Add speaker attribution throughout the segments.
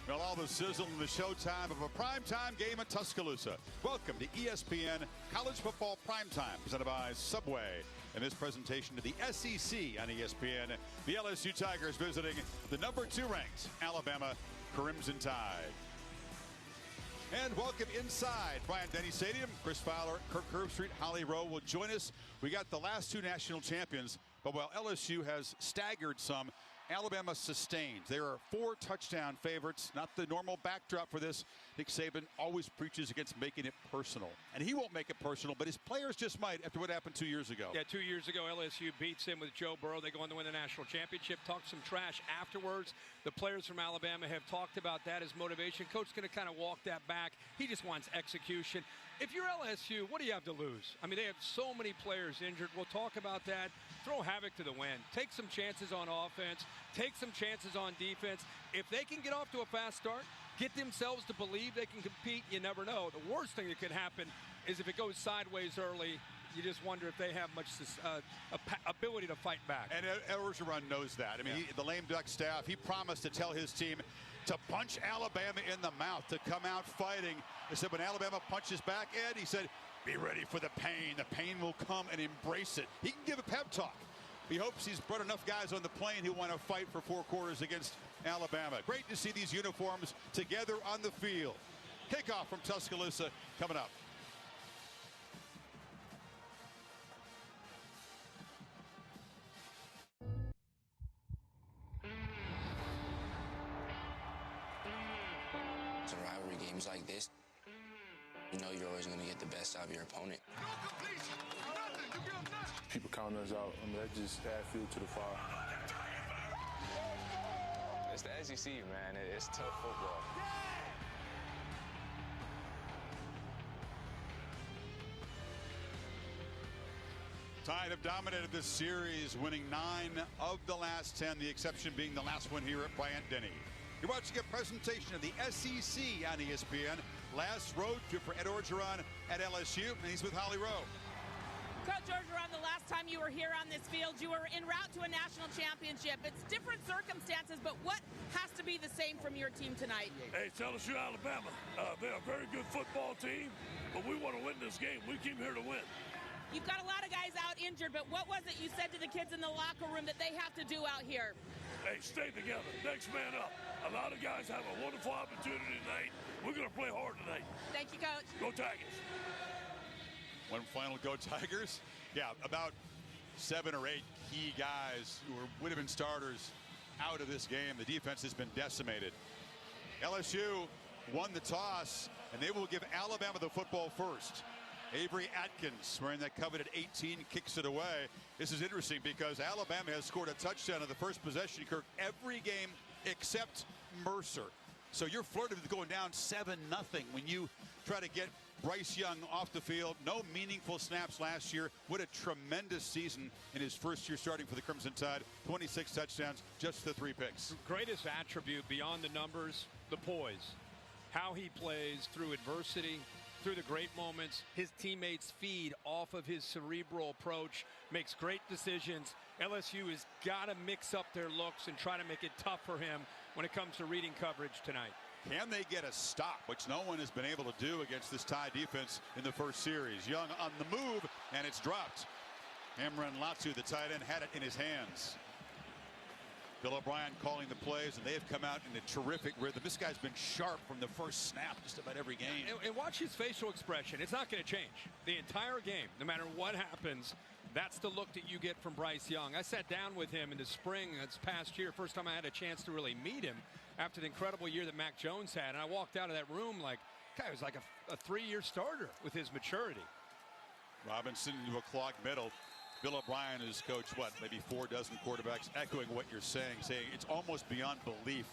Speaker 1: Well, all the sizzle and the showtime of a primetime game at Tuscaloosa. Welcome to ESPN College Football Primetime, presented by Subway. In this presentation to the SEC on ESPN, the LSU Tigers visiting the number 2 ranked Alabama Crimson Tide. And welcome inside Bryant-Denny Stadium. Chris Fowler, Kirk Herbstreit, Holly Rowe will join us. We got the last 2 national champions, but while LSU has staggered some, Alabama sustains. They are 4 touchdown favorites, not the normal backdrop for this. Nick Saban always preaches against making it personal. And he won't make it personal, but his players just might after what happened 2 years ago.
Speaker 2: Yeah, 2 years ago, LSU beats him with Joe Burrow. They go on to win the national championship, talk some trash afterwards. The players from Alabama have talked about that as motivation. Coach's going to kind of walk that back. He just wants execution. If you're LSU, what do you have to lose? I mean, they have so many players injured. We'll talk about that. Throw havoc to the wind. Take some chances on offense. Take some chances on defense. If they can get off to a fast start, get themselves to believe they can compete, you never know. The worst thing that could happen is if it goes sideways early, you just wonder if they have much ability to fight back. And
Speaker 1: Orgeron knows that. I mean, the lame duck staff, he promised to tell his team to punch Alabama in the mouth, to come out fighting. He said when Alabama punches back, Ed, he said, be ready for the pain. The pain will come, and embrace it. He can give a pep talk. He hopes he's brought enough guys on the plane who want to fight for 4 quarters against Alabama. Great to see these uniforms together on the field. Kickoff from Tuscaloosa coming up.
Speaker 3: It's a rivalry games like this. You know you're always going to get the best out of your opponent.
Speaker 4: People counting us out. I mean, that just adds fuel to the fire.
Speaker 5: It's the SEC, man. It's tough football.
Speaker 1: Tide have dominated this series, winning 9 of the last 10, the exception being the last one here at Bryant-Denny. You're watching a presentation of the SEC on ESPN. Last road trip for Ed Orgeron at LSU, and he's with Holly Rowe.
Speaker 6: Coach Orgeron, the last time you were here on this field, you were en route to a national championship. It's different circumstances, but what has to be the same from your team tonight?
Speaker 7: Hey, it's LSU, Alabama. They're a very good football team, but we want to win this game. We came here to win.
Speaker 6: You've got a lot of guys out injured, but what was it you said to the kids in the locker room that they have to do out here?
Speaker 7: Hey, stay together. Next man up. A lot of guys have a wonderful opportunity tonight. We're going to play hard tonight.
Speaker 6: Thank you, Coach.
Speaker 7: Go Tigers.
Speaker 1: One final go Tigers. Yeah, about 7 or 8 key guys who would have been starters out of this game. The defense has been decimated. LSU won the toss, and they will give Alabama the football first. Avery Atkins, wearing that coveted 18, kicks it away. This is interesting because Alabama has scored a touchdown on the first possession, Kirk, every game except Mercer. So you're flirting with going down 7-0 when you try to get Bryce Young off the field. No meaningful snaps last year. What a tremendous season in his first year starting for the Crimson Tide. 26 touchdowns, just the 3 picks.
Speaker 2: Greatest attribute beyond the numbers, the poise. How he plays through adversity, through the great moments. His teammates feed off of his cerebral approach, makes great decisions. LSU has got to mix up their looks and try to make it tough for him when it comes to reading coverage tonight.
Speaker 1: Can they get a stop, which no one has been able to do against this Tide defense in the first series? Young on the move, and it's dropped. Amran Latsu, the tight end, had it in his hands. Bill O'Brien calling the plays, and they have come out in a terrific rhythm. This guy's been sharp from the first snap just about every game.
Speaker 2: And watch his facial expression. It's not going to change the entire game. No matter what happens, that's the look that you get from Bryce Young. I sat down with him in the spring this past year, first time I had a chance to really meet him after the incredible year that Mac Jones had. And I walked out of that room like, guy was like a 3-year starter with his maturity.
Speaker 1: Robinson into a clogged middle. Bill O'Brien has coached, what, maybe 4 dozen quarterbacks, echoing what you're saying it's almost beyond belief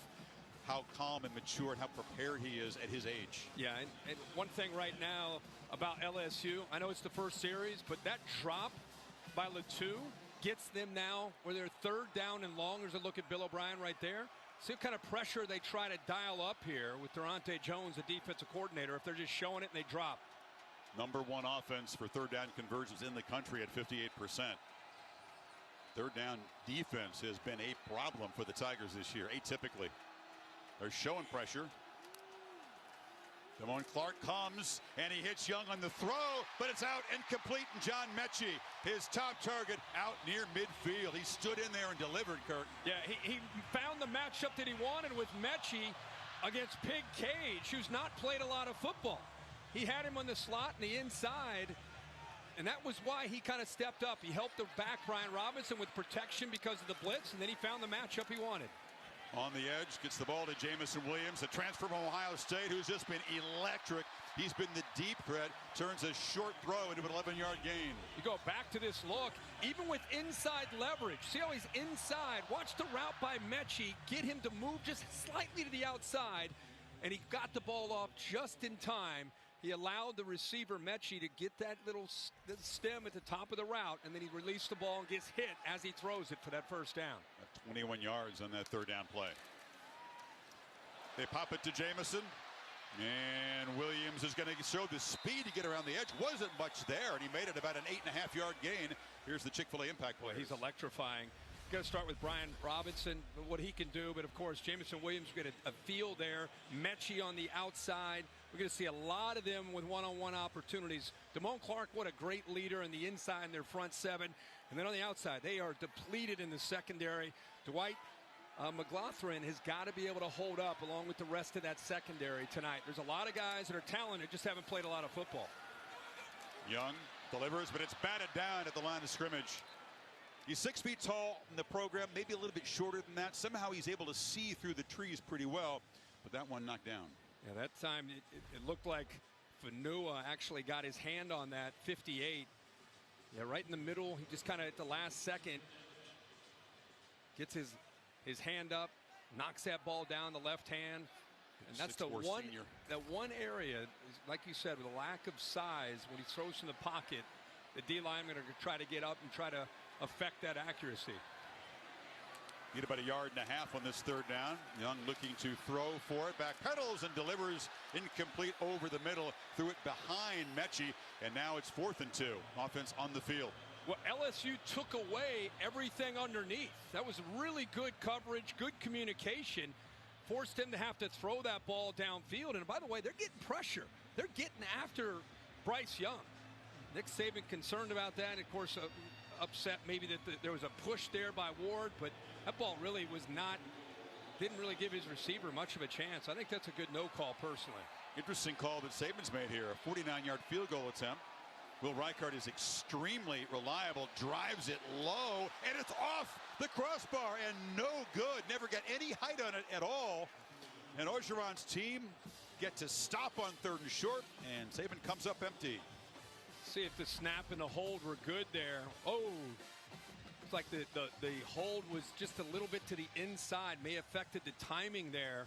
Speaker 1: how calm and mature and how prepared he is at his age.
Speaker 2: Yeah, and one thing right now about LSU, I know it's the first series, but that drop by Latu gets them now where they're 3rd down and long. There's a look at Bill O'Brien right there. See what kind of pressure they try to dial up here with Durante Jones, the defensive coordinator, if they're just showing it and they drop.
Speaker 1: Number 1 offense for 3rd down conversions in the country at 58%. 3rd down defense has been a problem for the Tigers this year, atypically. They're showing pressure. Damone Clark comes, and he hits Young on the throw, but it's out incomplete, and John Mechie, his top target, out near midfield. He stood in there and delivered, Kurt.
Speaker 2: Yeah, he found the matchup that he wanted with Mechie against Pig Cage, who's not played a lot of football. He had him on the slot and the inside, and that was why he kind of stepped up. He helped the back, Brian Robinson, with protection because of the blitz, and then he found the matchup he wanted.
Speaker 1: On the edge, gets the ball to Jamison Williams, a transfer from Ohio State who's just been electric. He's been the deep threat, turns a short throw into an 11-yard gain.
Speaker 2: You go back to this look, even with inside leverage. See how he's inside. Watch the route by Mechie, get him to move just slightly to the outside, and he got the ball off just in time. He allowed the receiver, Mechie, to get that little stem at the top of the route, and then he released the ball and gets hit as he throws it for that first down.
Speaker 1: 21 yards on that third down play. They pop it to Jamison, and Williams is going to show the speed to get around the edge. Wasn't much there, and he made it about an 8.5-yard gain. Here's the Chick-fil-A impact play.
Speaker 2: He's electrifying. Got to start with Brian Robinson, what he can do, but of course Jamison Williams will get a field there. Mechie on the outside. We're going to see a lot of them with one-on-one opportunities. Damone Clark, what a great leader in the inside in their front seven. And then on the outside, they are depleted in the secondary. Dwight McLaughlin has got to be able to hold up along with the rest of that secondary tonight. There's a lot of guys that are talented, just haven't played a lot of football.
Speaker 1: Young delivers, but it's batted down at the line of scrimmage. He's 6 feet tall in the program, maybe a little bit shorter than that. Somehow he's able to see through the trees pretty well, but that one knocked down.
Speaker 2: Yeah, that time it looked like Fanua actually got his hand on that 58. Yeah, right in the middle. He just kind of at the last second gets his hand up, knocks that ball down the left hand. And that's the one area, like you said, with a lack of size, when he throws from the pocket, the D linemen are going to try to get up and try to affect that accuracy.
Speaker 1: Get about 1.5 yards on this third down. Young looking to throw for it. Back pedals and delivers incomplete over the middle. Threw it behind Mechie, and now it's 4th and 2. Offense on the field.
Speaker 2: Well, LSU took away everything underneath. That was really good coverage, good communication. Forced him to have to throw that ball downfield. And by the way, they're getting pressure. They're getting after Bryce Young. Nick Saban concerned about that. Of course, upset maybe that there was a push there by Ward, but that ball really didn't really give his receiver much of a chance. I think that's a good no call personally.
Speaker 1: Interesting call that Saban's made here. A 49-yard field goal attempt. Will Reichard is extremely reliable, drives it low, and it's off the crossbar and no good. Never got any height on it at all. And Orgeron's team get to stop on 3rd and short, and Saban comes up empty.
Speaker 2: See if the snap and the hold were good there. Oh, it's like the hold was just a little bit to the inside, may have affected the timing there.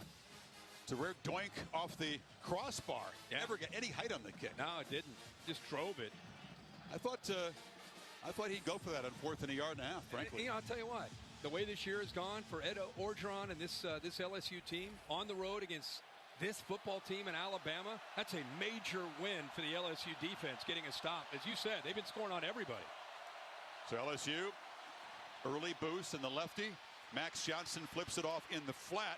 Speaker 1: It's a rare doink off the crossbar.
Speaker 2: Yeah.
Speaker 1: Never got any height on the kick.
Speaker 2: No, it didn't. Just drove it.
Speaker 1: I thought he'd go for that on 4th and 1.5 yards, frankly.
Speaker 2: And, I'll tell you what, the way this year has gone for Ed Orgeron and this LSU team on the road against this football team in Alabama, that's a major win for the LSU defense, getting a stop. As you said, they've been scoring on everybody.
Speaker 1: So LSU, early boost in the lefty. Max Johnson flips it off in the flat.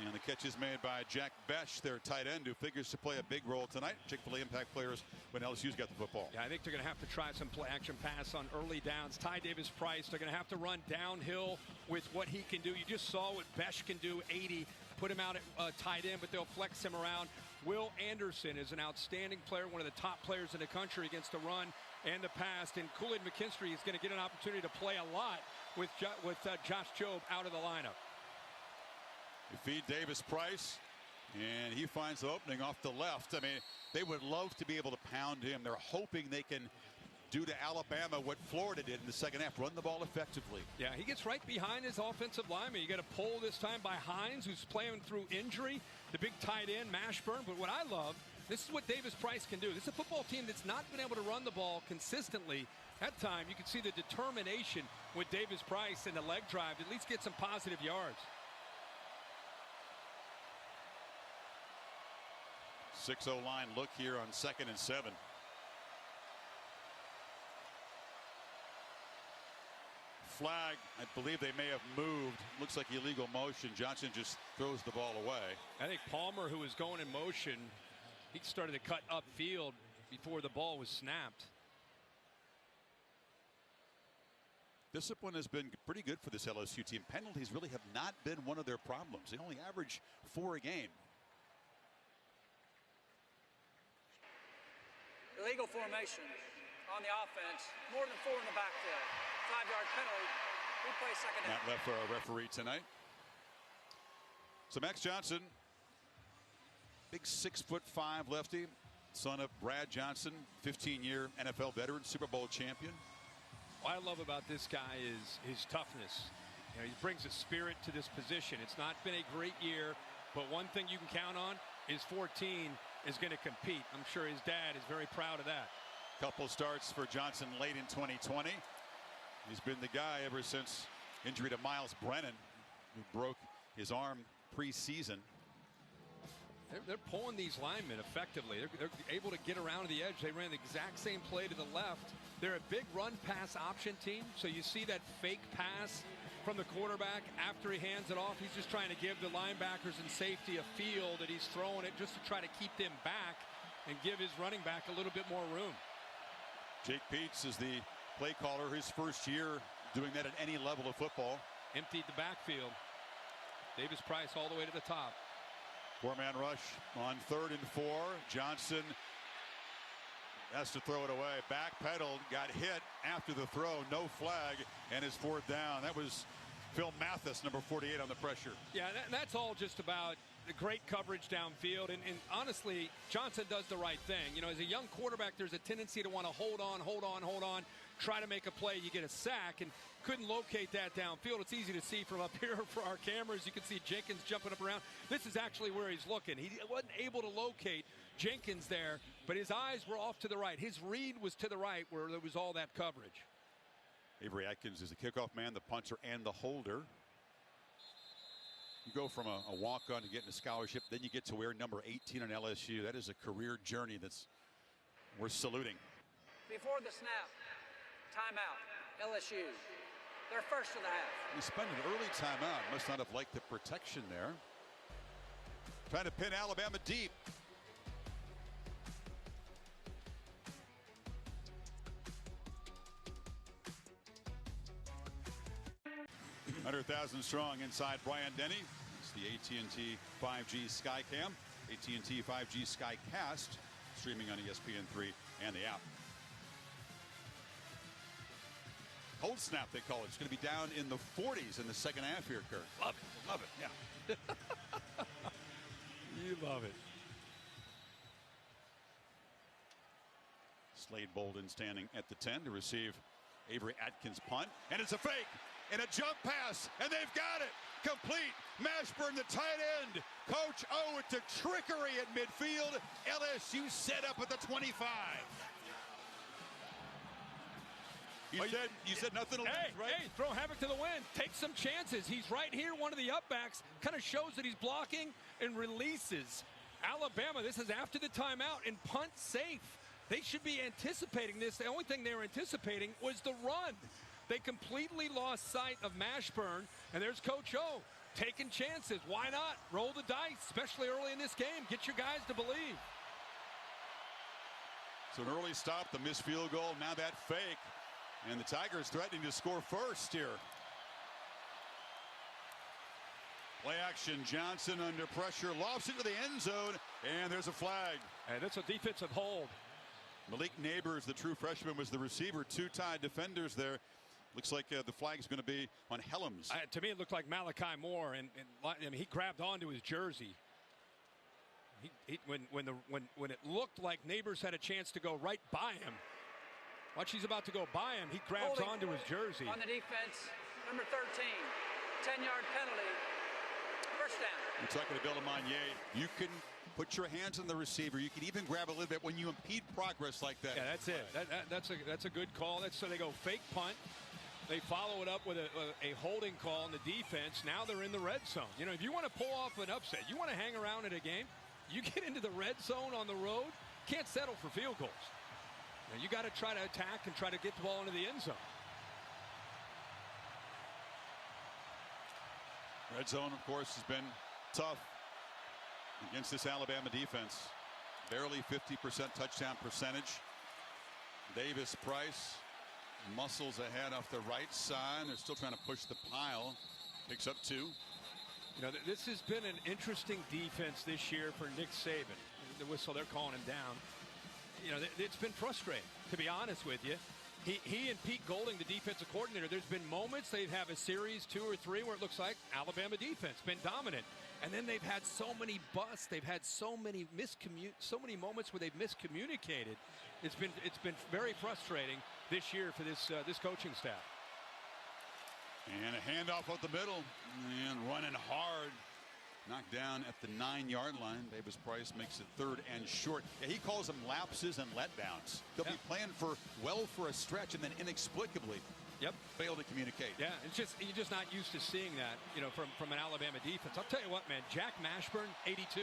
Speaker 1: And the catch is made by Jack Besh, their tight end, who figures to play a big role tonight. Chick-fil-A impact players when LSU's got the football.
Speaker 2: Yeah, I think they're going to have to try some play-action pass on early downs. Ty Davis-Price, they're going to have to run downhill with what he can do. You just saw what Besh can do, 80. Put him out at tight end, but they'll flex him around. Will Anderson is an outstanding player, one of the top players in the country against the run and the pass. And Kool-Aid McKinstry is going to get an opportunity to play a lot with Josh Jobe out of the lineup.
Speaker 1: You feed Davis-Price, and he finds the opening off the left. I mean, they would love to be able to pound him. They're hoping they can do to Alabama what Florida did in the second half, run the ball effectively.
Speaker 2: Yeah, he gets right behind his offensive lineman. You got a pull this time by Hines, who's playing through injury. The big tight end, Mashburn. But what I love, this is what Davis-Price can do. This is a football team that's not been able to run the ball consistently. That time, you can see the determination with Davis-Price and the leg drive to at least get some positive yards.
Speaker 1: 6-0 line look here on 2nd and 7. flag. I believe they may have moved. Looks like illegal motion. Johnson just throws the ball away.
Speaker 2: I think Palmer, who was going in motion, he started to cut upfield before the ball was snapped.
Speaker 1: Discipline has been pretty good for this LSU team. Penalties really have not been one of their problems. They only average 4 a game.
Speaker 8: Illegal formation on the offense. More than 4 in the backfield. 5-yard penalty. We play second down.
Speaker 1: Not left for a referee tonight. So Max Johnson, big 6'5" lefty, son of Brad Johnson, 15-year NFL veteran, Super Bowl champion.
Speaker 2: What I love about this guy is his toughness. You know, he brings a spirit to this position. It's not been a great year, but one thing you can count on is 14 is going to compete. I'm sure his dad is very proud of that.
Speaker 1: Couple starts for Johnson late in 2020. He's been the guy ever since injury to Miles Brennan, who broke his arm preseason.
Speaker 2: They're pulling these linemen effectively. They're able to get around to the edge. They ran the exact same play to the left. They're a big run pass option team. So you see that fake pass from the quarterback after he hands it off. He's just trying to give the linebackers and safety a feel that he's throwing it just to try to keep them back and give his running back a little bit more room.
Speaker 1: Jake Peets is the play caller, his first year doing that at any level of football.
Speaker 2: Emptied the backfield. Davis Price all the way to the top.
Speaker 1: 4-man rush on 3rd and 4. Johnson has to throw it away. Backpedaled, got hit after the throw. No flag, and his 4th down. That was Phil Mathis, number 48, on the pressure.
Speaker 2: Yeah, that's all just about the great coverage downfield. And honestly, Johnson does the right thing. You know, as a young quarterback, there's a tendency to want to hold on, try to make a play. You get a sack and couldn't locate that downfield. It's easy to see from up here for our cameras. You can see Jenkins jumping up around. This is actually where he's looking. He wasn't able to locate Jenkins there, but his eyes were off to the right. His read was to the right where there was all that coverage.
Speaker 1: Avery Atkins is the kickoff man, the punter, and the holder. You go from a walk-on to getting a scholarship, then you get to wear number 18 on LSU. That is a career journey that's worth saluting.
Speaker 8: Before the snap, timeout, LSU. They're first of the half.
Speaker 1: He spent an early timeout. Must not have liked the protection there. Trying to pin Alabama deep. Under 1,000 strong inside Bryant Denny. It's the AT&T 5G Skycam, AT&T 5G Skycast, streaming on ESPN3 and the app. Cold snap, they call it. It's going to be down in the 40s in the second half here, Kurt.
Speaker 2: Love it, yeah. You love it.
Speaker 1: Slade Bolden standing at the 10 to receive Avery Atkins' punt. And it's a fake and a jump pass, and they've got it. Complete. Mashburn, the tight end. Coach O with the trickery at midfield. LSU set up at the 25. You said nothing.
Speaker 2: Hey, throw havoc to the wind. Take some chances. He's right here, one of the upbacks. Kind of shows that he's blocking and releases. Alabama, this is after the timeout, and punt safe. They should be anticipating this. The only thing they were anticipating was the run. They completely lost sight of Mashburn, and there's Coach O taking chances. Why not? Roll the dice, especially early in this game. Get your guys to believe.
Speaker 1: So an early stop, the missed field goal, now that fake. And the Tigers threatening to score first here. Play action, Johnson under pressure, lofts into the end zone, and there's a flag.
Speaker 2: And that's a defensive hold.
Speaker 1: Malik Neighbors, the true freshman, was the receiver. 2 tied defenders there. Looks like the flag is going to be on Helms.
Speaker 2: To me, it looked like Malachi Moore, and I mean, he grabbed onto his jersey. When it looked like Neighbors had a chance to go right by him, watch, he's about to go by him. He grabs onto his jersey.
Speaker 8: On the defense, number 13, 10-yard penalty, first down.
Speaker 1: You're talking to Bill Amanier. You can put your hands on the receiver. You can even grab a little bit when you impede progress like that.
Speaker 2: Yeah, that's it. That's a good call. So they go fake punt. They follow it up with a holding call on the defense. Now they're in the red zone. You know, if you want to pull off an upset, you want to hang around in a game, you get into the red zone on the road, can't settle for field goals. Now, you got to try to attack and try to get the ball into the end zone.
Speaker 1: Red zone, of course, has been tough against this Alabama defense. Barely 50% touchdown percentage. Davis Price muscles ahead off the right side. They're still trying to push the pile. Picks up 2.
Speaker 2: You know, this has been an interesting defense this year for Nick Saban. The whistle, they're calling him down. You know, it's been frustrating, to be honest with you. He and Pete Golding, the defensive coordinator, there's been moments they have a series 2 or 3 where it looks like Alabama defense been dominant, and then they've had so many busts. They've had so many moments where they've miscommunicated. It's been very frustrating this year for this coaching staff.
Speaker 1: And a handoff up the middle and running hard. Knocked down at the 9-yard line. Davis Price makes it 3rd and short. Yeah, he calls them lapses and letdowns. They'll be playing for a stretch and then inexplicably fail to communicate.
Speaker 2: Yeah, you're just not used to seeing that, you know, from an Alabama defense. I'll tell you what, man, Jack Mashburn, 82,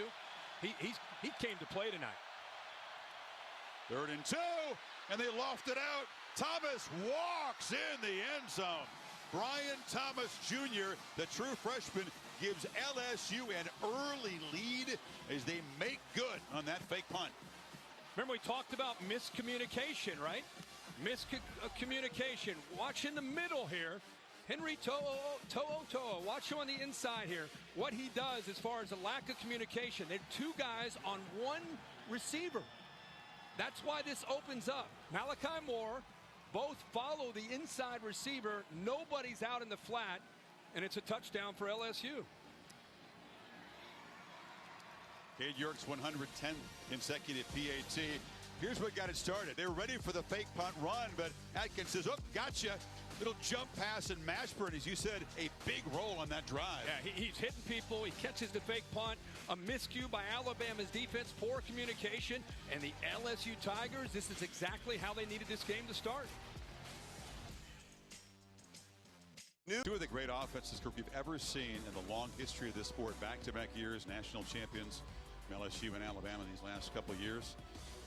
Speaker 2: he came to play tonight.
Speaker 1: 3rd and 2, and they loft it out. Thomas walks in the end zone. Brian Thomas Jr., the true freshman, gives LSU an early lead as they make good on that fake punt.
Speaker 2: Remember, we talked about miscommunication, right? Miscommunication. Watch in the middle here. Henry To'o. Watch him on the inside here. What he does as far as a lack of communication. They're 2 guys on 1 receiver. That's why this opens up. Malachi Moore, both follow the inside receiver. Nobody's out in the flat, and it's a touchdown for LSU.
Speaker 1: Cade York's 110th consecutive PAT. Here's what got it started. They were ready for the fake punt run, but Atkins says, oh, gotcha. Little jump pass, and Mashburn, as you said, a big role on that drive.
Speaker 2: Yeah, he's hitting people. He catches the fake punt. A miscue by Alabama's defense, poor communication, and the LSU Tigers, this is exactly how they needed this game to start.
Speaker 1: 2 of the great offenses group you've ever seen in the long history of this sport. Back-to-back years, national champions, LSU and Alabama these last couple of years.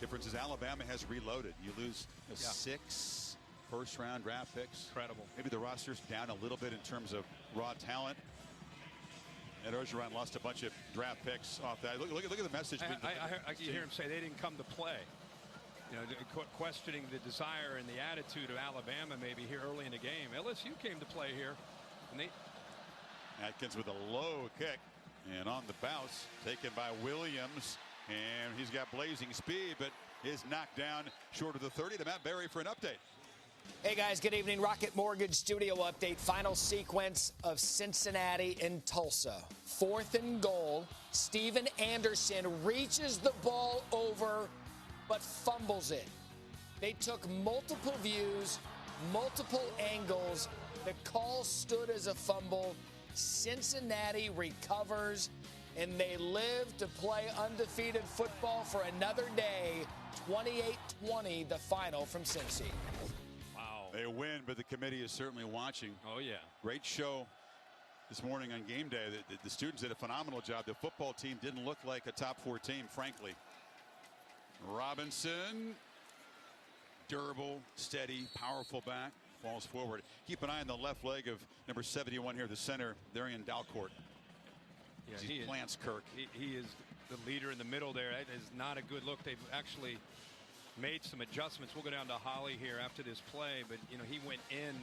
Speaker 1: Difference is Alabama has reloaded. You lose 6 first-round draft picks.
Speaker 2: Incredible.
Speaker 1: Maybe the roster's down a little bit in terms of raw talent. Ed Orgeron lost a bunch of draft picks off that. Look at the message.
Speaker 2: I hear him say they didn't come to play. You know, questioning the desire and the attitude of Alabama maybe here early in the game. LSU came to play here. And
Speaker 1: Atkins with a low kick. And on the bounce, taken by Williams. And he's got blazing speed, but is knocked down short of the 30. To Matt Berry for an update.
Speaker 9: Hey guys, good evening. Rocket Mortgage Studio update. Final sequence of Cincinnati and Tulsa. 4th and goal. Steven Anderson reaches the ball over, but fumbles it. They took multiple views, multiple angles. The call stood as a fumble. Cincinnati recovers, and they live to play undefeated football for another day. 28-20, the final from Cincy.
Speaker 1: They win, but the committee is certainly watching.
Speaker 2: Oh, yeah.
Speaker 1: Great show this morning on game day. The students did a phenomenal job. The football team didn't look like a top 4 team, frankly. Robinson, durable, steady, powerful back, falls forward. Keep an eye on the left leg of number 71 here, the center, Darian Dalcourt.
Speaker 2: Yeah,
Speaker 1: he plants Kirk.
Speaker 2: He is the leader in the middle there. That is not a good look. They've actually made some adjustments. We'll go down to Holly here after this play, but you know, he went in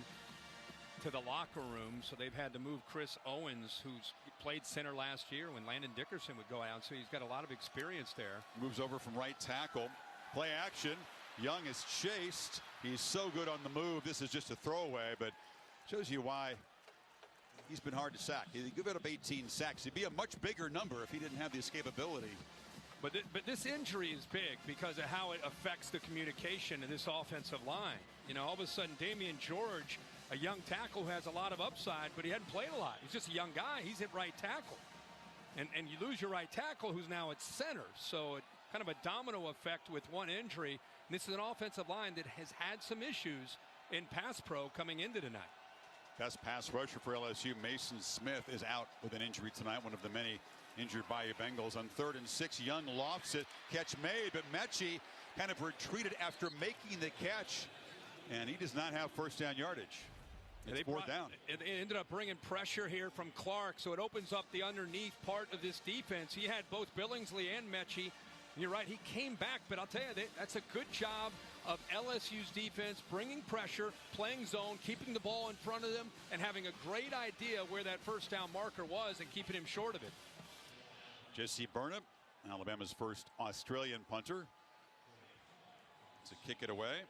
Speaker 2: to the locker room, so they've had to move Chris Owens, who's played center last year when Landon Dickerson would go out, so he's got a lot of experience there.
Speaker 1: Moves over from right tackle. Play action. Young is chased. He's so good on the move. This is just a throwaway, but shows you why he's been hard to sack. He'd give it up 18 sacks. He'd be a much bigger number if he didn't have the escapability.
Speaker 2: But this injury is big because of how it affects the communication in this offensive line. You know, all of a sudden, Damian George, a young tackle who has a lot of upside, but he hadn't played a lot. He's just a young guy. He's at right tackle. And you lose your right tackle who's now at center. So it kind of a domino effect with one injury. And this is an offensive line that has had some issues in pass pro coming into tonight.
Speaker 1: Best pass rusher for LSU, Mason Smith, is out with an injury tonight. One of the many injured Bayou Bengals. On 3rd and 6, Young lofts it. Catch made, but Mechie kind of retreated after making the catch. And he does not have first down yardage. It's fourth down.
Speaker 2: It ended up bringing pressure here from Clark, so it opens up the underneath part of this defense. He had both Billingsley and Mechie. You're right, he came back, but I'll tell you, that's a good job of LSU's defense, bringing pressure, playing zone, keeping the ball in front of them, and having a great idea where that first down marker was and keeping him short of it.
Speaker 1: Jesse Burnham, Alabama's first Australian punter, to kick it away.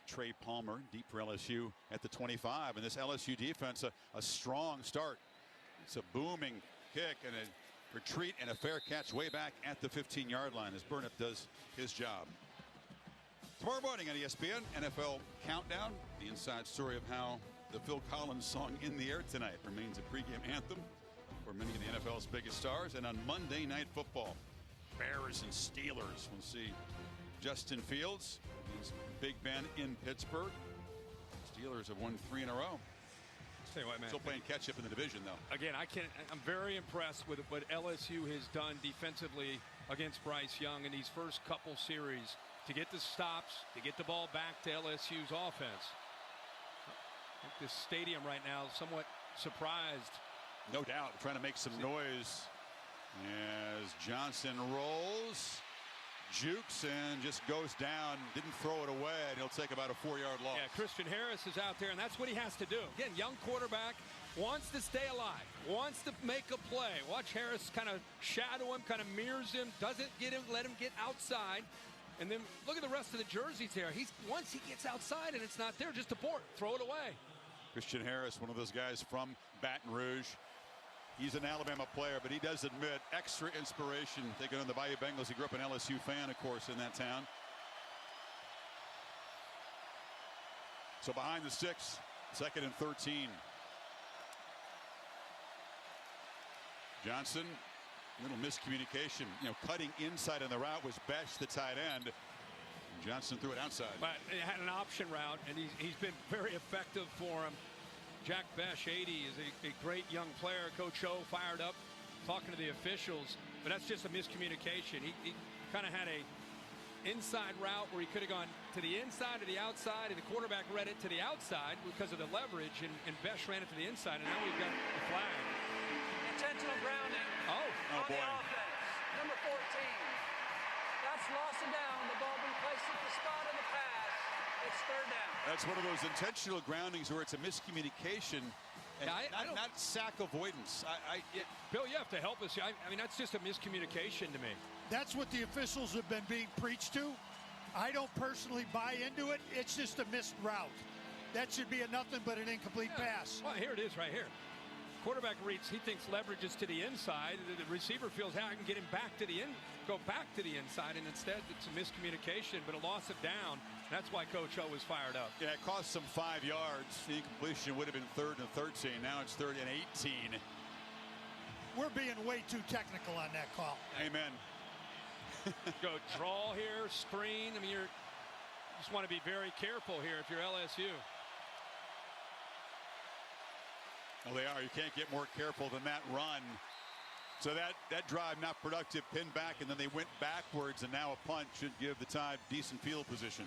Speaker 1: Trey Palmer deep for LSU at the 25, and this LSU defense a strong start. It's a booming kick and a retreat and a fair catch way back at the 15-yard line as Burnett does his job. Tomorrow morning on ESPN, NFL Countdown, the inside story of how the Phil Collins song "In the Air Tonight" remains a pregame anthem for many of the NFL's biggest stars. And on Monday Night Football, Bears and Steelers. We'll see Justin Fields, he's Big Ben in Pittsburgh. Steelers have won 3 in a row.
Speaker 2: Tell you what, man.
Speaker 1: Still playing catch up in the division, though.
Speaker 2: Again, I'm very impressed with what LSU has done defensively against Bryce Young in these first couple series to get the stops, to get the ball back to LSU's offense. I think this stadium right now is somewhat surprised.
Speaker 1: No doubt, trying to make some noise as Johnson rolls, jukes, and just goes down. Didn't throw it away, and he'll take about a 4-yard loss.
Speaker 2: Yeah, Christian Harris is out there, and that's what he has to do. Again, young quarterback, wants to stay alive, wants to make a play. Watch Harris kind of shadow him, kind of mirrors him, doesn't let him get outside. And then look at the rest of the jerseys there. Once he gets outside and it's not there, just abort, throw it away.
Speaker 1: Christian Harris, one of those guys from Baton Rouge. He's an Alabama player, but he does admit extra inspiration taking on the Bayou Bengals. He grew up an LSU fan, of course, in that town. So behind the sticks, 2nd and 13. Johnson, little miscommunication. Cutting inside on the route was Besh, the tight end. Johnson threw it outside.
Speaker 2: But it had an option route, and he's been very effective for him. Jack Besh, 80, is a great young player. Coach O fired up talking to the officials, but that's just a miscommunication. He kind of had a inside route where he could have gone to the inside or the outside, and the quarterback read it to the outside because of the leverage, and Besh ran it to the inside, and now we've got the flag.
Speaker 8: Intentional grounding on the offense. Number 14. That's loss of down. The ball being placed at the spot of the pass. It's 3rd down.
Speaker 1: That's one of those intentional groundings where it's a miscommunication and not sack avoidance.
Speaker 2: Bill, you have to help us. I mean, that's just a miscommunication to me.
Speaker 10: That's what the officials have been being preached to. I don't personally buy into it. It's just a missed route. That should be a nothing but an incomplete pass.
Speaker 2: Well, here it is right here. Quarterback reads, he thinks leverage is to the inside. The receiver feels, I can get him back to go back to the inside, and instead it's a miscommunication, but a loss of down. That's why Coach O was fired up.
Speaker 1: Yeah, it cost some 5 yards. The incompletion would have been 3rd and 13. Now it's 3rd and 18.
Speaker 10: We're being way too technical on that call.
Speaker 1: Amen.
Speaker 2: Go draw here, screen. I mean, you just want to be very careful here if you're LSU.
Speaker 1: Well, they are. You can't get more careful than that run. So that drive not productive, pinned back, and then they went backwards, and now a punt should give the Tide decent field position.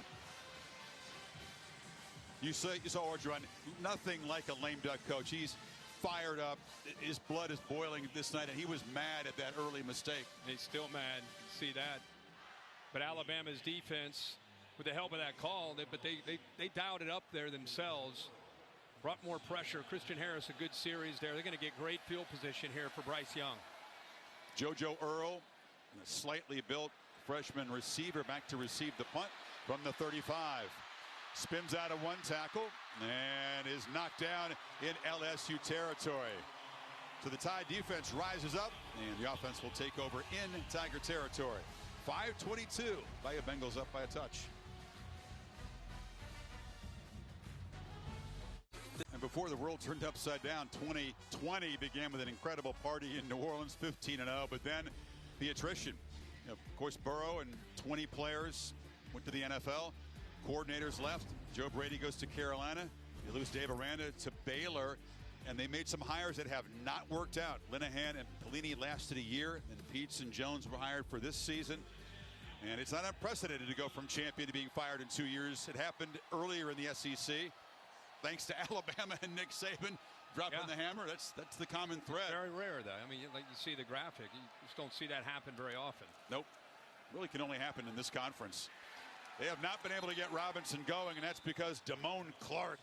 Speaker 1: You saw Orgeron, nothing like a lame duck coach. He's fired up. His blood is boiling this night, and he was mad at that early mistake.
Speaker 2: He's still mad. You see that. But Alabama's defense, with the help of that call, they dialed it up there themselves. Brought more pressure. Christian Harris, a good series there. They're going to get great field position here for Bryce Young.
Speaker 1: JoJo Earl, a slightly built freshman receiver, back to receive the punt from the 35. Spins out of one tackle and is knocked down in LSU territory. So the Tide defense rises up, and the offense will take over in Tiger territory. 5:22. Bayou Bengals up by a touch. And before the world turned upside down, 2020 began with an incredible party in New Orleans, 15-0. But then the attrition. Of course, Burrow and 20 players went to the NFL. Coordinators left. Joe Brady goes to Carolina. You lose Dave Aranda to Baylor. And they made some hires that have not worked out. Linehan and Pelini lasted a year. And Peets and Jones were hired for this season. And it's not unprecedented to go from champion to being fired in 2 years. It happened earlier in the SEC. thanks to Alabama and Nick Saban dropping the hammer. That's the common thread.
Speaker 2: Very rare, though. I mean, like you see the graphic, you just don't see that happen very often.
Speaker 1: Nope. Really can only happen in this conference. They have not been able to get Robinson going, and that's because Damone Clark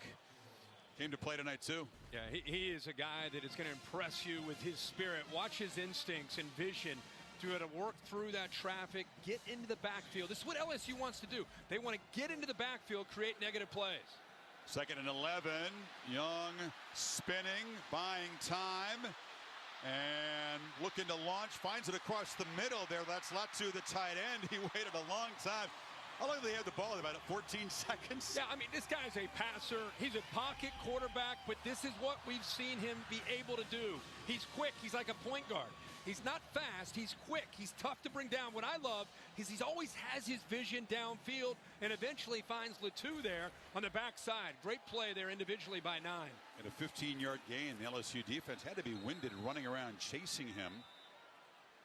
Speaker 1: came to play tonight too.
Speaker 2: Yeah, he is a guy that is going to impress you with his spirit. Watch his instincts and vision to be able to work through that traffic, get into the backfield. This is what LSU wants to do. They want to get into the backfield, create negative plays.
Speaker 1: 2nd and 11. Young spinning, buying time, and looking to launch. Finds it across the middle there. That's Latu, the tight end. He waited a long time. How long did they have the ball? About 14 seconds?
Speaker 2: Yeah, I mean, this guy's a passer. He's a pocket quarterback, but this is what we've seen him be able to do. He's quick. He's like a point guard. He's not fast. He's quick. He's tough to bring down. What I love is he always has his vision downfield and eventually finds Latu there on the backside. Great play there individually by 9.
Speaker 1: And a 15-yard gain. The LSU defense had to be winded running around chasing him.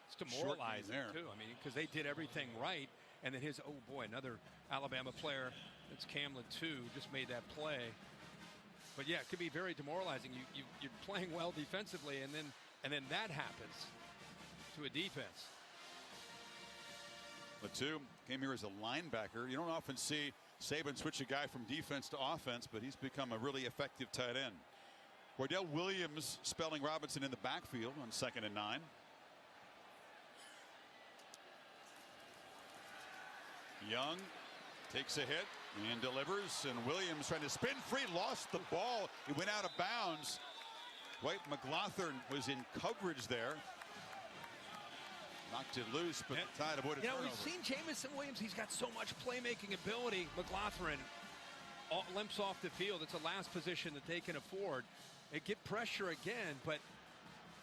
Speaker 2: It's demoralizing, too. I mean, because they did everything right. And then his, oh boy, another Alabama player, that's Cam Latu, just made that play. But yeah, it could be very demoralizing. You're playing well defensively, and then that happens to a defense.
Speaker 1: Latu came here as a linebacker. You don't often see Saban switch a guy from defense to offense, but he's become a really effective tight end. Cordell Williams spelling Robinson in the backfield on 2nd and 9. Young takes a hit and delivers, and Williams trying to spin free, lost the ball. He went out of bounds. Dwight McLaughlin was in coverage there. Knocked it loose, but the Tide avoided turnover.
Speaker 2: We've seen Jamison Williams. He's got so much playmaking ability. McLaughlin limps off the field. It's the last position that they can afford. They get pressure again, but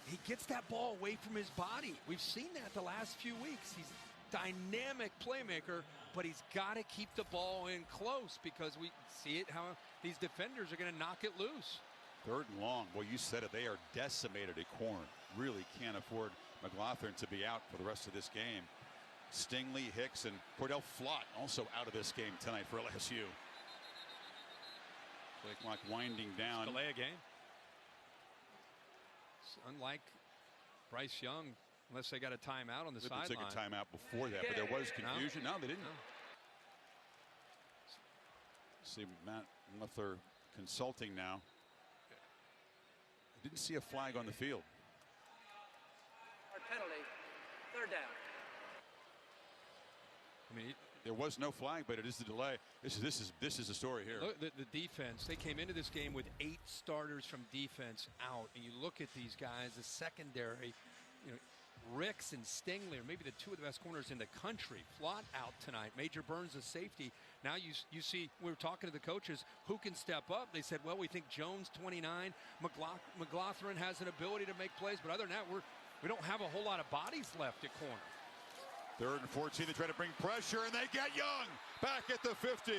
Speaker 2: he gets that ball away from his body. We've seen that the last few weeks. He's a dynamic playmaker, but he's got to keep the ball in close because we see it how these defenders are going to knock it loose.
Speaker 1: 3rd and long. Well, you said it. They are decimated at corner. Really can't afford McLaughlin to be out for the rest of this game. Stingley, Hicks, and Cordell Flott also out of this game tonight for LSU. Play clock winding down.
Speaker 2: Delay a game. Unlike Bryce Young, unless they got a timeout on the sideline.
Speaker 1: They took a timeout before that, but there was confusion. No, they didn't.
Speaker 2: No.
Speaker 1: See Matt Muffler consulting now. Didn't see a flag on the field.
Speaker 8: Penalty, 3rd down.
Speaker 2: I mean,
Speaker 1: there was no flag, but it is the delay. This is the story here.
Speaker 2: Look, the defense. They came into this game with 8 starters from defense out, and you look at these guys, the secondary. You know, Ricks and Stingley are maybe the 2 of the best corners in the country. Flott out tonight. Major Burns, a safety. Now you see, we were talking to the coaches, who can step up? They said, well, we think Jones, 29. McLaughlin has an ability to make plays, but other than that, we don't have a whole lot of bodies left at corner.
Speaker 1: 3rd and 14. They try to bring pressure, and they get Young back at the 50.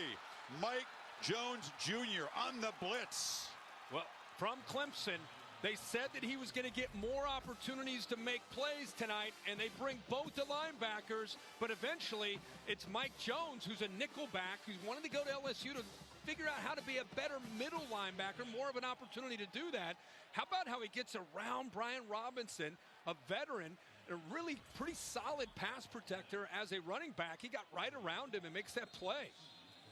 Speaker 1: Mike Jones Jr. on the blitz.
Speaker 2: Well, from Clemson, they said that he was going to get more opportunities to make plays tonight, and they bring both the linebackers, but eventually it's Mike Jones, who's a nickel back, who's wanted to go to LSU to figure out how to be a better middle linebacker, more of an opportunity to do that. How about how he gets around Brian Robinson, a veteran, a really pretty solid pass protector as a running back. He got right around him and makes that play.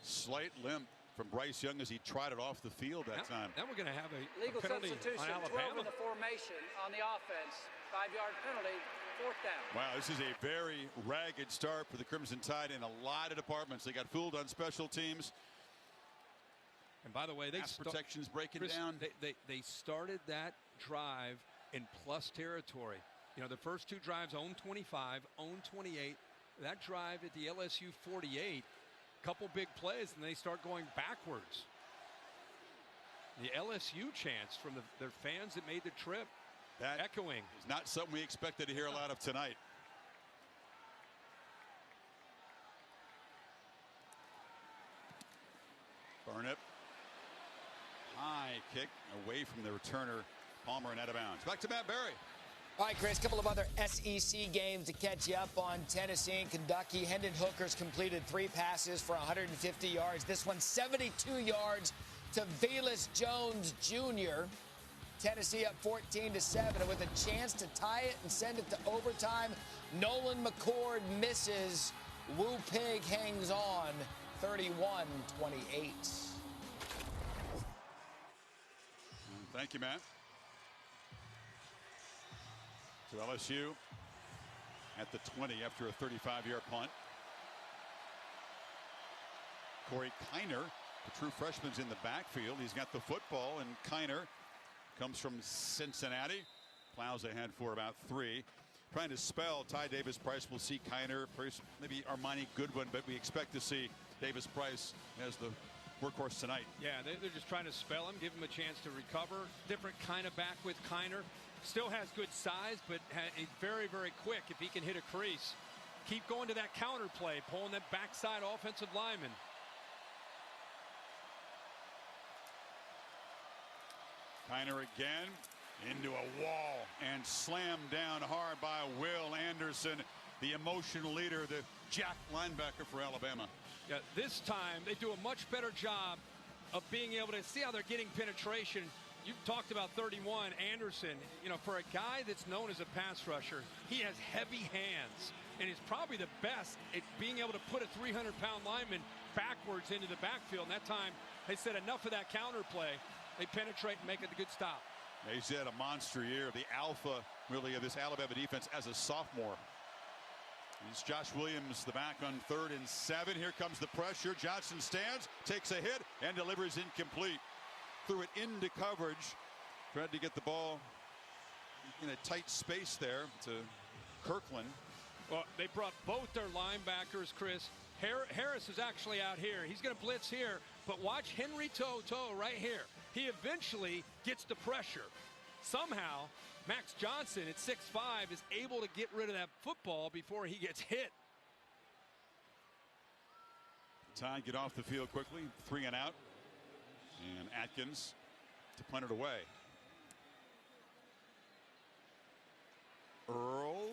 Speaker 1: Slight limp from Bryce Young as he trotted off the field that time.
Speaker 2: Now we're going to have a
Speaker 8: legal
Speaker 2: penalty
Speaker 8: substitution,
Speaker 2: on Alabama.
Speaker 8: 12 in the formation on the offense. 5-yard penalty, 4th down.
Speaker 1: Wow, this is a very ragged start for the Crimson Tide in a lot of departments. They got fooled on special teams.
Speaker 2: And by the way,
Speaker 1: pass protection's breaking down.
Speaker 2: They started that drive in plus territory. You know, the first 2 drives own 25, own 28. That drive at the LSU 48, couple big plays, and they start going backwards. The LSU chants from their fans that made the trip,
Speaker 1: that
Speaker 2: echoing.
Speaker 1: Is not something we expected to hear a lot of tonight. Burnip. High kick away from the returner, Palmer, and out of bounds. Back to Matt Berry.
Speaker 9: All right, Chris, a couple of other SEC games to catch you up on. Tennessee and Kentucky. Hendon Hooker's completed 3 passes for 150 yards. This one, 72 yards to Velus Jones Jr. Tennessee up 14-7, and with a chance to tie it and send it to overtime, Nolan McCord misses. Wu Pig hangs on, 31-28.
Speaker 1: Thank you, Matt. So LSU at the 20 after a 35-yard punt. Corey Kiner, the true freshman's in the backfield. He's got the football, and Kiner comes from Cincinnati. Plows ahead for about 3. Trying to spell Ty Davis Price. We'll see Kiner, maybe Armani Goodwin, but we expect to see Davis Price as the workhorse tonight.
Speaker 2: Yeah, they're just trying to spell him, give him a chance to recover. Different kind of back with Kiner. Still has good size, but he's very, very quick if he can hit a crease. Keep going to that counter play, pulling that backside offensive lineman.
Speaker 1: Kiner again into a wall and slammed down hard by Will Anderson, the emotional leader, the jack linebacker for Alabama.
Speaker 2: Yeah, this time they do a much better job of being able to see how they're getting penetration. You've talked about 31, Anderson. You know, for a guy that's known as a pass rusher, he has heavy hands and is probably the best at being able to put a 300-pound lineman backwards into the backfield. And that time they said enough of that counter play. They penetrate and make it a good stop.
Speaker 1: He's had a monster year, the alpha really of this Alabama defense as a sophomore. It's Josh Williams, the back on 3rd and 7. Here comes the pressure. Johnson stands, takes a hit, and delivers incomplete. Threw it into coverage. Tried to get the ball in a tight space there to Kirkland.
Speaker 2: Well, they brought both their linebackers, Chris. Harris is actually out here. He's going to blitz here, but watch Henry To'o right here. He eventually gets the pressure. Somehow, Max Johnson at 6'5" is able to get rid of that football before he gets hit.
Speaker 1: Tide get off the field quickly, 3 and out. And Atkins to punt it away. Earl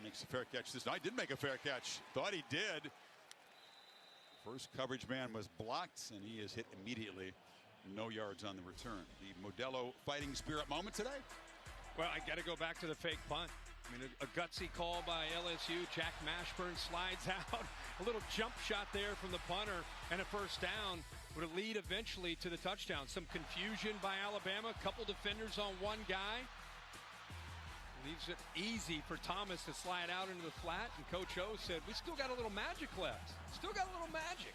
Speaker 1: makes a fair catch this night. Didn't make a fair catch. Thought he did. First coverage man was blocked, and he is hit immediately. No yards on the return. The Modelo fighting spirit moment today.
Speaker 2: Well, I got to go back to the fake punt. I mean, a gutsy call by LSU. Jack Mashburn slides out. A little jump shot there from the punter, and a first down would lead eventually to the touchdown. Some confusion by Alabama. A couple defenders on one guy. Leaves it easy for Thomas to slide out into the flat, and Coach O said, we still got a little magic left. Still got a little magic.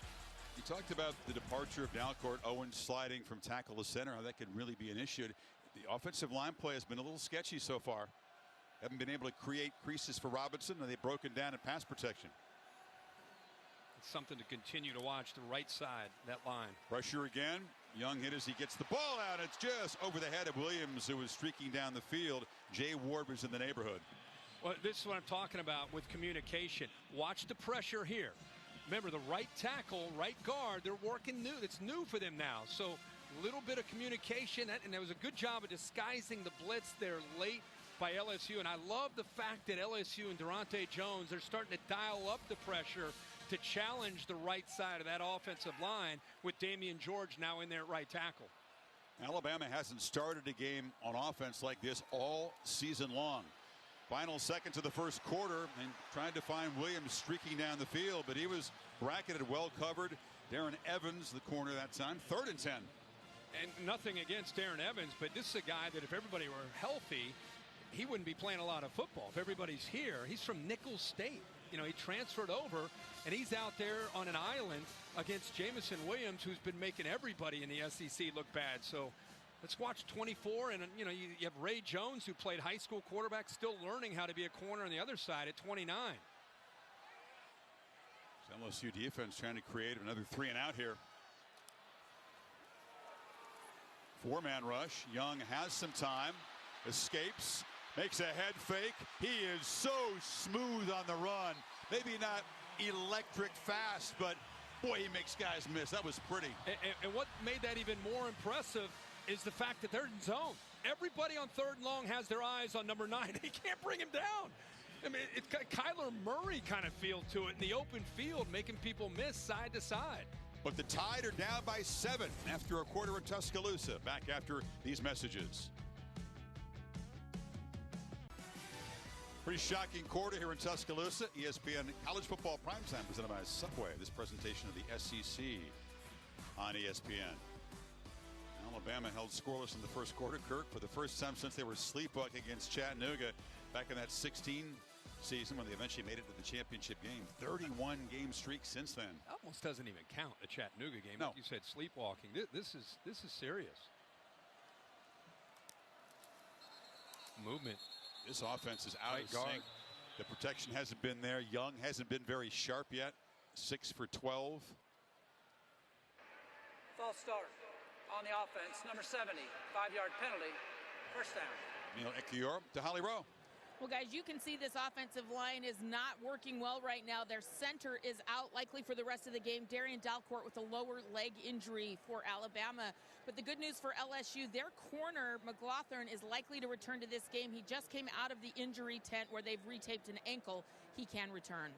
Speaker 1: You talked about the departure of Dalcourt Owens sliding from tackle to center, how that could really be an issue. The offensive line play has been a little sketchy so far. Haven't been able to create creases for Robinson, and they've broken down in pass protection.
Speaker 2: It's something to continue to watch, the right side, that line.
Speaker 1: Pressure again. Young hit as he gets the ball out. It's just over the head of Williams, who was streaking down the field. Jay Ward was in the neighborhood.
Speaker 2: Well, this is what I'm talking about with communication. Watch the pressure here. Remember, the right tackle, right guard, they're working new. It's new for them now. So a little bit of communication, and there was a good job of disguising the blitz there late by LSU. And I love the fact that LSU and Durante Jones are starting to dial up the pressure to challenge the right side of that offensive line with Damian George now in there at right tackle.
Speaker 1: Alabama hasn't started a game on offense like this all season long. Final seconds of the first quarter, and trying to find Williams streaking down the field, but he was bracketed, well covered. Darren Evans, the corner that time, 3rd and 10.
Speaker 2: And nothing against Darren Evans, but this is a guy that if everybody were healthy, he wouldn't be playing a lot of football. If everybody's here, he's from Nicholls State. You know, he transferred over, and he's out there on an island against Jamison Williams, who's been making everybody in the SEC look bad. So let's watch 24, and you know, you have Ray Jones, who played high school quarterback, still learning how to be a corner on the other side at 29.
Speaker 1: LSU defense trying to create another 3 and out here. 4-man rush. Young has some time, escapes, makes a head fake. He is so smooth on the run. Maybe not electric fast, but boy, he makes guys miss. That was pretty.
Speaker 2: And what made that even more impressive is the fact that they're in zone. Everybody on 3rd and long has their eyes on number 9. He can't bring him down. I mean, it's got Kyler Murray kind of feel to it in the open field, making people miss side to side.
Speaker 1: But the Tide are down by 7 after a quarter in Tuscaloosa. Back after these messages. Pretty shocking quarter here in Tuscaloosa. ESPN College Football Primetime presented by Subway. This presentation of the SEC on ESPN. Alabama held scoreless in the first quarter. Kirk, for the first time since they were sleepwalking against Chattanooga back in that 16 season when they eventually made it to the championship game. 31 game streak since then.
Speaker 2: Almost doesn't even count a Chattanooga game.
Speaker 1: No.
Speaker 2: Like you said, sleepwalking. This is serious. Movement.
Speaker 1: This offense is out
Speaker 2: Right
Speaker 1: of
Speaker 2: guard.
Speaker 1: sync. The protection hasn't been there. Young hasn't been very sharp yet. 6 for 12.
Speaker 8: False start on the offense. Number 70, 5-yard penalty. First down.
Speaker 1: Neil Ekiyor to Holly Rowe.
Speaker 6: Well, guys, you can see this offensive line is not working well right now. Their center is out likely for the rest of the game. Darian Dalcourt with a lower leg injury for Alabama. But the good news for LSU, their corner, McLaughlin, is likely to return to this game. He just came out of the injury tent where they've retaped an ankle. He can return.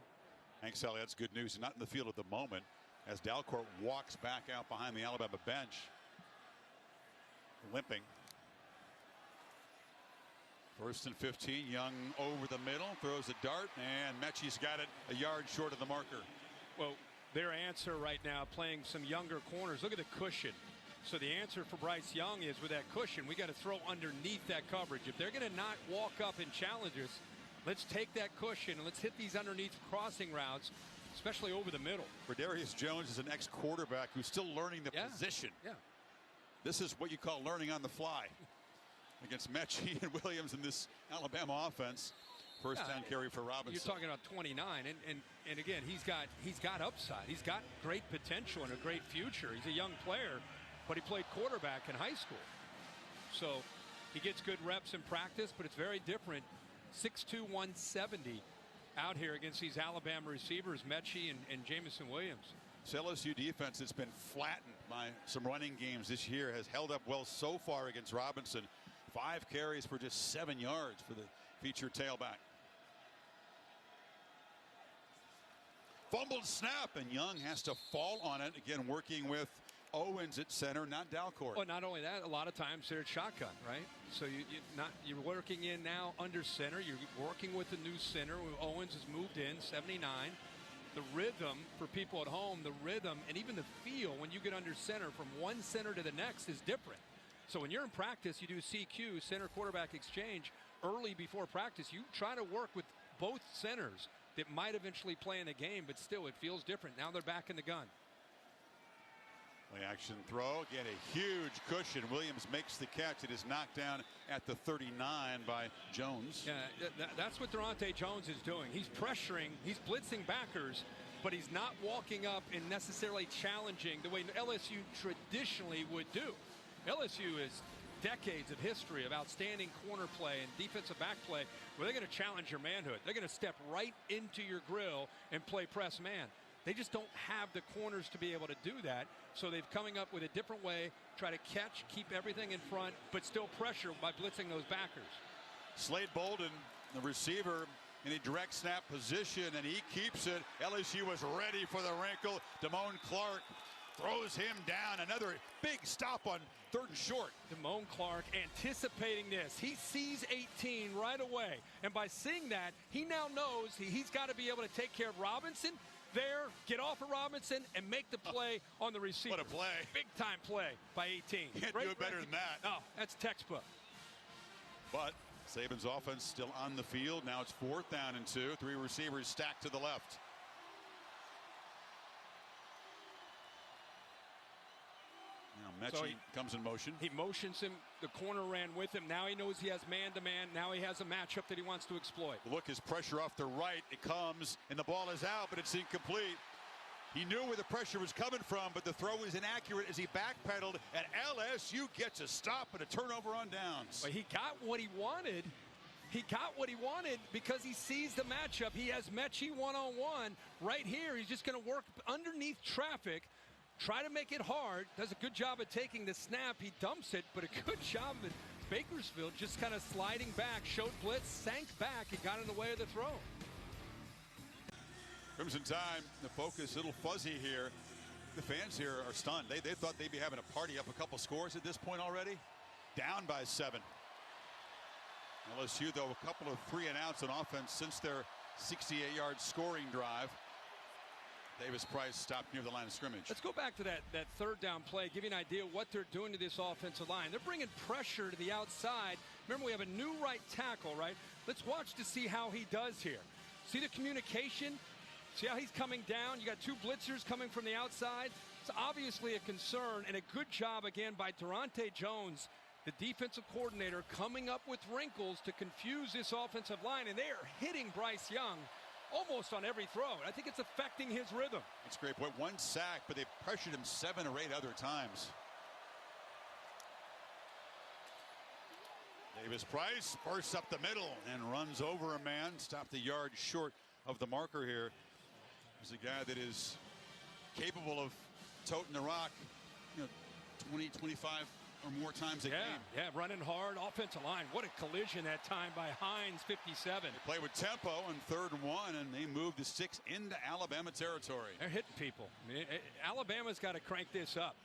Speaker 1: Thanks, Sally. That's good news. Not in the field at the moment as Dalcourt walks back out behind the Alabama bench. Limping. 1st and 15. Young over the middle, throws a dart, and Mechie's got it a yard short of the marker.
Speaker 2: Well, their answer right now, playing some younger corners. Look at the cushion. So the answer for Bryce Young is with that cushion, we got to throw underneath that coverage. If they're going to not walk up and challenge us, let's take that cushion and let's hit these underneath crossing routes, especially over the middle.
Speaker 1: Darius Jones is an ex-quarterback who's still learning the position.
Speaker 2: Yeah.
Speaker 1: This is what you call learning on the fly against Mechie and Williams in this Alabama offense. First down carry for Robinson.
Speaker 2: You're talking about 29, and again, he's got upside. He's got great potential and a great future. He's a young player, but he played quarterback in high school. So he gets good reps in practice, but it's very different. 6'2", 170 out here against these Alabama receivers, Mechie and Jamison Williams.
Speaker 1: This LSU defense has been flattened by some running games this year, has held up well so far against Robinson. 5 carries for just 7 yards for the featured tailback. Fumbled snap, and Young has to fall on it. Again, working with Owens at center, not Dalcourt.
Speaker 2: Well, not only that, a lot of times they're at shotgun, right? So you're working in now under center. You're working with the new center. Owens has moved in, 79. The rhythm for people at home, the rhythm and even the feel when you get under center from one center to the next is different. So when you're in practice, you do CQ, center quarterback exchange, early before practice. You try to work with both centers that might eventually play in a game, but still it feels different. Now they're back in the gun.
Speaker 1: Play action throw. Again, a huge cushion. Williams makes the catch. It is knocked down at the 39 by Jones.
Speaker 2: Yeah, that's what Durante Jones is doing. He's pressuring, he's blitzing backers, but he's not walking up and necessarily challenging the way LSU traditionally would do. LSU is decades of history of outstanding corner play and defensive back play where they're going to challenge your manhood. They're going to step right into your grill and play press man. They just don't have the corners to be able to do that. So they've coming up with a different way, try to catch, keep everything in front, but still pressure by blitzing those backers.
Speaker 1: Slade Bolden, the receiver, in a direct snap position, and he keeps it. LSU was ready for the wrinkle. Damone Clark throws him down. Another big stop on 3rd and short.
Speaker 2: Damone Clark anticipating this. He sees 18 right away. And by seeing that, he now knows he's got to be able to take care of Robinson there, get off of Robinson, and make the play on the receiver.
Speaker 1: What a play.
Speaker 2: Big time play by 18.
Speaker 1: Can't do it better than that.
Speaker 2: Oh, that's textbook.
Speaker 1: But Saban's offense still on the field. Now it's 4th down and 2. 3 receivers stacked to the left. Now Mechie comes in motion.
Speaker 2: He motions him. The corner ran with him. Now he knows he has man-to-man. Now he has a matchup that he wants to exploit.
Speaker 1: Look, his pressure off the right. It comes, and the ball is out, but it's incomplete. He knew where the pressure was coming from, but the throw was inaccurate as he backpedaled, and LSU gets a stop and a turnover on downs.
Speaker 2: Well, he got what he wanted. He got what he wanted because he sees the matchup. He has Mechie one-on-one right here. He's just going to work underneath traffic, try to make it hard. Does a good job of taking the snap. He dumps it, but a good job at Bakersfield just kind of sliding back, showed blitz, sank back, and got in the way of the throw.
Speaker 1: Crimson Tide, the focus a little fuzzy here The fans here are stunned. They thought they'd be having a party up a couple scores at this point already. Down by 7. LSU, though, a couple of 3 and outs on offense since their 68-yard scoring drive. Davis Price stopped near the line of scrimmage.
Speaker 2: Let's go back to that third down play, give you an idea what they're doing to this offensive line. They're bringing pressure to the outside. Remember, we have a new right tackle, right? Let's watch to see how he does here. See the communication? See how he's coming down? You got 2 blitzers coming from the outside. It's obviously a concern, and a good job again by Durante Jones, the defensive coordinator, coming up with wrinkles to confuse this offensive line, and they are hitting Bryce Young almost on every throw. I think it's affecting his rhythm.
Speaker 1: It's great. 1 sack, but they pressured him 7 or 8 other times. Davis Price bursts up the middle and runs over a man. Stopped a yard short of the marker here. He's a guy that is capable of toting the rock, 20, 25 or more times a game.
Speaker 2: Yeah, running hard. Offensive line. What a collision that time by Hines, 57.
Speaker 1: They play with tempo on 3rd and 1, and they move the 6 into Alabama territory.
Speaker 2: They're hitting people. I mean, Alabama's got to crank this up.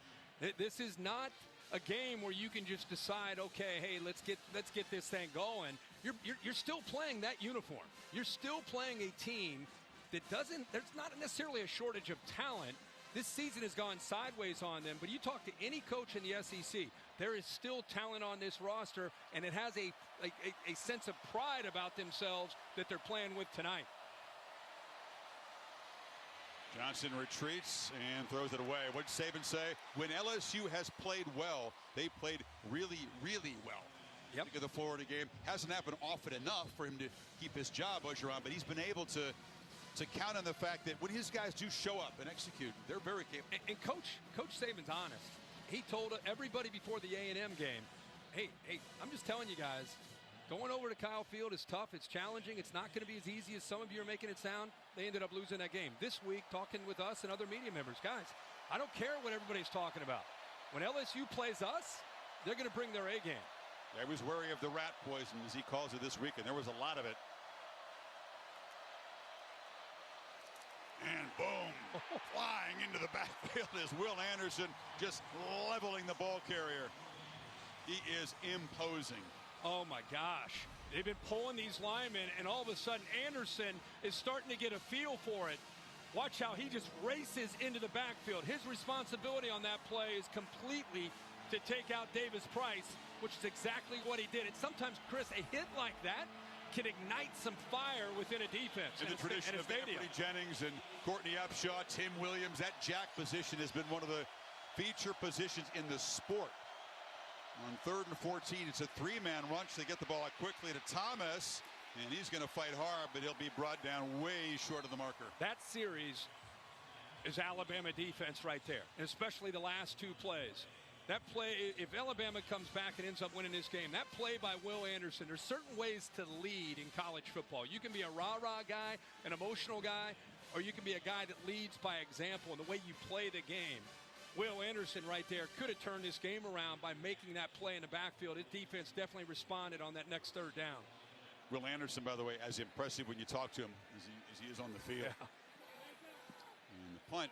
Speaker 2: This is not a game where you can just decide, okay, hey, let's get this thing going. You're still playing that uniform. You're still playing a team that doesn't. There's not necessarily a shortage of talent. This season has gone sideways on them, but you talk to any coach in the SEC, there is still talent on this roster, and it has a sense of pride about themselves that they're playing with tonight.
Speaker 1: Johnson retreats and throws it away. What did Saban say? When LSU has played well, they played really, really well.
Speaker 2: Yep.
Speaker 1: Look at the Florida game. Hasn't happened often enough for him to keep his job, Ogeron, but he's been able to count on the fact that when his guys do show up and execute, they're very capable.
Speaker 2: And Coach Saban's honest. He told everybody before the A&M game, hey, I'm just telling you guys, going over to Kyle Field is tough. It's challenging. It's not going to be as easy as some of you are making it sound. They ended up losing that game. This week, talking with us and other media members, guys, I don't care what everybody's talking about. When LSU plays us, they're going to bring their A game.
Speaker 1: I was wary of the rat poison, as he calls it this week, and there was a lot of it. And boom, flying into the backfield is Will Anderson, just leveling the ball carrier. He is imposing.
Speaker 2: Oh my gosh. They've been pulling these linemen, and all of a sudden Anderson is starting to get a feel for it. Watch how he just races into the backfield. His responsibility on that play is completely to take out Davis Price, which is exactly what he did. And sometimes, Chris, a hit like that can ignite some fire within a defense.
Speaker 1: In the tradition of Anthony Jennings and Courtney Upshaw, Tim Williams, that jack position has been one of the feature positions in the sport. On 3rd and 14, it's a 3-man rush. They get the ball out quickly to Thomas, and he's going to fight hard, but he'll be brought down way short of the marker.
Speaker 2: That series is Alabama defense right there, and especially the last 2 plays. That play, if Alabama comes back and ends up winning this game, that play by Will Anderson, there's certain ways to lead in college football. You can be a rah-rah guy, an emotional guy, or you can be a guy that leads by example in the way you play the game. Will Anderson right there could have turned this game around by making that play in the backfield. His defense definitely responded on that next 3rd down.
Speaker 1: Will Anderson, by the way, as impressive when you talk to him as he is on the field.
Speaker 2: Yeah.
Speaker 1: And the punt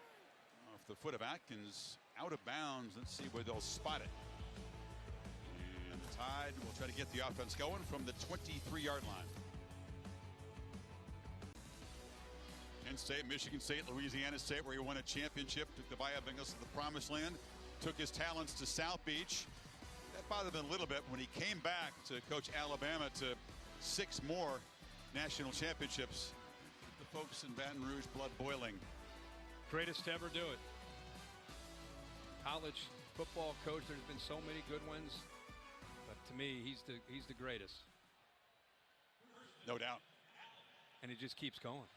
Speaker 1: off the foot of Atkins, out of bounds. Let's see where they'll spot it. And the Tide will try to get the offense going from the 23-yard line. Penn State, Michigan State, Louisiana State, where he won a championship, took the Bayou Bengals to the promised land, took his talents to South Beach. That bothered him a little bit when he came back to coach Alabama to 6 more national championships. The folks in Baton Rouge, blood boiling.
Speaker 2: Greatest to ever do it. College football coach, there's been so many good ones, but to me, he's the greatest.
Speaker 1: No doubt.
Speaker 2: And he just keeps going.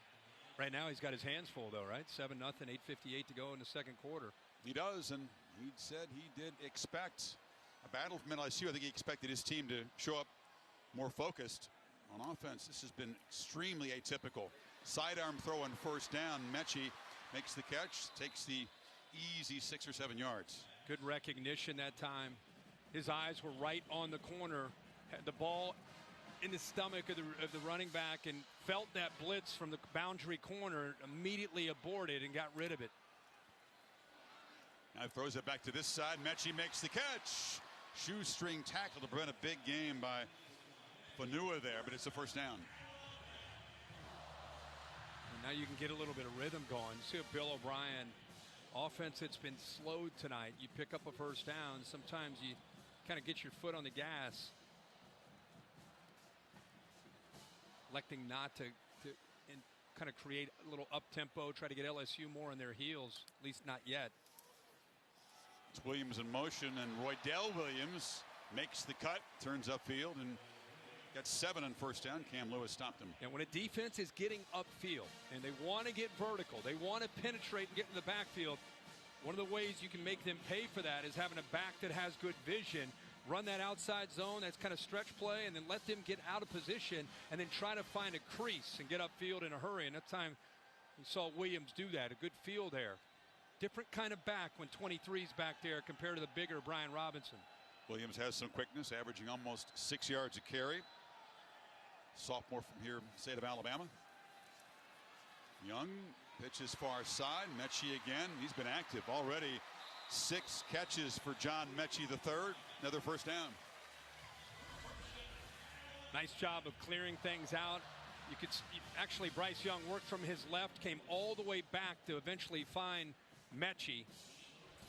Speaker 2: Right now, he's got his hands full, though, right? 7-0, 8:58 to go in the 2nd quarter.
Speaker 1: He does, and he said he did expect a battle from LSU. I think he expected his team to show up more focused on offense. This has been extremely atypical. Sidearm throw on 1st down. Mechie makes the catch, takes the easy 6 or 7 yards.
Speaker 2: Good recognition that time. His eyes were right on the corner. Had the ball in the stomach of the running back and felt that blitz from the boundary corner, immediately aborted and got rid of it.
Speaker 1: Now throws it back to this side. Mechie makes the catch. Shoestring tackle to prevent a big game by Fanua there, but it's a first down.
Speaker 2: And now you can get a little bit of rhythm going. See what Bill O'Brien, offense that's been slowed tonight. You pick up a first down. Sometimes you kind of get your foot on the gas. Electing not to kind of create a little up-tempo, try to get LSU more on their heels, at least not yet.
Speaker 1: It's Williams in motion, and Roydell Williams makes the cut, turns upfield, and got 7 on first down. Cam Lewis stopped him.
Speaker 2: And when a defense is getting upfield and they want to get vertical, they want to penetrate and get in the backfield, one of the ways you can make them pay for that is having a back that has good vision. Run that outside zone, that's kind of stretch play, and then let them get out of position and then try to find a crease and get upfield in a hurry. And that time you saw Williams do that. A good feel there. Different kind of back when 23's back there compared to the bigger Brian Robinson.
Speaker 1: Williams has some quickness, averaging almost 6 yards a carry. Sophomore from here, state of Alabama. Young pitches far side. Mechie again. He's been active already. 6 catches for John Mechie III. Another first down.
Speaker 2: Nice job of clearing things out. You could actually, Bryce Young worked from his left, came all the way back to eventually find Mechie.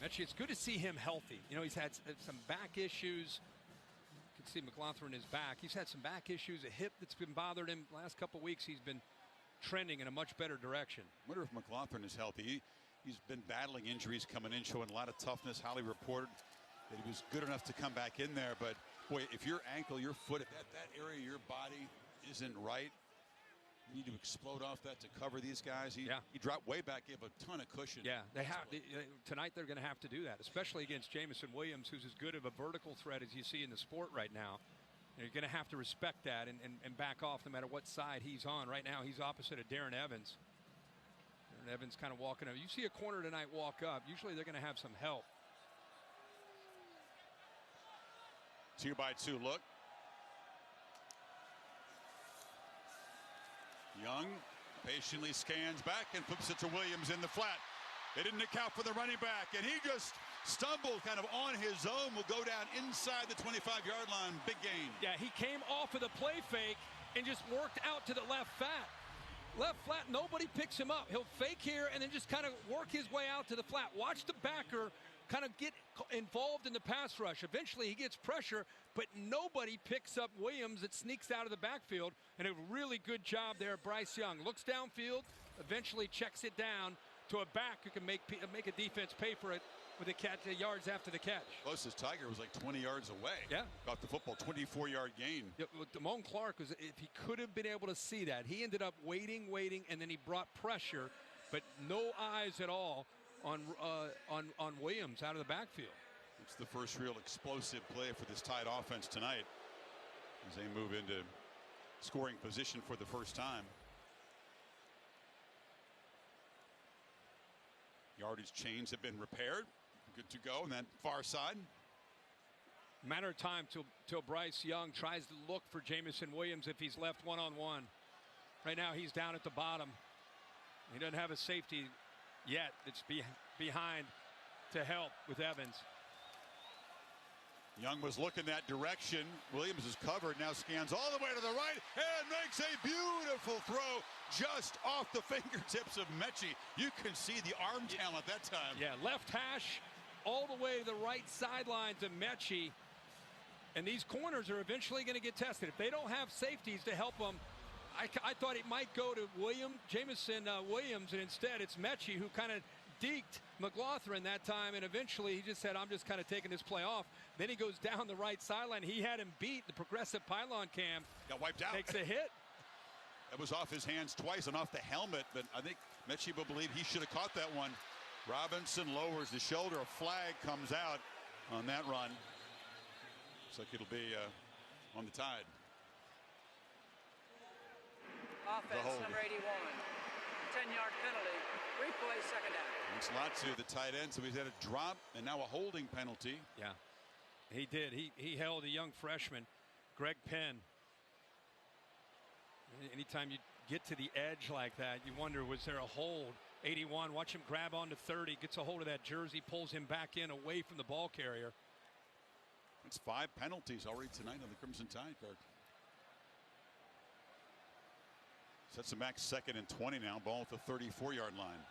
Speaker 2: Mechie, it's good to see him healthy. You know, he's had some back issues. You can see McLaughlin is back. He's had some back issues, a hip that's been bothering him. Last couple of weeks, he's been trending in a much better direction.
Speaker 1: I wonder if McLaughlin is healthy. He's been battling injuries coming in, showing a lot of toughness. Holly reported that he was good enough to come back in there. But, boy, if your ankle, your foot, if that area of your body isn't right, you need to explode off that to cover these guys. He dropped way back, gave a ton of cushion.
Speaker 2: Yeah, they have. Tonight they're going to have to do that, especially against Jamison Williams, who's as good of a vertical threat as you see in the sport right now. And you're going to have to respect that and back off no matter what side he's on. Right now he's opposite of Darren Evans. Evans kind of walking up. You see a corner tonight walk up, usually they're going to have some help.
Speaker 1: 2-by-2 look. Young patiently scans back and flips it to Williams in the flat. They didn't account for the running back, and he just stumbled kind of on his own. Will go down inside the 25-yard line. Big gain.
Speaker 2: Yeah, he came off of the play fake and just worked out to the left flat. Left flat, nobody picks him up. He'll fake here and then just kind of work his way out to the flat. Watch the backer kind of get involved in the pass rush. Eventually he gets pressure, but nobody picks up Williams. It sneaks out of the backfield, and a really good job there. Bryce Young looks downfield, eventually checks it down to a back who can make a defense pay for it with the catch, yards after the catch.
Speaker 1: Closest Tiger was like 20 yards away.
Speaker 2: Yeah.
Speaker 1: Got the football, 24-yard gain.
Speaker 2: Yeah, Damone Clark, if he could have been able to see that, he ended up waiting, and then he brought pressure, but no eyes at all on Williams out of the backfield.
Speaker 1: It's the first real explosive play for this Tide offense tonight as they move into scoring position for the first time. Yardage chains have been repaired. Good to go on that far side.
Speaker 2: Matter of time till Bryce Young tries to look for Jamison Williams if he's left one-on-one. Right now he's down at the bottom. He doesn't have a safety yet. It's behind to help with Evans.
Speaker 1: Young was looking that direction. Williams is covered, now scans all the way to the right and makes a beautiful throw just off the fingertips of Mechie. You can see the arm talent that time.
Speaker 2: Yeah, left hash all the way to the right sideline to Mechie. And these corners are eventually going to get tested. If they don't have safeties to help them, I thought it might go to Jamison Williams, and instead it's Mechie who kind of deked McLaughlin that time, and eventually he just said, I'm just kind of taking this play off. Then he goes down the right sideline. He had him beat. The progressive pylon cam
Speaker 1: got wiped out.
Speaker 2: Takes a hit.
Speaker 1: That was off his hands twice and off the helmet, but I think Mechie will believe he should have caught that one. Robinson lowers the shoulder. A flag comes out on that run. Looks like it'll be on the Tide.
Speaker 8: Offense number 81. 10-yard penalty. Replay, second down.
Speaker 1: Thanks a lot to the tight end. So he's had a drop and now a holding penalty.
Speaker 2: Yeah, he did. He held a young freshman, Greg Penn. Anytime you get to the edge like that, you wonder, was there a hold? 81, watch him grab onto 30, gets a hold of that jersey, pulls him back in away from the ball carrier.
Speaker 1: That's 5 penalties already tonight on the Crimson Tide card. Sets them back 2nd and 20 now. Ball at the 34-yard line.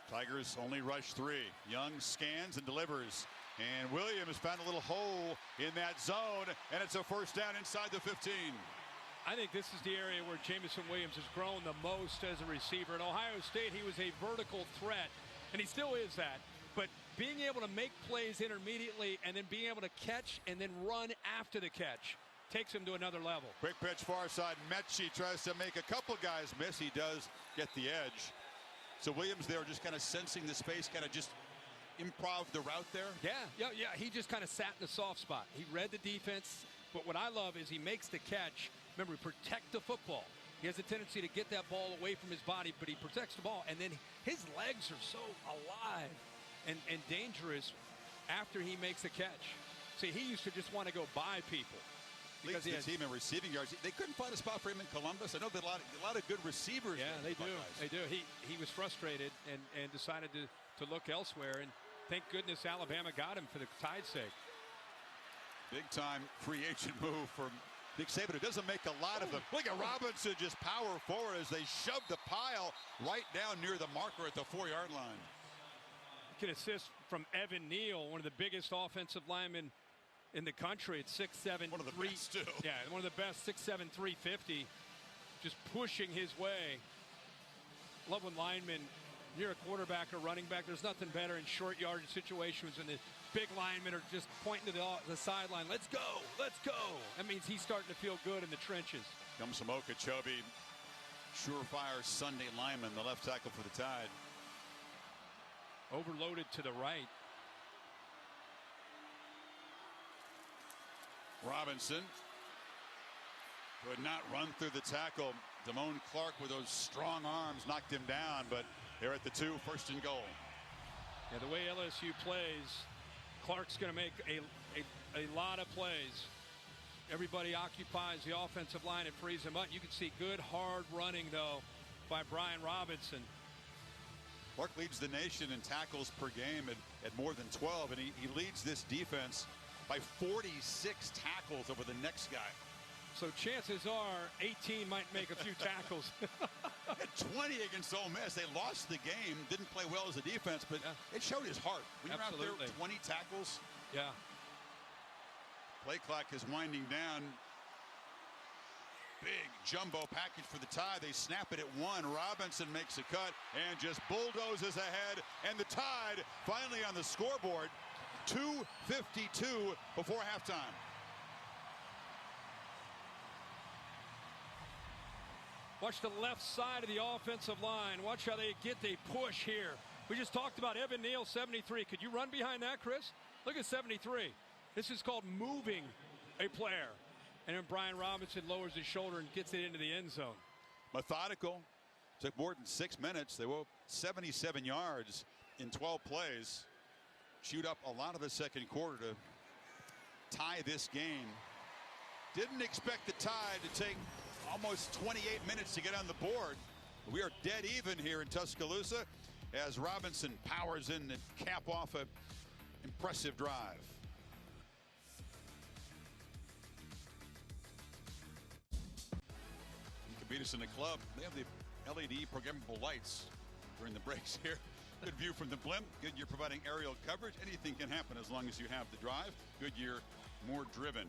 Speaker 1: Tigers only rush 3. Young scans and delivers. And Williams found a little hole in that zone, and it's a first down inside the 15.
Speaker 2: I think this is the area where Jamison Williams has grown the most as a receiver. At Ohio State, he was a vertical threat, and he still is that. But being able to make plays intermediately and then being able to catch and then run after the catch takes him to another level.
Speaker 1: Quick pitch far side. Mechie tries to make a couple guys miss. He does get the edge. So Williams there just kind of sensing the space, kind of just improv the route there.
Speaker 2: Yeah. He just kind of sat in the soft spot. He read the defense, but what I love is he makes the catch. Remember, protect the football. He has a tendency to get that ball away from his body, but he protects the ball, and then his legs are so alive and dangerous after he makes the catch. See, he used to just want to go by people.
Speaker 1: Leads the team in receiving yards. They couldn't find a spot for him in Columbus. I know that a lot of good receivers.
Speaker 2: Yeah, they do. They do. He was frustrated and decided to look elsewhere, and thank goodness Alabama got him for the Tide's sake.
Speaker 1: Big time free agent move from Nick Saban, who doesn't make a lot of them. Look at Robinson just power forward as they shove the pile right down near the marker at the 4-yard line.
Speaker 2: An assist from Evan Neal, one of the biggest offensive linemen in the country at 6'7".
Speaker 1: One of the best, too.
Speaker 2: Yeah, one of the best, 6'7", 350. Just pushing his way. Love when linemen, you're a quarterback or running back, there's nothing better in short yardage situations when the big linemen are just pointing to the sideline. Let's go, let's go. That means he's starting to feel good in the trenches.
Speaker 1: Comes from Okeechobee, surefire Sunday lineman, the left tackle for the Tide.
Speaker 2: Overloaded to the right.
Speaker 1: Robinson could not run through the tackle. Damone Clark with those strong arms knocked him down, but they're at the 2, 1st and goal.
Speaker 2: Yeah, the way LSU plays, Clark's going to make a lot of plays. Everybody occupies the offensive line and frees him up. You can see good hard running though by Brian Robinson.
Speaker 1: Clark leads the nation in tackles per game at more than 12, and he leads this defense by 46 tackles over the next guy.
Speaker 2: So chances are 18 might make a few tackles.
Speaker 1: At 20 against Ole Miss, they lost the game, didn't play well as a defense, but it showed his heart. When you're out there, 20 tackles.
Speaker 2: Yeah.
Speaker 1: Play clock is winding down. Big jumbo package for the Tide. They snap it at 1. Robinson makes a cut and just bulldozes ahead. And the Tide finally on the scoreboard. 2:52 before halftime.
Speaker 2: Watch the left side of the offensive line. Watch how they push here. We just talked about Evan Neal, 73. Could you run behind that, Chris? Look at 73. This is called moving a player. And then Brian Robinson lowers his shoulder and gets it into the end zone.
Speaker 1: Methodical. Took more than 6 minutes. They were 77 yards in 12 plays. Chewed up a lot of the second quarter to tie this game. Didn't expect the Tide to take almost 28 minutes to get on the board. We are dead even here in Tuscaloosa as Robinson powers in and cap off an impressive drive. You can beat us in the club. They have the LED programmable lights during the breaks here. Good view from the blimp. Goodyear providing aerial coverage. Anything can happen as long as you have the drive. Goodyear, more driven.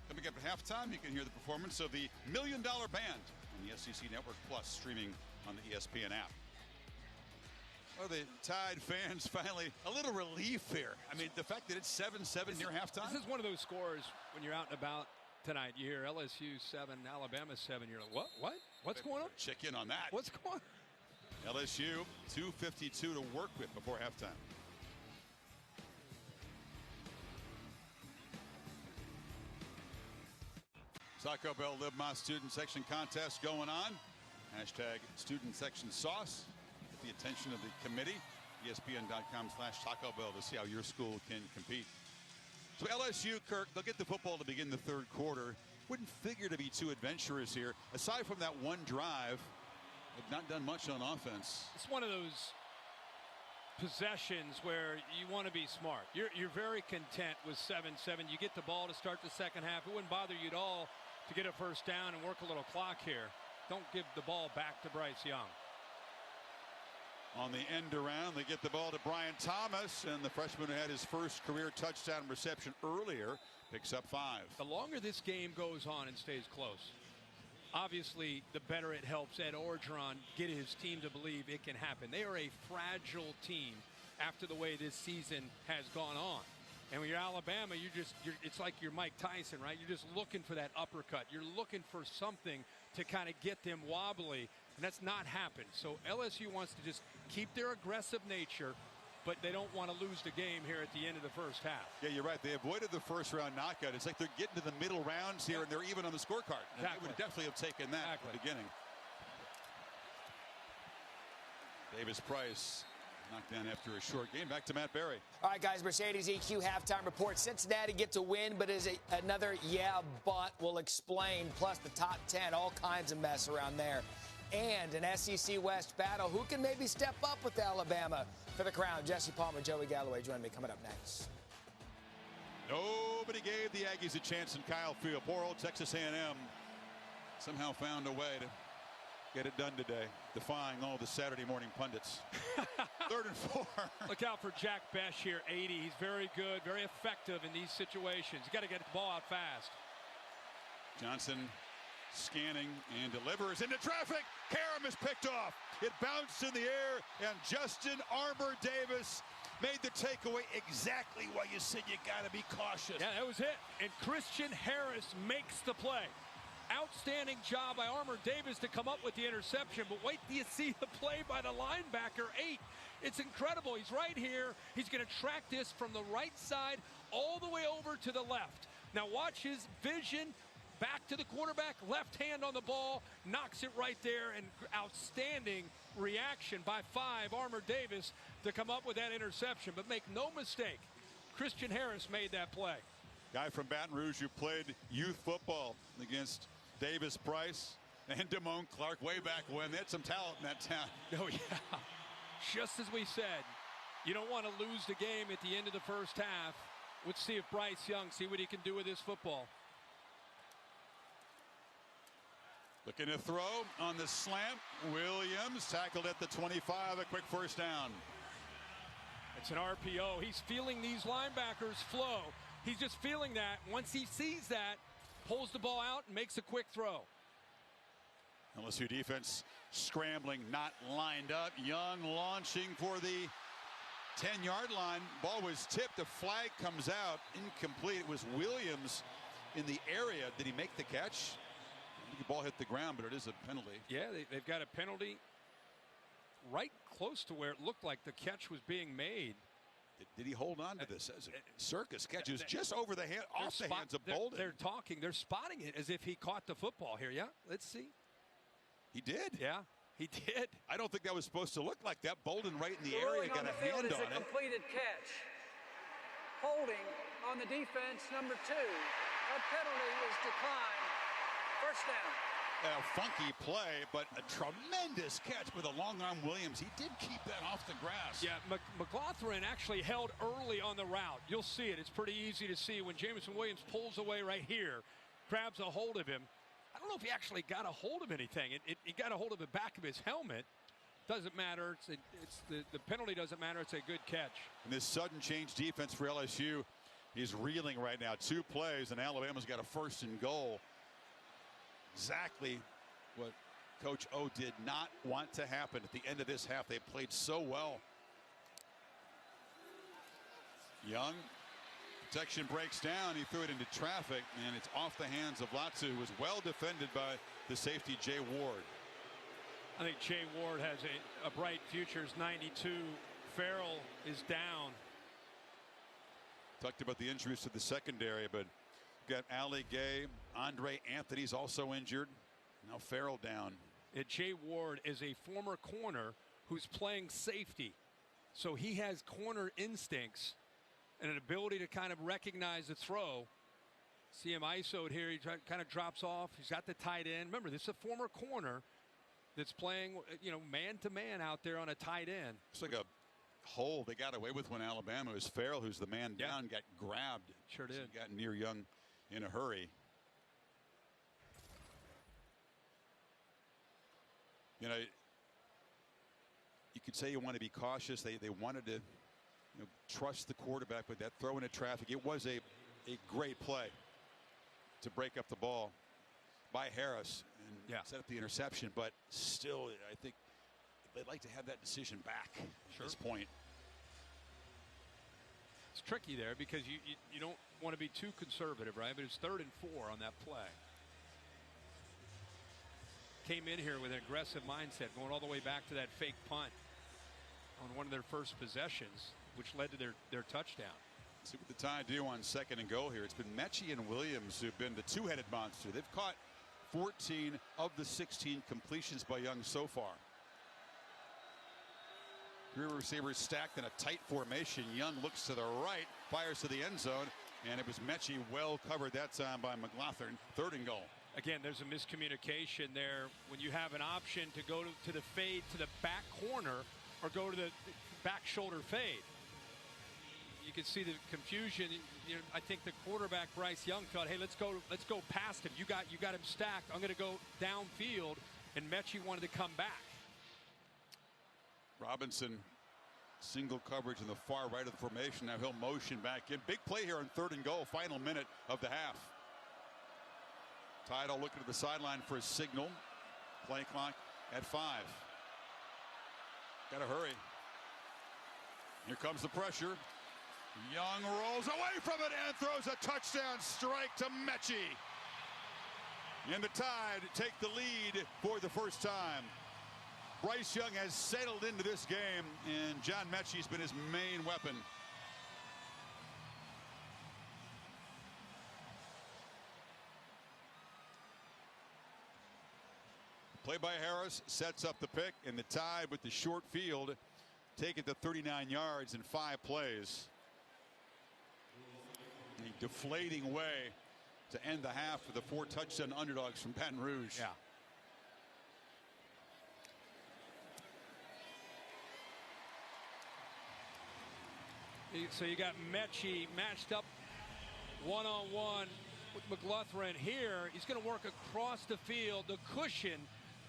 Speaker 1: Coming up at halftime, you can hear the performance of the $1 Million Band on the SEC Network Plus, streaming on the ESPN app. Oh, the Tide fans finally a little relief here. I mean, the fact that it's 7-7 near halftime.
Speaker 2: This is one of those scores when you're out and about tonight. You hear LSU 7, Alabama 7. You're like, what? What's going on?
Speaker 1: Check in on that.
Speaker 2: What's going on?
Speaker 1: LSU 2:52 to work with before halftime. Taco Bell Live My Student Section contest going on. Hashtag Student Section Sauce. Get the attention of the committee. ESPN.com/Taco Bell to see how your school can compete. So LSU, Kirk, they'll get the football to begin the third quarter. Wouldn't figure to be too adventurous here. Aside from that one drive, they've not done much on offense.
Speaker 2: It's one of those possessions where you want to be smart. You're very content with 7-7. You get the ball to start the second half. It wouldn't bother you at all to get a first down and work a little clock here. Don't give the ball back to Bryce Young.
Speaker 1: On the end around, they get the ball to Brian Thomas, and the freshman who had his first career touchdown reception earlier picks up 5.
Speaker 2: The longer this game goes on and stays close, obviously the better it helps Ed Orgeron get his team to believe it can happen. They are a fragile team after the way this season has gone on. And when you're Alabama, it's like you're Mike Tyson, right? You're just looking for that uppercut. You're looking for something to kind of get them wobbly, and that's not happened. So LSU wants to just keep their aggressive nature, but they don't want to lose the game here at the end of the first half.
Speaker 1: Yeah, you're right. They avoided the first round knockout. It's like they're getting to the middle rounds here, and they're even on the scorecard. And they would definitely have taken that at the beginning. Davis Price knocked down after a short game. Back to Matt Berry.
Speaker 9: All right, guys, Mercedes EQ halftime report. Cincinnati gets a win, but is it another but? We'll explain. Plus the top 10, all kinds of mess around there. And an SEC West battle. Who can maybe step up with Alabama for the crown? Jesse Palmer, Joey Galloway join me coming up next.
Speaker 1: Nobody gave the Aggies a chance in Kyle Field. Poor old Texas A&M somehow found a way to get it done today, defying all the Saturday morning pundits. 3rd and 4.
Speaker 2: Look out for Jack Besh here, 80. He's very good, very effective in these situations. You got to get the ball out fast.
Speaker 1: Johnson scanning and delivers into traffic. Karam is picked off. It bounced in the air, and Justin Armour Davis made the takeaway exactly why you said you got to be cautious.
Speaker 2: Yeah, that was it. And Christian Harris makes the play. Outstanding job by Armour Davis to come up with the interception, but wait till you see the play by the linebacker, 8. It's incredible. He's right here. He's going to track this from the right side all the way over to the left. Now watch his vision. Back to the quarterback, left hand on the ball, knocks it right there, and outstanding reaction by 5, Armour Davis, to come up with that interception. But make no mistake, Christian Harris made that play.
Speaker 1: Guy from Baton Rouge who played youth football against Davis Price and Damone Clark way back when. They had some talent in that town.
Speaker 2: Oh, yeah. Just as we said, you don't want to lose the game at the end of the first half. Let's see if Bryce Young, see what he can do with his football.
Speaker 1: Looking to throw on the slant. Williams tackled at the 25, a quick first down.
Speaker 2: It's an RPO. He's feeling these linebackers flow. He's just feeling that. Once he sees that, pulls the ball out and makes a quick throw.
Speaker 1: LSU defense scrambling, not lined up. Young launching for the 10-yard line. Ball was tipped. The flag comes out. Incomplete. It was Williams in the area. Did he make the catch? The ball hit the ground, but it is a penalty.
Speaker 2: Yeah, they've got a penalty right close to where it looked like the catch was being made.
Speaker 1: Did he hold on to this as a circus catch? It was just over the hand, off the hands of Bolden.
Speaker 2: They're spotting it as if he caught the football here. Yeah, let's see.
Speaker 1: He did.
Speaker 2: Yeah, he did.
Speaker 1: I don't think that was supposed to look like that. Bolden right in the area got a hand on it.
Speaker 8: A completed catch. Holding on the defense, number 2. A penalty is declined. First down.
Speaker 1: A funky play, but a tremendous catch with a long arm Williams. He did keep that off the grass.
Speaker 2: Yeah, McLaughlin actually held early on the route. You'll see it. It's pretty easy to see when Jamison Williams pulls away right here, grabs a hold of him. I don't know if he actually got a hold of anything. He got a hold of the back of his helmet. Doesn't matter. The penalty doesn't matter. It's a good catch.
Speaker 1: And this sudden change defense for LSU is reeling right now. 2 plays, and Alabama's got a 1st and goal. Exactly what Coach O did not want to happen at the end of this half. They played so well. Young, protection breaks down. He threw it into traffic, and it's off the hands of Latsu, who was well defended by the safety, Jay Ward.
Speaker 2: I think Jay Ward has a bright future. 92. Farrell is down.
Speaker 1: Talked about the injuries to the secondary, but got Ali Gay, Andre Anthony's also injured. Now Farrell down.
Speaker 2: And Jay Ward is a former corner who's playing safety, so he has corner instincts. and an ability to kind of recognize the throw. See him ISO'd here. He kind of drops off. He's got the tight end. Remember, this is a former corner that's playing, man-to-man out there on a tight end.
Speaker 1: It's like a hole they got away with when Alabama was Farrell, who's the man down, got grabbed.
Speaker 2: Sure did.
Speaker 1: He got near Young in a hurry. You could say you want to be cautious. They wanted to trust the quarterback, but that throw into traffic, it was a great play to break up the ball by Harris and set up the interception. But still, I think they'd like to have that decision back at this point.
Speaker 2: It's tricky there because you don't want to be too conservative, right? But it's 3rd and 4 on that play. Came in here with an aggressive mindset, going all the way back to that fake punt on one of their first possessions, which led to their touchdown.
Speaker 1: See what the Tide do on 2nd and goal here. It's been Mechie and Williams who've been the two-headed monster. They've caught 14 of the 16 completions by Young so far. 3 receivers stacked in a tight formation. Young looks to the right, fires to the end zone, and it was Mechie well covered that time by McLaughlin. 3rd and goal.
Speaker 2: Again, there's a miscommunication there when you have an option to go to the fade to the back corner or go to the back shoulder fade. You can see the confusion. I think the quarterback Bryce Young thought, hey, let's go past him. You got him stacked. I'm going to go downfield, and Mechie wanted to come back.
Speaker 1: Robinson single coverage in the far right of the formation. Now he'll motion back in. Big play here on 3rd and goal. Final minute of the half. Tide all looking to the sideline for a signal. Play clock at 5. Got to hurry. Here comes the pressure. Young rolls away from it and throws a touchdown strike to Mechie. And the Tide take the lead for the first time. Bryce Young has settled into this game, and John Mechie's been his main weapon. Play by Harris sets up the pick, and the Tide with the short field take it to 39 yards in 5 plays. A deflating way to end the half for the 4 touchdown underdogs from Baton Rouge.
Speaker 2: Yeah. So you got Mechie matched up one-on-one with McLaughlin here. He's going to work across the field. The cushion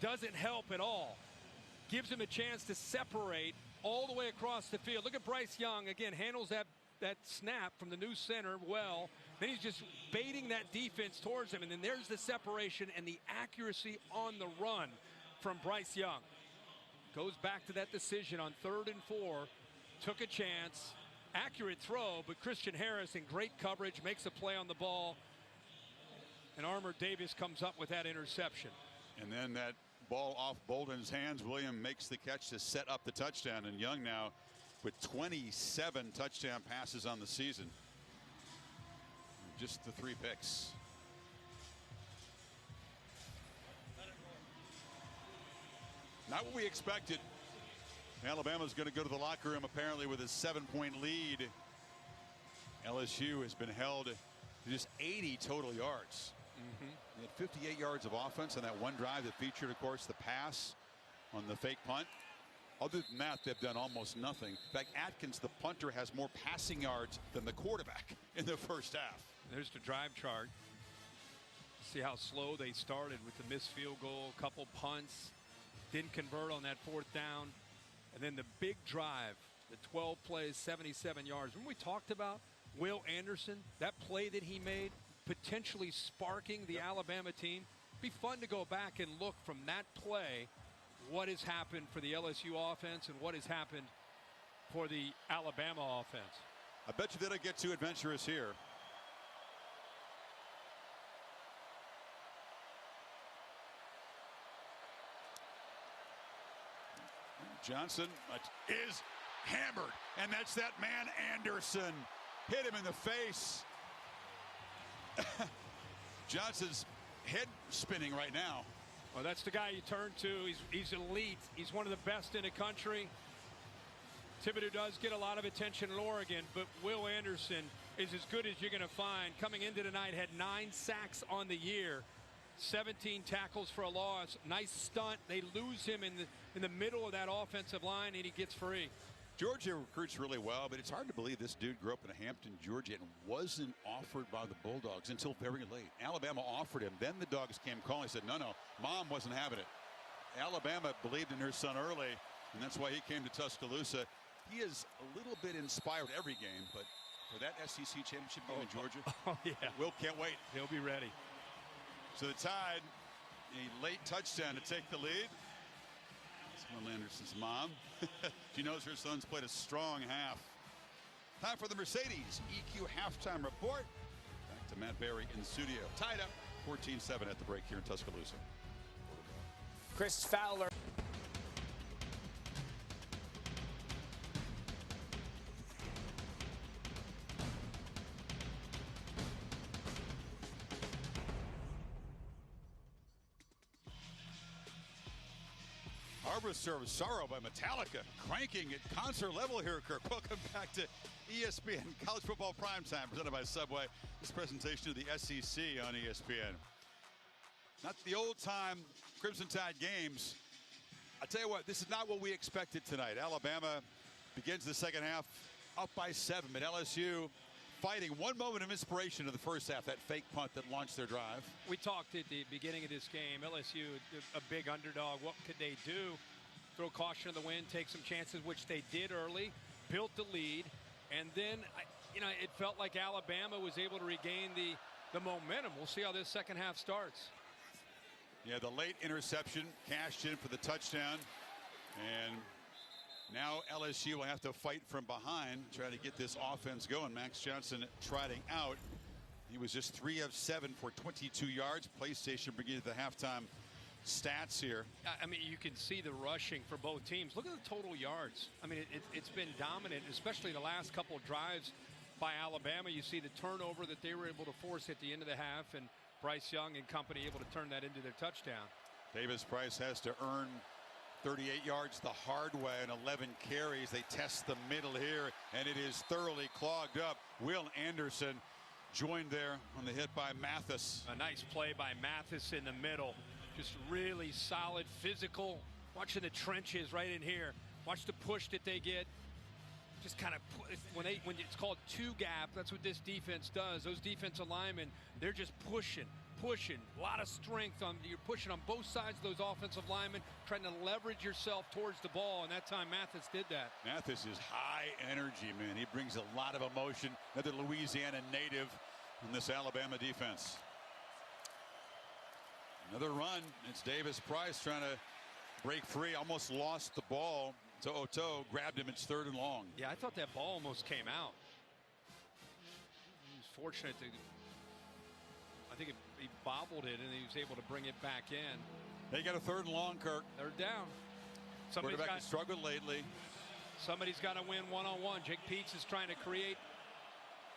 Speaker 2: doesn't help at all. Gives him a chance to separate all the way across the field. Look at Bryce Young again, handles that snap from the new center well. Then he's just baiting that defense towards him, and then there's the separation and the accuracy on the run from Bryce Young. Goes back to that decision on 3rd and 4. Took a chance. Accurate throw, but Christian Harris in great coverage makes a play on the ball, and Armour Davis comes up with that interception.
Speaker 1: And then that ball off Bolden's hands. William makes the catch to set up the touchdown, and Young now with 27 touchdown passes on the season. Just the 3 picks. Not what we expected. Alabama's going to go to the locker room apparently with a 7-point lead. LSU has been held to just 80 total yards. They had 58 yards of offense on that one drive that featured, of course, the pass on the fake punt. Other than that, they've done almost nothing. In fact, Atkins, the punter, has more passing yards than the quarterback in the first half.
Speaker 2: There's the drive chart. See how slow they started with the missed field goal, a couple punts, didn't convert on that 4th down. And then the big drive, the 12 plays, 77 yards. When we talked about Will Anderson, that play that he made, potentially sparking the Alabama team, be fun to go back and look from that play what has happened for the LSU offense and what has happened for the Alabama offense.
Speaker 1: I bet you they don't get too adventurous here. Johnson is hammered, and that's that man Anderson. Hit him in the face. Johnson's head spinning right now.
Speaker 2: Well, that's the guy you turn to. He's elite. He's one of the best in the country. Thibodeau does get a lot of attention in Oregon, but Will Anderson is as good as you're going to find. Coming into tonight, had 9 sacks on the year, 17 tackles for a loss. Nice stunt. They lose him in the middle of that offensive line, and he gets free.
Speaker 1: Georgia recruits really well, but it's hard to believe this dude grew up in Hampton, Georgia, and wasn't offered by the Bulldogs until very late. Alabama offered him. Then the Dogs came calling and said, no, Mom wasn't having it. Alabama believed in her son early, and that's why he came to Tuscaloosa. He is a little bit inspired every game, but for that SEC championship game in Georgia, Will can't wait.
Speaker 2: He'll be ready.
Speaker 1: So the Tide, a late touchdown to take the lead. Will Anderson's mom. She knows her son's played a strong half. Time for the Mercedes EQ halftime report. Back to Matt Berry in the studio. Tied up 14-7 at the break here in Tuscaloosa.
Speaker 9: Chris Fowler.
Speaker 1: Arbiter of Sorrow by Metallica, cranking at concert level here, Kirk. Welcome back to ESPN College Football Primetime, presented by Subway. This presentation of the SEC on ESPN. Not the old-time Crimson Tide games. I tell you what, this is not what we expected tonight. Alabama begins the second half up by 7, but LSU fighting. One moment of inspiration in the first half, that fake punt that launched their drive.
Speaker 2: We talked at the beginning of this game, LSU, a big underdog. What could they do? Throw caution to the wind, take some chances, which they did early, built the lead, and then, it felt like Alabama was able to regain the momentum. We'll see how this second half starts.
Speaker 1: Yeah, the late interception cashed in for the touchdown, and now LSU will have to fight from behind, try to get this offense going. Max Johnson trotting out. He was just 3 of 7 for 22 yards. PlayStation bringing the halftime stats here.
Speaker 2: I mean, you can see the rushing for both teams. Look at the total yards. I mean, it's been dominant, especially the last couple of drives by Alabama. You see the turnover that they were able to force at the end of the half, and Bryce Young and company able to turn that into their touchdown.
Speaker 1: Davis Price has to earn 38 yards the hard way and 11 carries. They test the middle here, and it is thoroughly clogged up. Will Anderson joined there on the hit by Mathis.
Speaker 2: A nice play by Mathis in the middle. Just really solid, physical. Watching the trenches right in here. Watch the push that they get. Just kind of when it's called two gap, that's what this defense does. Those defensive linemen, they're just pushing. A lot of strength you're pushing on both sides of those offensive linemen, trying to leverage yourself towards the ball, and that time Mathis did that.
Speaker 1: Mathis is high energy, man. He brings a lot of emotion. Another Louisiana native in this Alabama defense. Another run. It's Davis Price trying to break free. Almost lost the ball to Oto. Grabbed him. It's 3rd and long.
Speaker 2: Yeah, I thought that ball almost came out. He was fortunate to. I think he bobbled it, and he was able to bring it back in.
Speaker 1: They got a 3rd and long, Kirk.
Speaker 2: They're down.
Speaker 1: Quarterback has struggled lately.
Speaker 2: Somebody's got to win one-on-one. Jake Peets is trying to create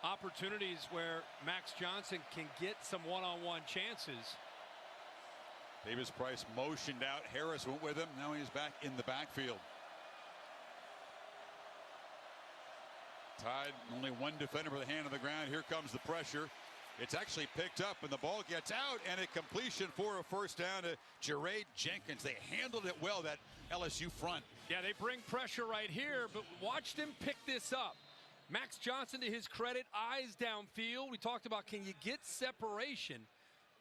Speaker 2: opportunities where Max Johnson can get some one-on-one chances.
Speaker 1: Davis Price motioned out. Harris went with him. Now he's back in the backfield. Tide only one defender for the hand on the ground. Here comes the pressure. It's actually picked up, and the ball gets out, and a completion for a first down to Jared Jenkins. They handled it well, that LSU front.
Speaker 2: Yeah, they bring pressure right here, but watch them pick this up. Max Johnson, to his credit, eyes downfield. We talked about, can you get separation?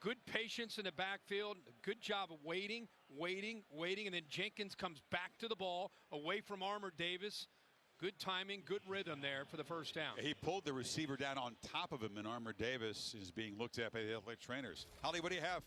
Speaker 2: Good patience in the backfield. Good job of waiting, and then Jenkins comes back to the ball, away from Armour Davis. Good timing, good rhythm there for the first down.
Speaker 1: He pulled the receiver down on top of him, and Armour Davis is being looked at by the athletic trainers. Holly, what do you have?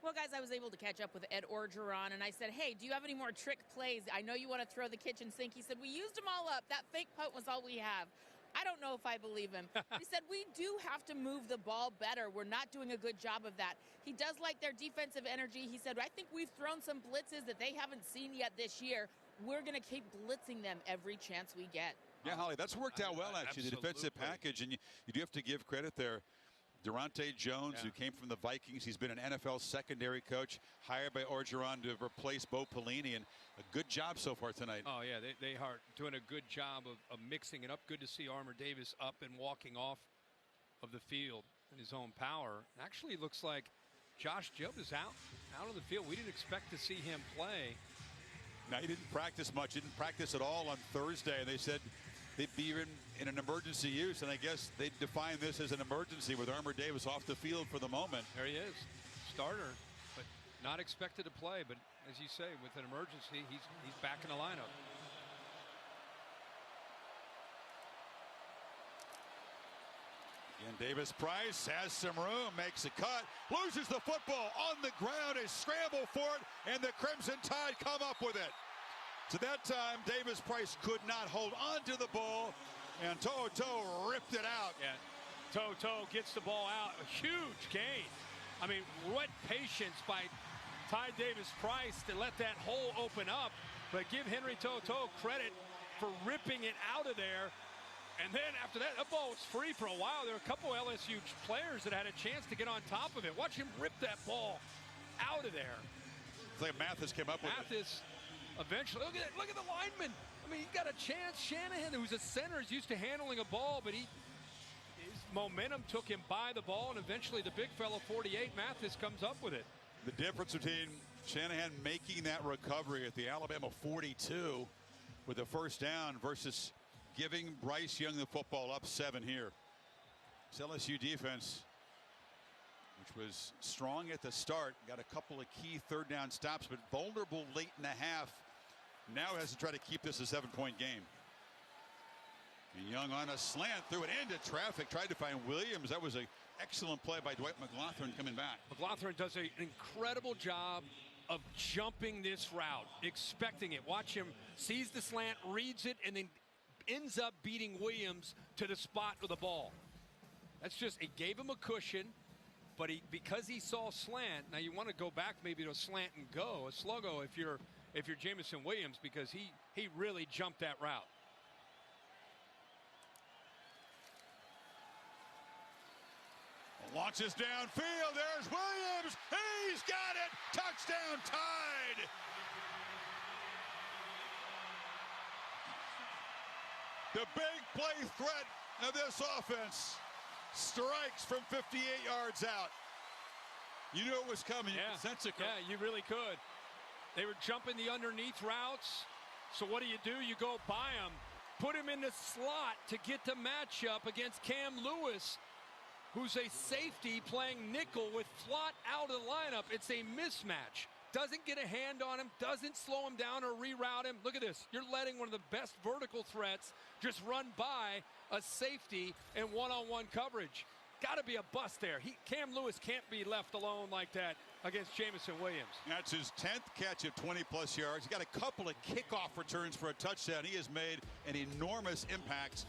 Speaker 6: Well, guys, I was able to catch up with Ed Orgeron, and I said, hey, do you have any more trick plays? I know you want to throw the kitchen sink. He said, we used them all up. That fake punt was all we have. I don't know if I believe him. He said, we do have to move the ball better. We're not doing a good job of that. He does like their defensive energy. He said, I think we've thrown some blitzes that they haven't seen yet this year. We're going to keep blitzing them every chance we get.
Speaker 1: Yeah, Holly, that's worked out well, actually, the defensive package. And you do have to give credit there. Durante Jones, who came from the Vikings. He's been an NFL secondary coach, hired by Orgeron to replace Bo Pelini, and a good job so far tonight.
Speaker 2: Oh, yeah, they are doing a good job of mixing it up. Good to see Armour Davis up and walking off of the field in his own power. Actually, looks like Josh Jobe is out of the field. We didn't expect to see him play.
Speaker 1: Now, he didn't practice much, didn't practice at all on Thursday. They said they'd be in an emergency use, and I guess they define this as an emergency with Armour Davis off the field for the moment.
Speaker 2: There he is, starter, but not expected to play. But as you say, with an emergency, he's back in the lineup.
Speaker 1: And Davis Price has some room, makes a cut, loses the football on the ground, a scramble for it, and the Crimson Tide come up with it. So that time, Davis Price could not hold on to the ball, and Toto ripped it out.
Speaker 2: Yeah, Toto gets the ball out, a huge gain. I mean, what patience by Ty Davis Price to let that hole open up, but give Henry Toto credit for ripping it out of there. And then after that, that ball was free for a while. There were a couple LSU players that had a chance to get on top of it. Watch him rip that ball out of there.
Speaker 1: It's like Mathis came up with it.
Speaker 2: Mathis eventually, look at the lineman. I mean, he got a chance. Shanahan, who's a center, is used to handling a ball, but his momentum took him by the ball, and eventually the big fellow, 48, Mathis, comes up with it.
Speaker 1: The difference between Shanahan making that recovery at the Alabama 42 with a first down versus giving Bryce Young the football up 7 here. This LSU defense, which was strong at the start, got a couple of key third down stops, but vulnerable late in the half. Now has to try to keep this a 7-point game. And Young on a slant, threw it into traffic, tried to find Williams. That was an excellent play by Dwight McLaughlin coming back.
Speaker 2: McLaughlin does an incredible job of jumping this route, expecting it. Watch him, sees the slant, reads it, and then ends up beating Williams to the spot with the ball. That's just, it gave him a cushion, but because he saw slant, now you want to go back maybe to a slant and go, a sluggo if you're Jamison Williams, because he really jumped that route.
Speaker 1: Launches downfield, there's Williams, he's got it, touchdown Tide. The big play threat of this offense strikes from 58 yards out. You knew it was coming.
Speaker 2: Yeah,
Speaker 1: you could sense it coming.
Speaker 2: Yeah, you really could. They were jumping the underneath routes. So what do? You go by him, put him in the slot to get the matchup against Cam Lewis, who's a safety playing nickel with Flott out of the lineup. It's a mismatch. Doesn't get a hand on him, doesn't slow him down or reroute him. Look at this. You're letting one of the best vertical threats just run by a safety in one-on-one coverage. Got to be a bust there. Cam Lewis can't be left alone like that against Jamison Williams.
Speaker 1: That's his 10th catch of 20-plus yards. He got a couple of kickoff returns for a touchdown. He has made an enormous impact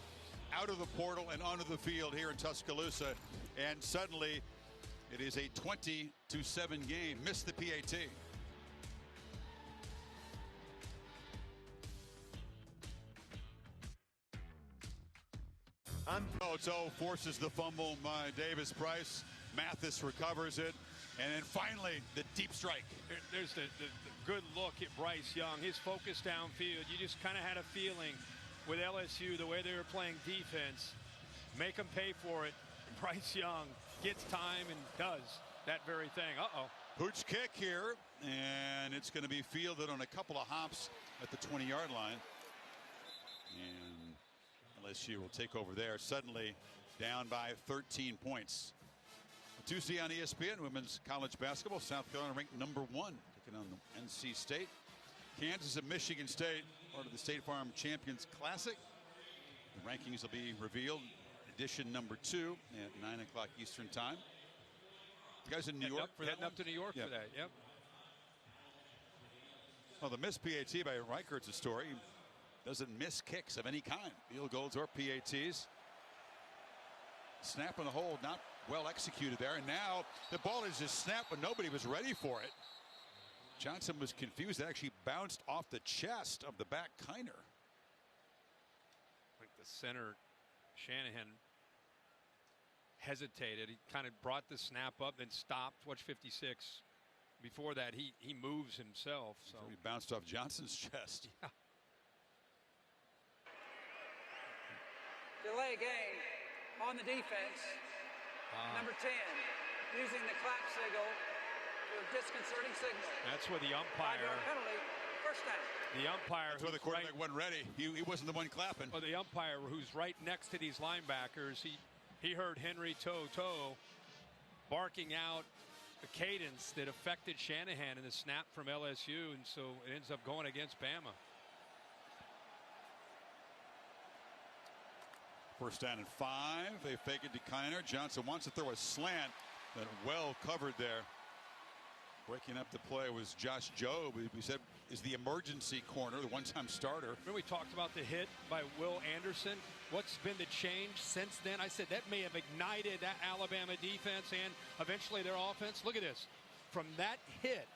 Speaker 1: out of the portal and onto the field here in Tuscaloosa. And suddenly, it is a 20-7 game. Missed the PAT. Toto forces the fumble by Davis Price. Mathis recovers it. And then finally, the deep strike.
Speaker 2: There's the good look at Bryce Young. His focus downfield. You just kind of had a feeling with LSU, the way they were playing defense, make them pay for it. Bryce Young gets time and does that very thing.
Speaker 1: Hooch kick here, and it's going to be fielded on a couple of hops at the 20-yard line. And LSU will take over there. Suddenly down by 13 points. Tuesday on ESPN, women's college basketball. South Carolina ranked #1, taking on the NC State. Kansas and Michigan State, part of the State Farm Champions Classic. The rankings will be revealed, edition number 2 at 9 o'clock Eastern time. You guys in New York for that?
Speaker 2: Heading up to New York for that, yep.
Speaker 1: Well, the missed PAT by Reichert's a story. He doesn't miss kicks of any kind, field goals or PATs. Snap in the hole, not well executed there. And now the ball is just snapped, but nobody was ready for it. Johnson was confused. It actually bounced off the chest of the back Kiner.
Speaker 2: Like the center, Shanahan hesitated. He kind of brought the snap up, then stopped. Watch 56. Before that, he moves himself. So
Speaker 1: he bounced off Johnson's chest.
Speaker 2: Yeah.
Speaker 8: Delay game on the defense. Number 10, using the clap signal for disconcerting signal.
Speaker 2: That's where the umpire.
Speaker 8: 5-yard penalty, first down.
Speaker 2: The umpire.
Speaker 1: That's where the quarterback wasn't ready. He wasn't the one clapping.
Speaker 2: Well, the umpire who's right next to these linebackers, he heard Henry Toto barking out a cadence that affected Shanahan in the snap from LSU, and so it ends up going against Bama.
Speaker 1: First down and 5. They fake it to Kiner. Johnson wants to throw a slant, but well covered there. Breaking up the play was Josh Jobe, who we said is the emergency corner, the one-time starter.
Speaker 2: Remember we talked about the hit by Will Anderson? What's been the change since then? I said that may have ignited that Alabama defense and eventually their offense. Look at this. From that hit,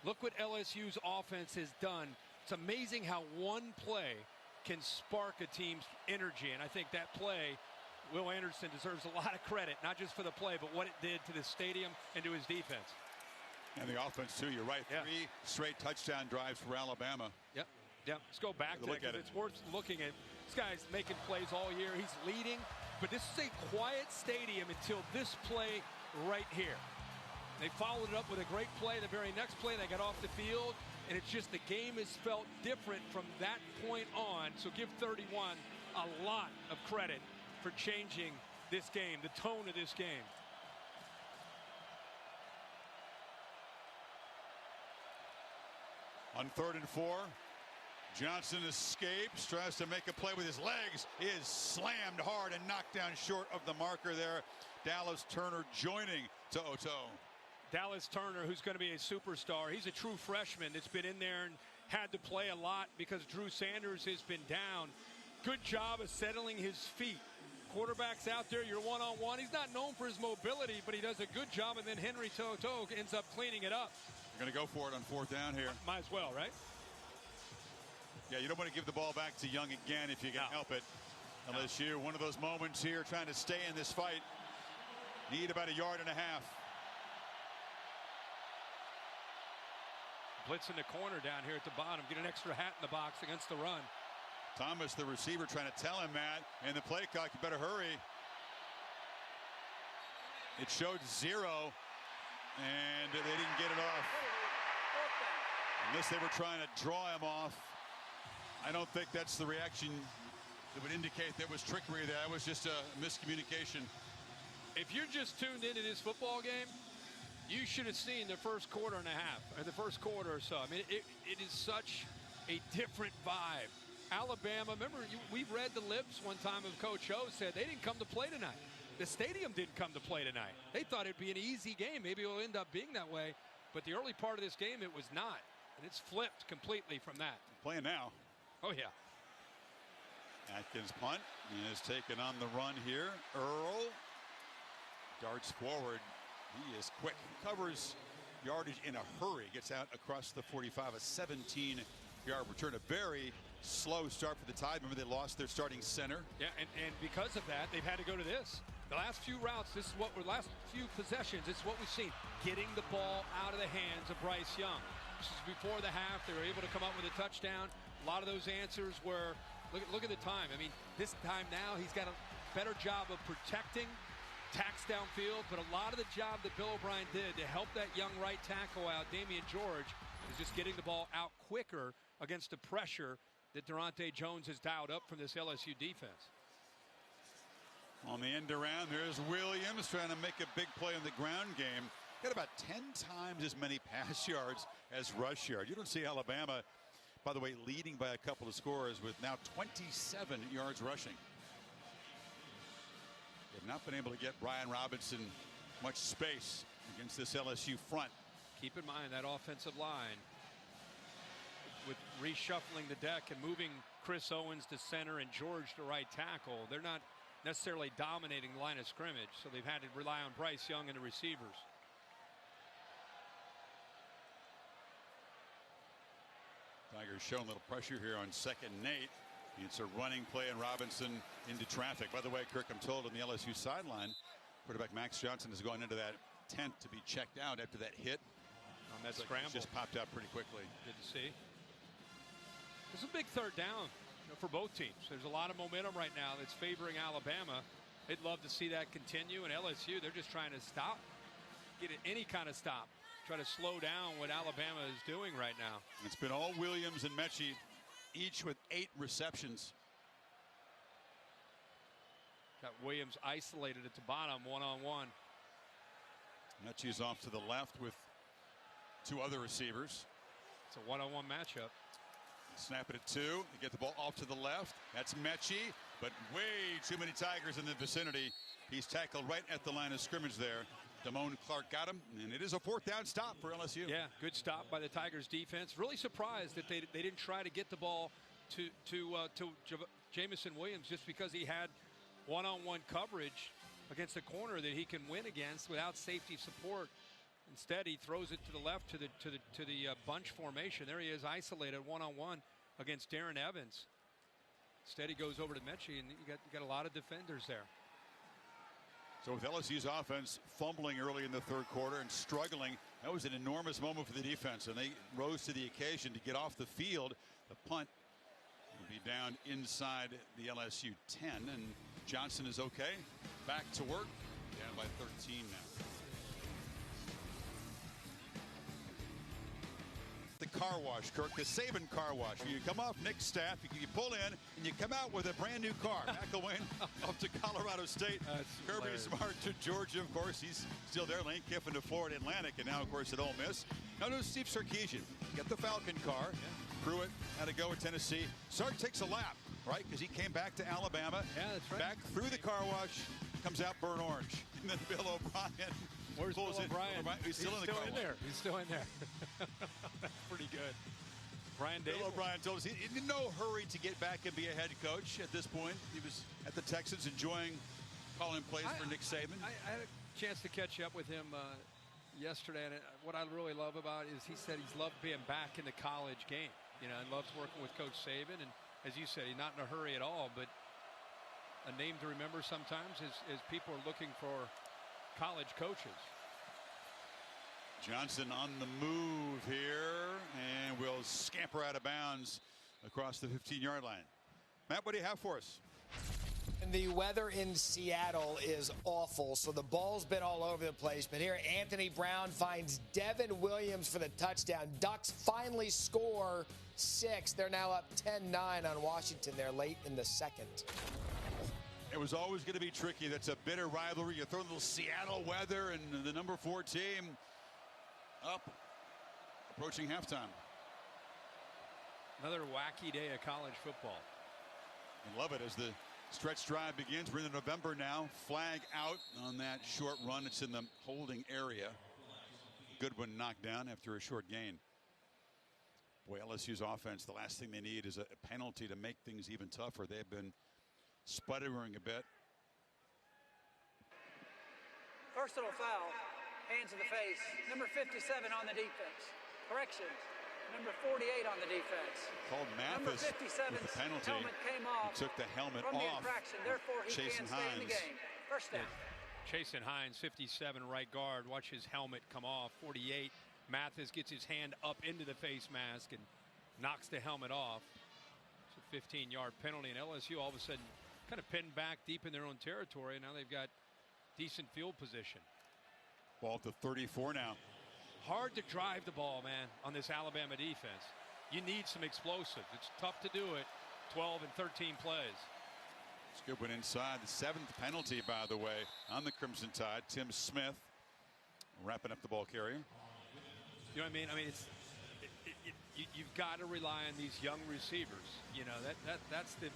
Speaker 2: look what LSU's offense has done. It's amazing how one play can spark a team's energy, and I think that play, Will Anderson deserves a lot of credit, not just for the play, but what it did to the stadium and to his defense.
Speaker 1: And the offense, too. You're right.
Speaker 2: Yeah.
Speaker 1: 3 straight touchdown drives for Alabama.
Speaker 2: Yep. Let's go back to it. It's worth looking at. This guy's making plays all year. He's leading, but this is a quiet stadium until this play right here. They followed it up with a great play. The very next play, they got off the field, and it's just the game has felt different from that point on. So give 31 a lot of credit for changing this game, the tone of this game.
Speaker 1: On 3rd and 4, Johnson escapes, tries to make a play with his legs, is slammed hard and knocked down short of the marker there. Dallas Turner joining Toto.
Speaker 2: Dallas Turner, who's going to be a superstar. He's a true freshman that's been in there and had to play a lot because Drew Sanders has been down. Good job of settling his feet. Quarterback's out there, you're one-on-one. He's not known for his mobility, but he does a good job, and then Henry Toto ends up cleaning it up.
Speaker 1: You're going to go for it on 4th down here.
Speaker 2: Might as well, right?
Speaker 1: Yeah, you don't want to give the ball back to Young again if you can help it. LSU, one of those moments here, trying to stay in this fight. Need about 1.5 yards.
Speaker 2: Blitz in the corner down here at the bottom. Get an extra hat in the box against the run.
Speaker 1: Thomas, the receiver, trying to tell him that. And the play clock, you better hurry. It showed 0. And they didn't get it off. Unless they were trying to draw him off. I don't think that's the reaction that would indicate there was trickery there. That was just a miscommunication.
Speaker 2: If you're just tuned into this football game, you should have seen the first quarter and a half, or the first quarter or so. I mean, it is such a different vibe. Alabama, remember, we've read the lips one time of Coach O said they didn't come to play tonight. The stadium didn't come to play tonight. They thought it'd be an easy game. Maybe it will end up being that way. But the early part of this game, it was not. And it's flipped completely from that.
Speaker 1: Playing now.
Speaker 2: Oh, yeah.
Speaker 1: Atkins punt. He is taken on the run here. Earl darts forward. He is quick. Covers yardage in a hurry. Gets out across the 45. A 17-yard return. A very slow start for the Tide. Remember, they lost their starting center.
Speaker 2: Yeah, and because of that, they've had to go to this. The last few routes, this is what we're last few possessions, it's what we've seen. Getting the ball out of the hands of Bryce Young. This is before the half. They were able to come up with a touchdown. A lot of those answers were, look at the time. I mean, this time now he's got a better job of protecting, tacks downfield, but a lot of the job that Bill O'Brien did to help that young right tackle out, Damian George, is just getting the ball out quicker against the pressure that Durante Jones has dialed up from this LSU defense.
Speaker 1: On the end around, there's Williams trying to make a big play in the ground game. Got about 10 times as many pass yards as rush yards. You don't see Alabama, by the way, leading by a couple of scores with now 27 yards rushing. They've not been able to get Brian Robinson much space against this LSU front.
Speaker 2: Keep in mind that offensive line with reshuffling the deck and moving Chris Owens to center and George to right tackle. They're not necessarily dominating the line of scrimmage, so they've had to rely on Bryce Young and the receivers.
Speaker 1: Tigers showing a little pressure here on 2nd and 8. It's a running play and Robinson into traffic. By the way, Kirk, I'm told on the LSU sideline, Quarterback Max Johnson is going into that tent to be checked out after that hit.
Speaker 2: On that scramble.
Speaker 1: Just popped out pretty quickly.
Speaker 2: Good to see. This is a big third down for both teams. There's a lot of momentum right now that's favoring Alabama. They'd love to see that continue. And LSU, they're just trying to stop, get any kind of stop, try to slow down what Alabama is doing right now.
Speaker 1: It's been all Williams and Mechie, each with 8 receptions.
Speaker 2: Got Williams isolated at the bottom, one-on-one.
Speaker 1: Mechie's off to the left with 2 other receivers.
Speaker 2: It's a one-on-one matchup.
Speaker 1: Snap it at 2. They get the ball off to the left. That's Mechie, but way too many Tigers in the vicinity. He's tackled right at the line of scrimmage there. Damone Clark got him, and it is a 4th down stop for LSU.
Speaker 2: Yeah, good stop by the Tigers defense. Really surprised that they didn't try to get the ball to Jamison Williams just because he had one-on-one coverage against a corner that he can win against without safety support. Instead, he throws it to the left to the bunch formation. There he is, isolated one-on-one against Darren Evans. Instead, he goes over to Mechie, and you got a lot of defenders there.
Speaker 1: So with LSU's offense fumbling early in the 3rd quarter and struggling, that was an enormous moment for the defense, and they rose to the occasion to get off the field. The punt will be down inside the LSU 10, and Johnson is okay. Back to work, down by 13 now. The car wash, Kirk, the Saban car wash. You come off Nick's staff, you pull in, and you come out with a brand new car. McElwain up to Colorado State. Kirby Smart to Georgia, of course. He's still there. Lane Kiffin to Florida Atlantic, and now, of course, at Ole Miss. Now to Steve Sarkisian. Get the Falcon car. Pruitt had to go at Tennessee. Sark takes a lap, right? Because he came back to Alabama.
Speaker 2: Yeah, that's right.
Speaker 1: Back through the car wash, comes out burnt orange. And then Bill O'Brien.
Speaker 2: Where's Bill O'Brien?
Speaker 1: He's still in the car
Speaker 2: there. He's still in there. That's pretty good. Brian Dable.
Speaker 1: Bill O'Brien told us he's in no hurry to get back and be a head coach at this point. He was at the Texans enjoying calling plays for Nick Saban.
Speaker 2: I had a chance to catch up with him yesterday, and what I really love about it is he said he's loved being back in the college game, and loves working with Coach Saban. And as you said, he's not in a hurry at all, but a name to remember sometimes is people are looking for college coaches.
Speaker 1: Johnson on the move here and will scamper out of bounds across the 15-yard line. Matt, what do you have for us?
Speaker 9: And the weather in Seattle is awful, so the ball's been all over the place. But here, Anthony Brown finds Devin Williams for the touchdown. Ducks finally score 6. They're now up 10-9 on Washington. They're late in the 2nd.
Speaker 1: It was always going to be tricky. That's a bitter rivalry. You throw a little Seattle weather, and the number 4 team up, approaching halftime.
Speaker 2: Another wacky day of college football.
Speaker 1: I love it as the stretch drive begins. We're in November now. Flag out on that short run. It's in the holding area. Goodwin knocked down after a short gain. Boy, LSU's offense, the last thing they need is a penalty to make things even tougher. They've been sputtering a bit.
Speaker 8: Personal foul, hands in the face. Number 57 on the defense. Corrections. Number 48 on the defense.
Speaker 1: Called Mathis with the penalty.
Speaker 8: Helmet came off.
Speaker 1: He took the helmet
Speaker 8: from
Speaker 1: off.
Speaker 8: The infraction. Therefore, he
Speaker 1: Chasen
Speaker 8: can't stay in the game. First down.
Speaker 2: Chasen Hines, 57, right guard. Watch his helmet come off. 48. Mathis gets his hand up into the face mask and knocks the helmet off. It's a 15-yard penalty, and LSU all of a sudden kind of pinned back deep in their own territory. Now they've got decent field position.
Speaker 1: Ball to 34 now.
Speaker 2: Hard to drive the ball, man, on this Alabama defense. You need some explosives. It's tough to do it. 12 and 13 plays.
Speaker 1: It's good one inside. The 7th penalty, by the way, on the Crimson Tide. Tim Smith wrapping up the ball carrier.
Speaker 2: You know what I mean? I mean, you've got to rely on these young receivers. You know, that's the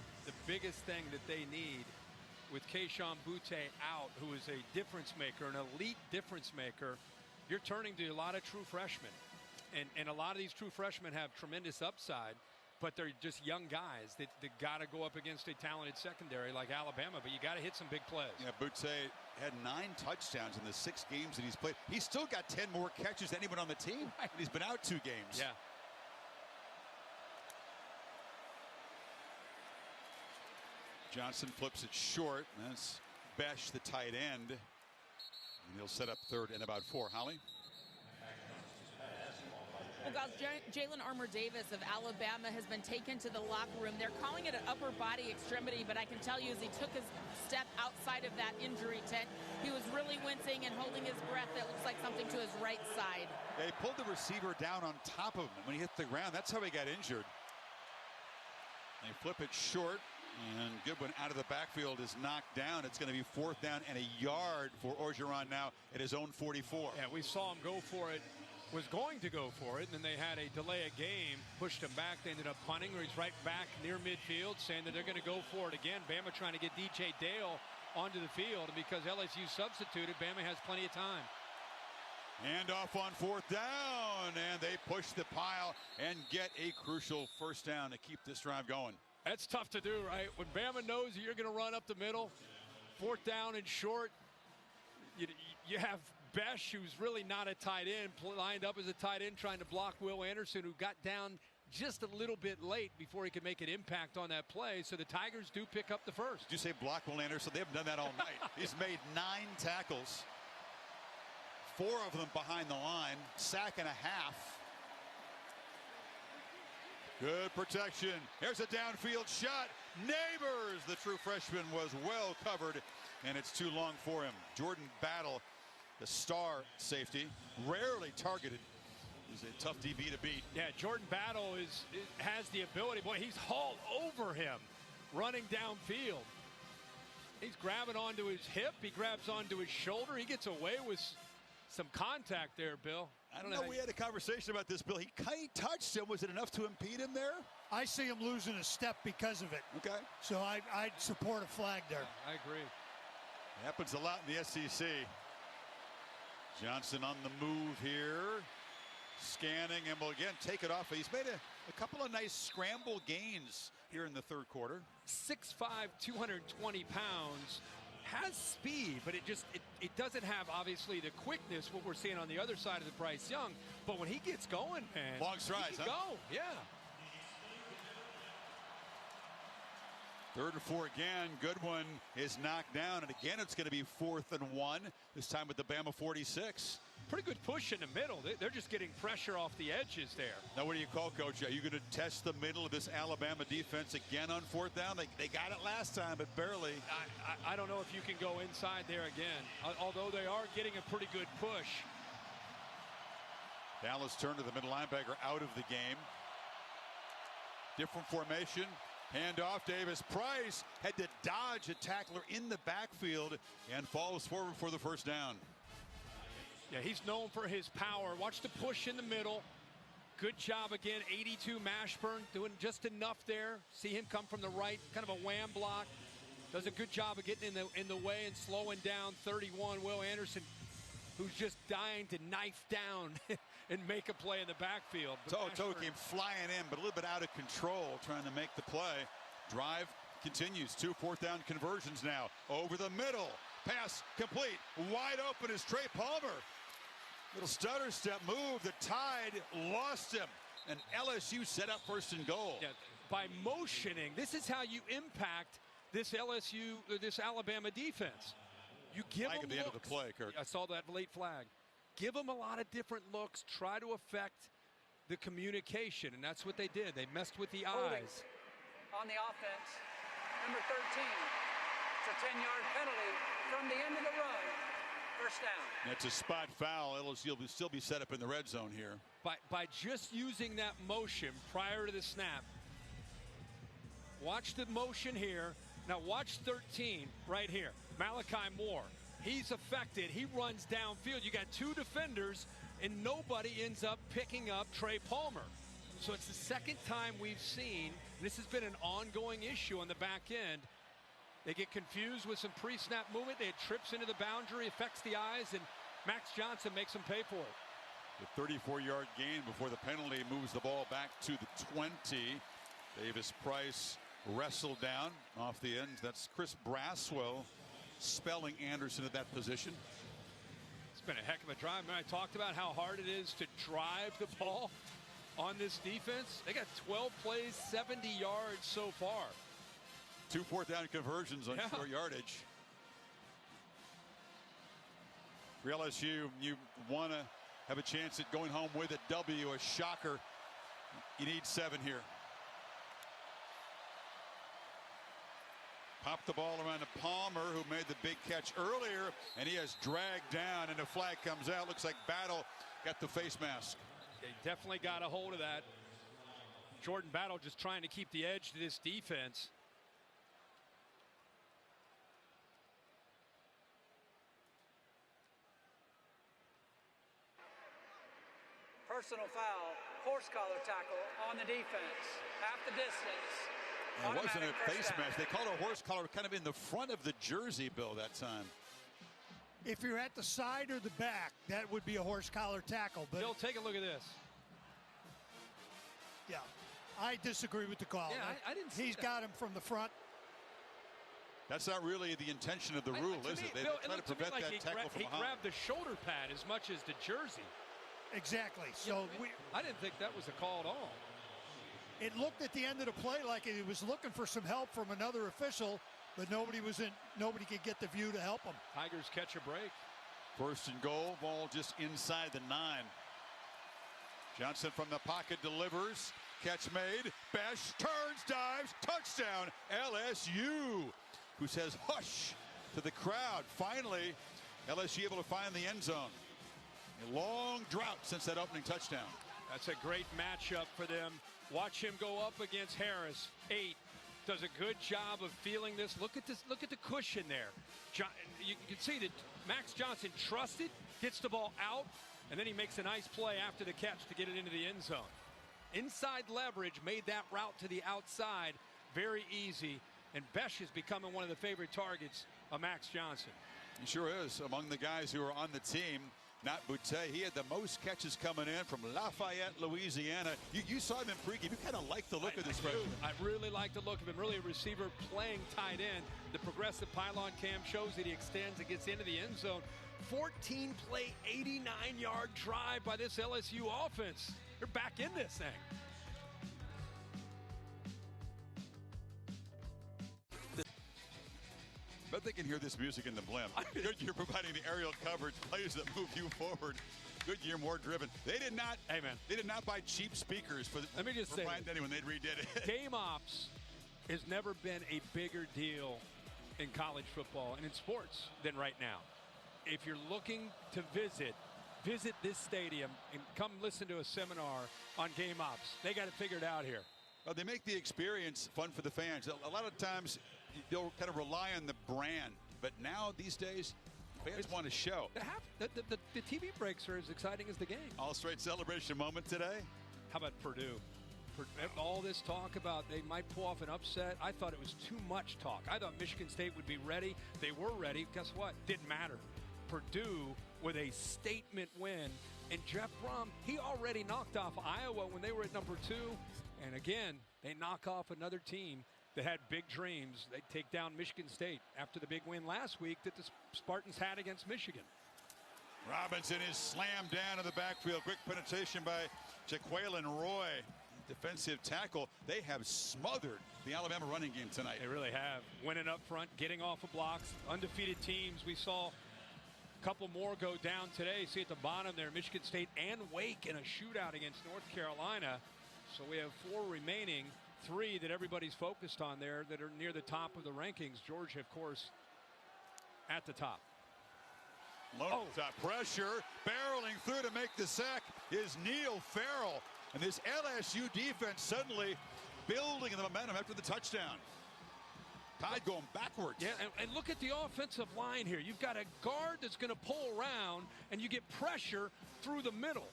Speaker 2: biggest thing that they need. With Keyshawn Butte out, who is a difference maker, an elite difference maker, you're turning to a lot of true freshmen. And a lot of these true freshmen have tremendous upside, but they're just young guys that got to go up against a talented secondary like Alabama, but you got to hit some big plays.
Speaker 1: Yeah, Butte had 9 touchdowns in the 6 games that he's played. He's still got 10 more catches than anyone on the team. Right. He's been out 2 games.
Speaker 2: Yeah.
Speaker 1: Johnson flips it short. That's Besh, the tight end. And he'll set up third and about 4. Holly?
Speaker 6: Well, guys, Jalen Armour-Davis of Alabama has been taken to the locker room. They're calling it an upper body extremity, but I can tell you as he took his step outside of that injury tent, he was really wincing and holding his breath. It looks like something to his right side.
Speaker 1: They pulled the receiver down on top of him when he hit the ground. That's how he got injured. They flip it short, and Goodwin out of the backfield is knocked down. It's going to be 4th down and a yard for Orgeron now at his own 44.
Speaker 2: Yeah, we saw him go for it. Was going to go for it, and then they had a delay of game, pushed him back. They ended up punting, or he's right back near midfield, saying that they're going to go for it again. Bama trying to get DJ Dale onto the field, and because LSU substituted, Bama has plenty of time.
Speaker 1: And off on 4th down, and they push the pile and get a crucial first down to keep this drive going.
Speaker 2: That's tough to do, right? When Bama knows that you're going to run up the middle, 4th down and short, you have Besh, who's really not a tight end, lined up as a tight end trying to block Will Anderson, who got down just a little bit late before he could make an impact on that play. So the Tigers do pick up the first.
Speaker 1: Did you say block Will Anderson? They haven't done that all night. He's made 9 tackles, 4 of them behind the line, sack and a half. Good protection. Here's a downfield shot. Neighbors. The true freshman was well covered, and it's too long for him. Jordan Battle, the star safety, rarely targeted. He's a tough DB to beat.
Speaker 2: Yeah, Jordan Battle has the ability. Boy, he's hauled over him running downfield. He's grabbing onto his hip. He grabs onto his shoulder. He gets away with some contact there, Bill.
Speaker 1: I don't know. We had a conversation about this, Bill. He touched him. Was it enough to impede him there?
Speaker 10: I see him losing a step because of it.
Speaker 1: Okay.
Speaker 10: So I'd support a flag there.
Speaker 2: Yeah, I agree.
Speaker 1: It happens a lot in the SEC. Johnson on the move here. Scanning and will again take it off. He's made a couple of nice scramble gains here in the 3rd quarter.
Speaker 2: 6'5", 220 pounds. Has speed, but it doesn't have obviously the quickness what we're seeing on the other side of the Bryce Young. But when he gets going, man,
Speaker 1: long strides,
Speaker 2: he can go. Yeah.
Speaker 1: 3rd and 4 again. Goodwin is knocked down, and again it's going to be 4th and 1. This time with the Bama 46.
Speaker 2: Pretty good push in the middle. They're just getting pressure off the edges there.
Speaker 1: Now, what do you call, Coach? Are you going to test the middle of this Alabama defense again on 4th down? They got it last time, but barely.
Speaker 2: I don't know if you can go inside there again, although they are getting a pretty good push.
Speaker 1: Dallas Turner, the middle linebacker, out of the game. Different formation. Handoff. Davis Price had to dodge a tackler in the backfield and falls forward for the first down.
Speaker 2: Yeah, he's known for his power. Watch the push in the middle. Good job again. 82 Mashburn doing just enough there. See him come from the right, kind of a wham block. Does a good job of getting in the way and slowing down 31 Will Anderson, who's just dying to knife down and make a play in the backfield.
Speaker 1: Toto came flying in, but a little bit out of control, trying to make the play. Drive continues. 2 4th down conversions now. Over the middle. Pass complete. Wide open is Trey Palmer. Little stutter step move. The Tide lost him. And LSU set up 1st and goal.
Speaker 2: Yeah, by motioning, this is how you impact this LSU, or this Alabama defense. You give them
Speaker 1: at the end of the play, Kirk.
Speaker 2: I saw that late flag. Give them a lot of different looks. Try to affect the communication, and that's what they did. They messed with the eyes.
Speaker 8: On the offense, number 13. It's a 10-yard penalty from the end of the run. First down.
Speaker 1: That's a spot foul. LSU will still be set up in the red zone here.
Speaker 2: By just using that motion prior to the snap. Watch the motion here. Now watch 13 right here. Malachi Moore. He's affected. He runs downfield. You got 2 defenders, and nobody ends up picking up Trey Palmer. So it's the second time we've seen, this has been an ongoing issue on the back end. They get confused with some pre-snap movement. They had trips into the boundary, affects the eyes, and Max Johnson makes them pay for it.
Speaker 1: The 34-yard gain before the penalty moves the ball back to the 20. Davis Price wrestled down off the end. That's Chris Braswell spelling Anderson at that position.
Speaker 2: It's been a heck of a drive. I talked about how hard it is to drive the ball on this defense. They got 12 plays, 70 yards so far.
Speaker 1: 2 4th down conversions on short yardage. For LSU, you want to have a chance at going home with a W, a shocker. You need 7 here. Popped the ball around to Palmer, who made the big catch earlier, and he has dragged down, and a flag comes out. Looks like Battle got the face mask.
Speaker 2: They definitely got a hold of that. Jordan Battle just trying to keep the edge to this defense.
Speaker 8: Personal foul, horse collar tackle on the defense. Half the distance.
Speaker 1: It wasn't a face mask. They called a horse collar kind of in the front of the jersey, Bill, that time.
Speaker 10: If you're at the side or the back, that would be a horse collar tackle. But
Speaker 2: Bill, take a look at this.
Speaker 10: Yeah, I disagree with the call.
Speaker 2: Yeah, I didn't see
Speaker 10: He's got him from the front.
Speaker 1: That's not really the intention of the rule, is it? They try to prevent that tackle from behind.
Speaker 2: He grabbed the shoulder pad as much as the jersey.
Speaker 10: Exactly. So
Speaker 2: I didn't think that was a call at all.
Speaker 10: It looked at the end of the play like he was looking for some help from another official, but nobody could get the view to help him.
Speaker 2: Tigers catch a break.
Speaker 1: 1st and goal, ball just inside the 9. Johnson from the pocket delivers. Catch made. Besh turns, dives, touchdown, LSU. Who says hush to the crowd. Finally, LSU able to find the end zone. A long drought since that opening touchdown.
Speaker 2: That's a great matchup for them. Watch him go up against Harris. 8 does a good job of feeling this. Look at this. Look at the cushion there. You can see that Max Johnson trusted, gets the ball out, and then he makes a nice play after the catch to get it into the end zone. Inside leverage made that route to the outside very easy, and Besh is becoming one of the favorite targets of Max Johnson.
Speaker 1: He sure is. Among the guys who are on the team, not Boutte. He had the most catches coming in from Lafayette, Louisiana. You saw him in pregame. You kind of like the look of this freshman.
Speaker 2: I really like the look of him. Really a receiver playing tight end. The progressive pylon cam shows that he extends and gets into the end zone. 14-play, 89-yard drive by this LSU offense. They're back in this thing.
Speaker 1: Bet they can hear this music in the blimp. Goodyear providing the aerial coverage, plays that move you forward. Goodyear more driven. They did not.
Speaker 2: Hey man,
Speaker 1: they did not buy cheap speakers for.
Speaker 2: Let me just say,
Speaker 1: Brian Denny when they redid it.
Speaker 2: Game ops has never been a bigger deal in college football and in sports than right now. If you're looking to visit this stadium and come listen to a seminar on game ops. They got it figured out here.
Speaker 1: Well, they make the experience fun for the fans. A lot of times, they'll kind of rely on the brand, but now these days fans want to show.
Speaker 2: The TV breaks are as exciting as the game.
Speaker 1: All straight celebration moment today.
Speaker 2: How about Purdue? All this talk about they might pull off an upset, I thought it was too much talk. I thought Michigan State would be ready. They were ready. Guess what? Didn't matter. Purdue with a statement win. And Jeff Brom, he already knocked off Iowa when they were at number 2. And again, they knock off another team that had big dreams. They take down Michigan State after the big win last week that the Spartans had against Michigan.
Speaker 1: Robinson is slammed down in the backfield. Quick penetration by Jaquelin Roy. Defensive tackle. They have smothered the Alabama running game tonight.
Speaker 2: They really have. Winning up front, getting off of blocks. Undefeated teams. We saw a couple more go down today. See at the bottom there, Michigan State and Wake in a shootout against North Carolina. So we have 4 remaining. 3 that everybody's focused on there that are near the top of the rankings. Georgia, of course, at the top.
Speaker 1: Low top pressure, barreling through to make the sack is Neil Farrell. And this LSU defense suddenly building the momentum after the touchdown. Tide going backwards.
Speaker 2: Yeah, and look at the offensive line here. You've got a guard that's going to pull around, and you get pressure through the middle.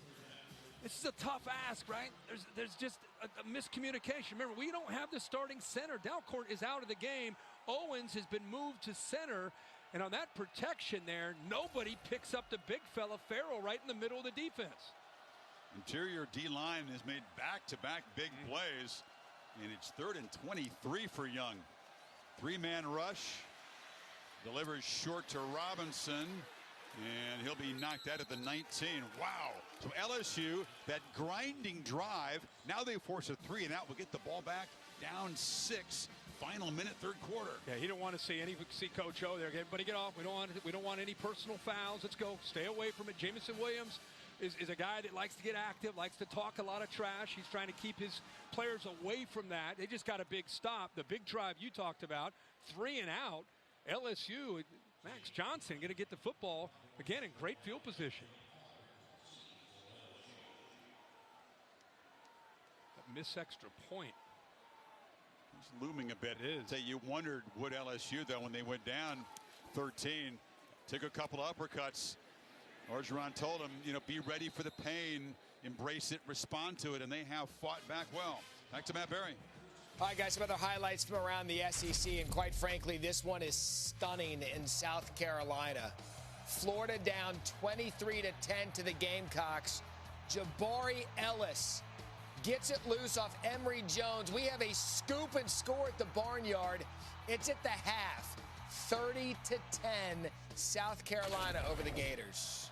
Speaker 2: This is a tough ask, right? There's just a miscommunication. Remember, we don't have the starting center. Dalcourt is out of the game. Owens has been moved to center. And on that protection there, nobody picks up the big fella, Farrell, right in the middle of the defense.
Speaker 1: Interior D-line has made back-to-back big plays. And it's 3rd and 23 for Young. 3-man rush. Delivers short to Robinson. And he'll be knocked out at the 19. Wow. So LSU, that grinding drive, now they force a 3 and out. Will get the ball back down 6. final minute, third quarter.
Speaker 2: Yeah, he don't want to see Coach O there. Everybody get off. We don't want any personal fouls. Let's go. Stay away from it. Jamison Williams is a guy that likes to get active, likes to talk a lot of trash. He's trying to keep his players away from that. They just got a big stop. The big drive you talked about, 3 and out. LSU, Max Johnson going to get the football again in great field position. That miss extra point.
Speaker 1: It's looming a bit.
Speaker 2: It is.
Speaker 1: So you wondered, would LSU, though, when they went down 13, take a couple of uppercuts. Orgeron told him, be ready for the pain, embrace it, respond to it, and they have fought back well. Back to Matt Berry.
Speaker 9: All right, guys, some other highlights from around the SEC, and quite frankly, this one is stunning in South Carolina. Florida down 23-10 to the Gamecocks. Jabari Ellis gets it loose off Emory Jones. We have a scoop and score at the Barnyard. It's at the half. 30-10, South Carolina over the Gators.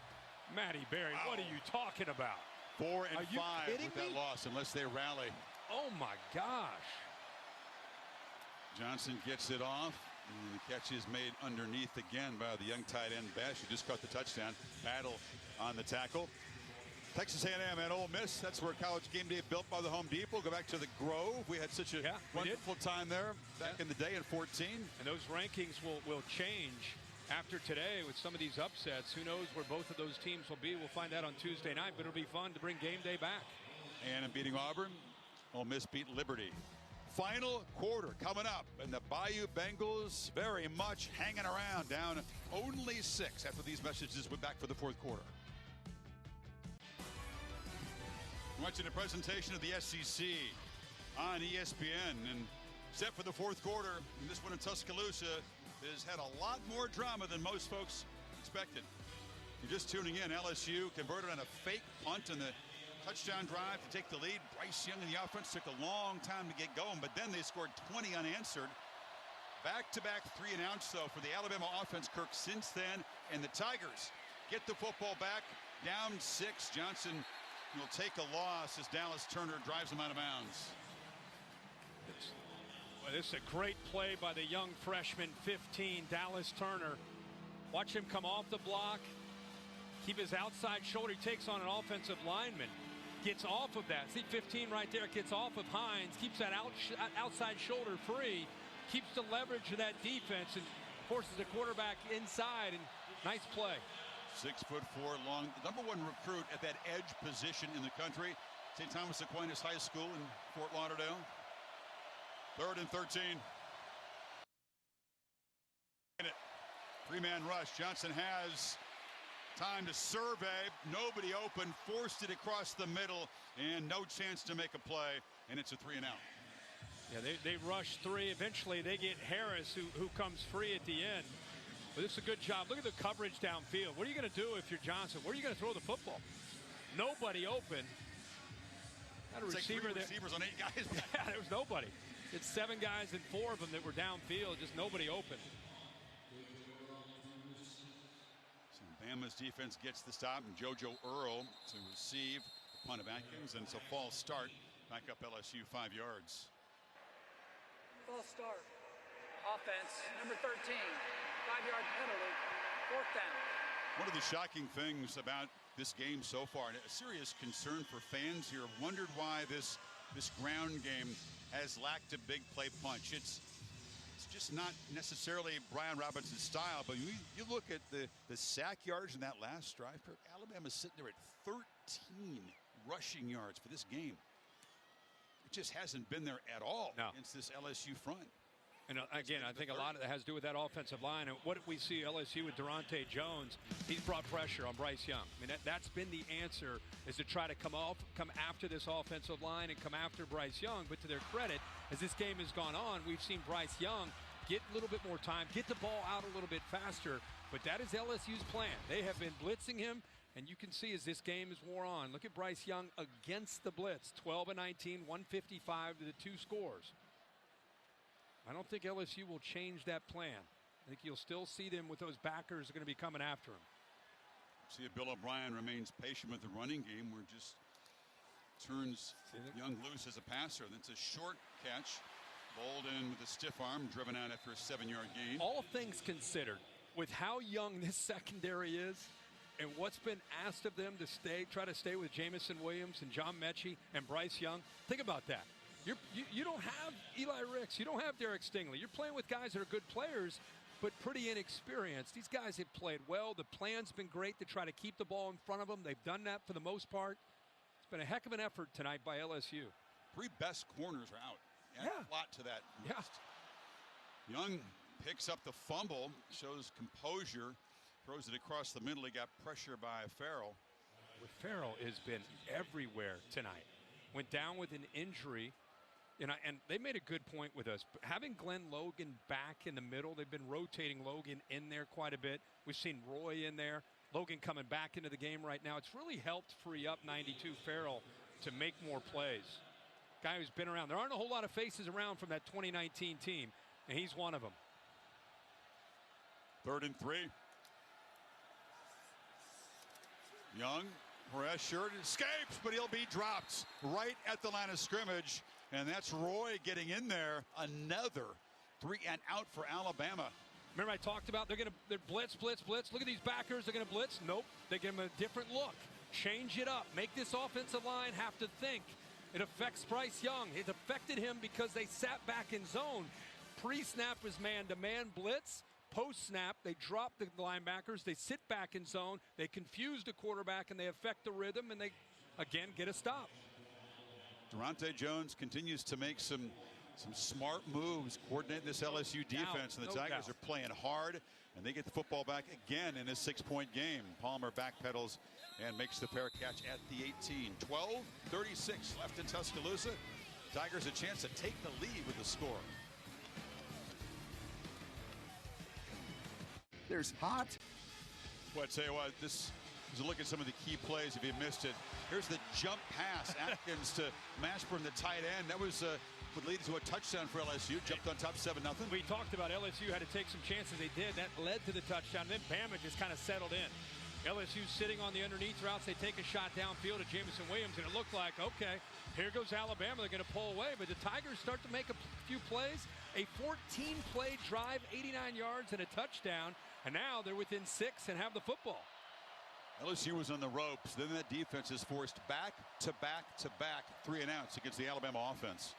Speaker 2: Matty Berry, what are you talking about?
Speaker 1: 4 and 5 with that loss, unless they rally.
Speaker 2: Oh my gosh.
Speaker 1: Johnson gets it off, and the catch is made underneath again by the young tight end Bash, who just caught the touchdown. Battle on the tackle. Texas A&M and Ole Miss, that's where College Game Day built by the Home Depot. Go back to the Grove. We had such a wonderful time there back in the day in 14.
Speaker 2: And those rankings will change after today with some of these upsets. Who knows where both of those teams will be? We'll find out on Tuesday night, but it'll be fun to bring game day back.
Speaker 1: And beating Auburn, Ole Miss beat Liberty. Final quarter coming up, and the Bayou Bengals very much hanging around, down only 6 after these messages. We're back for the fourth quarter. We're watching a presentation of the SEC on ESPN, and set for the fourth quarter. And this one in Tuscaloosa has had a lot more drama than most folks expected. You're just tuning in. LSU converted on a fake punt in the touchdown drive to take the lead. Bryce Young in the offense took a long time to get going, but then they scored 20 unanswered. Back-to-back 3 and outs, though, for the Alabama offense, Kirk, since then. And the Tigers get the football back, down 6. Johnson will take a loss as Dallas Turner drives them out of bounds.
Speaker 2: Well, this is a great play by the young freshman, 15, Dallas Turner. Watch him come off the block, keep his outside shoulder. He takes on an offensive lineman, gets off of that. See 15 right there, gets off of Hines, keeps that outside shoulder free, keeps the leverage of that defense, and forces the quarterback inside. And nice play.
Speaker 1: 6'4" long, the #1 recruit at that edge position in the country. St. Thomas Aquinas High School in Fort Lauderdale. 3rd and 13. 3-man rush. Johnson has time to survey. Nobody open. Forced it across the middle, and no chance to make a play. And it's a 3 and out.
Speaker 2: Yeah, they rush 3. Eventually, they get Harris, who comes free at the end. But this is a good job. Look at the coverage downfield. What are you going to do if you're Johnson? Where are you going to throw the football? Nobody open. Not a receiver
Speaker 1: like 3 receivers on 8 guys.
Speaker 2: Yeah, there was nobody. It's 7 guys and 4 of them that were downfield. Just nobody open.
Speaker 1: So Bama's defense gets the stop, and JoJo Earl to receive the punt of Atkins, and it's a false start. Back up LSU 5 yards.
Speaker 8: False start. Offense, number 13. 5-yard penalty. 4th down.
Speaker 1: One of the shocking things about this game so far, and a serious concern for fans here, wondered why this ground game has lacked a big play punch. It's just not necessarily Brian Robinson's style, but you look at the sack yards in that last drive. Alabama's sitting there at 13 rushing yards for this game. It just hasn't been there at all against this LSU front.
Speaker 2: And again, I think a lot of that has to do with that offensive line. And what we see LSU with Durante Jones, he's brought pressure on Bryce Young. I mean, that's been the answer, is to try to come after this offensive line and come after Bryce Young. But to their credit, as this game has gone on, we've seen Bryce Young get a little bit more time, get the ball out a little bit faster. But that is LSU's plan. They have been blitzing him, and you can see as this game is wore on. Look at Bryce Young against the blitz, 12 and 19, 155 to the 2 scores. I don't think LSU will change that plan. I think you'll still see them with those backers that are going to be coming after him.
Speaker 1: See if Bill O'Brien remains patient with the running game, where just turns Young loose as a passer. That's a short catch. Bolden with a stiff arm, driven out after a 7-yard gain.
Speaker 2: All things considered, with how young this secondary is and what's been asked of them to try to stay with Jamison Williams and John Mechie and Bryce Young, think about that. You don't have Eli Ricks. You don't have Derek Stingley. You're playing with guys that are good players, but pretty inexperienced. These guys have played well. The plan's been great to try to keep the ball in front of them. They've done that for the most part. It's been a heck of an effort tonight by LSU.
Speaker 1: 3 best corners are out. Add a lot to that list. Young picks up the fumble, shows composure, throws it across the middle. He got pressure by Farrell.
Speaker 2: Farrell has been everywhere tonight. Went down with an injury. And they made a good point with us. Having Glenn Logan back in the middle, they've been rotating Logan in there quite a bit. We've seen Roy in there. Logan coming back into the game right now. It's really helped free up 92 Farrell to make more plays. Guy who's been around. There aren't a whole lot of faces around from that 2019 team, and he's one of them.
Speaker 1: 3rd and 3. Young, pressured, escapes, but he'll be dropped right at the line of scrimmage. And that's Roy getting in there. Another 3 and out for Alabama.
Speaker 2: Remember I talked about they're blitz. Look at these backers. They're going to blitz. Nope. They give them a different look. Change it up. Make this offensive line have to think. It affects Bryce Young. It affected him because they sat back in zone. Pre-snap was man-to-man blitz. Post-snap, they drop the linebackers. They sit back in zone. They confuse the quarterback, and they affect the rhythm, and they, again, get a stop.
Speaker 1: Durante Jones continues to make some smart moves, coordinate this LSU defense, and the Tigers are playing hard, and they get the football back again in this 6-point game. Palmer backpedals and makes the fair catch at the 18. 12:36 left in Tuscaloosa. Tigers a chance to take the lead with the score.
Speaker 11: There's hot.
Speaker 1: Well, I tell you what, this is a look at some of the key plays if you missed it. Here's the jump pass. Atkins to Mashburn, the tight end. That was would lead to a touchdown for LSU. Jumped on top 7-0.
Speaker 2: We talked about LSU had to take some chances. They did. That led to the touchdown. Then Bama just kind of settled in. LSU sitting on the underneath routes. They take a shot downfield at Jamison Williams, and it looked like, okay, here goes Alabama. They're going to pull away. But the Tigers start to make a few plays. A 14-play drive, 89 yards, and a touchdown. And now they're within 6 and have the football.
Speaker 1: LSU was on the ropes. Then that defense is forced back to back to back 3 and outs against the Alabama offense.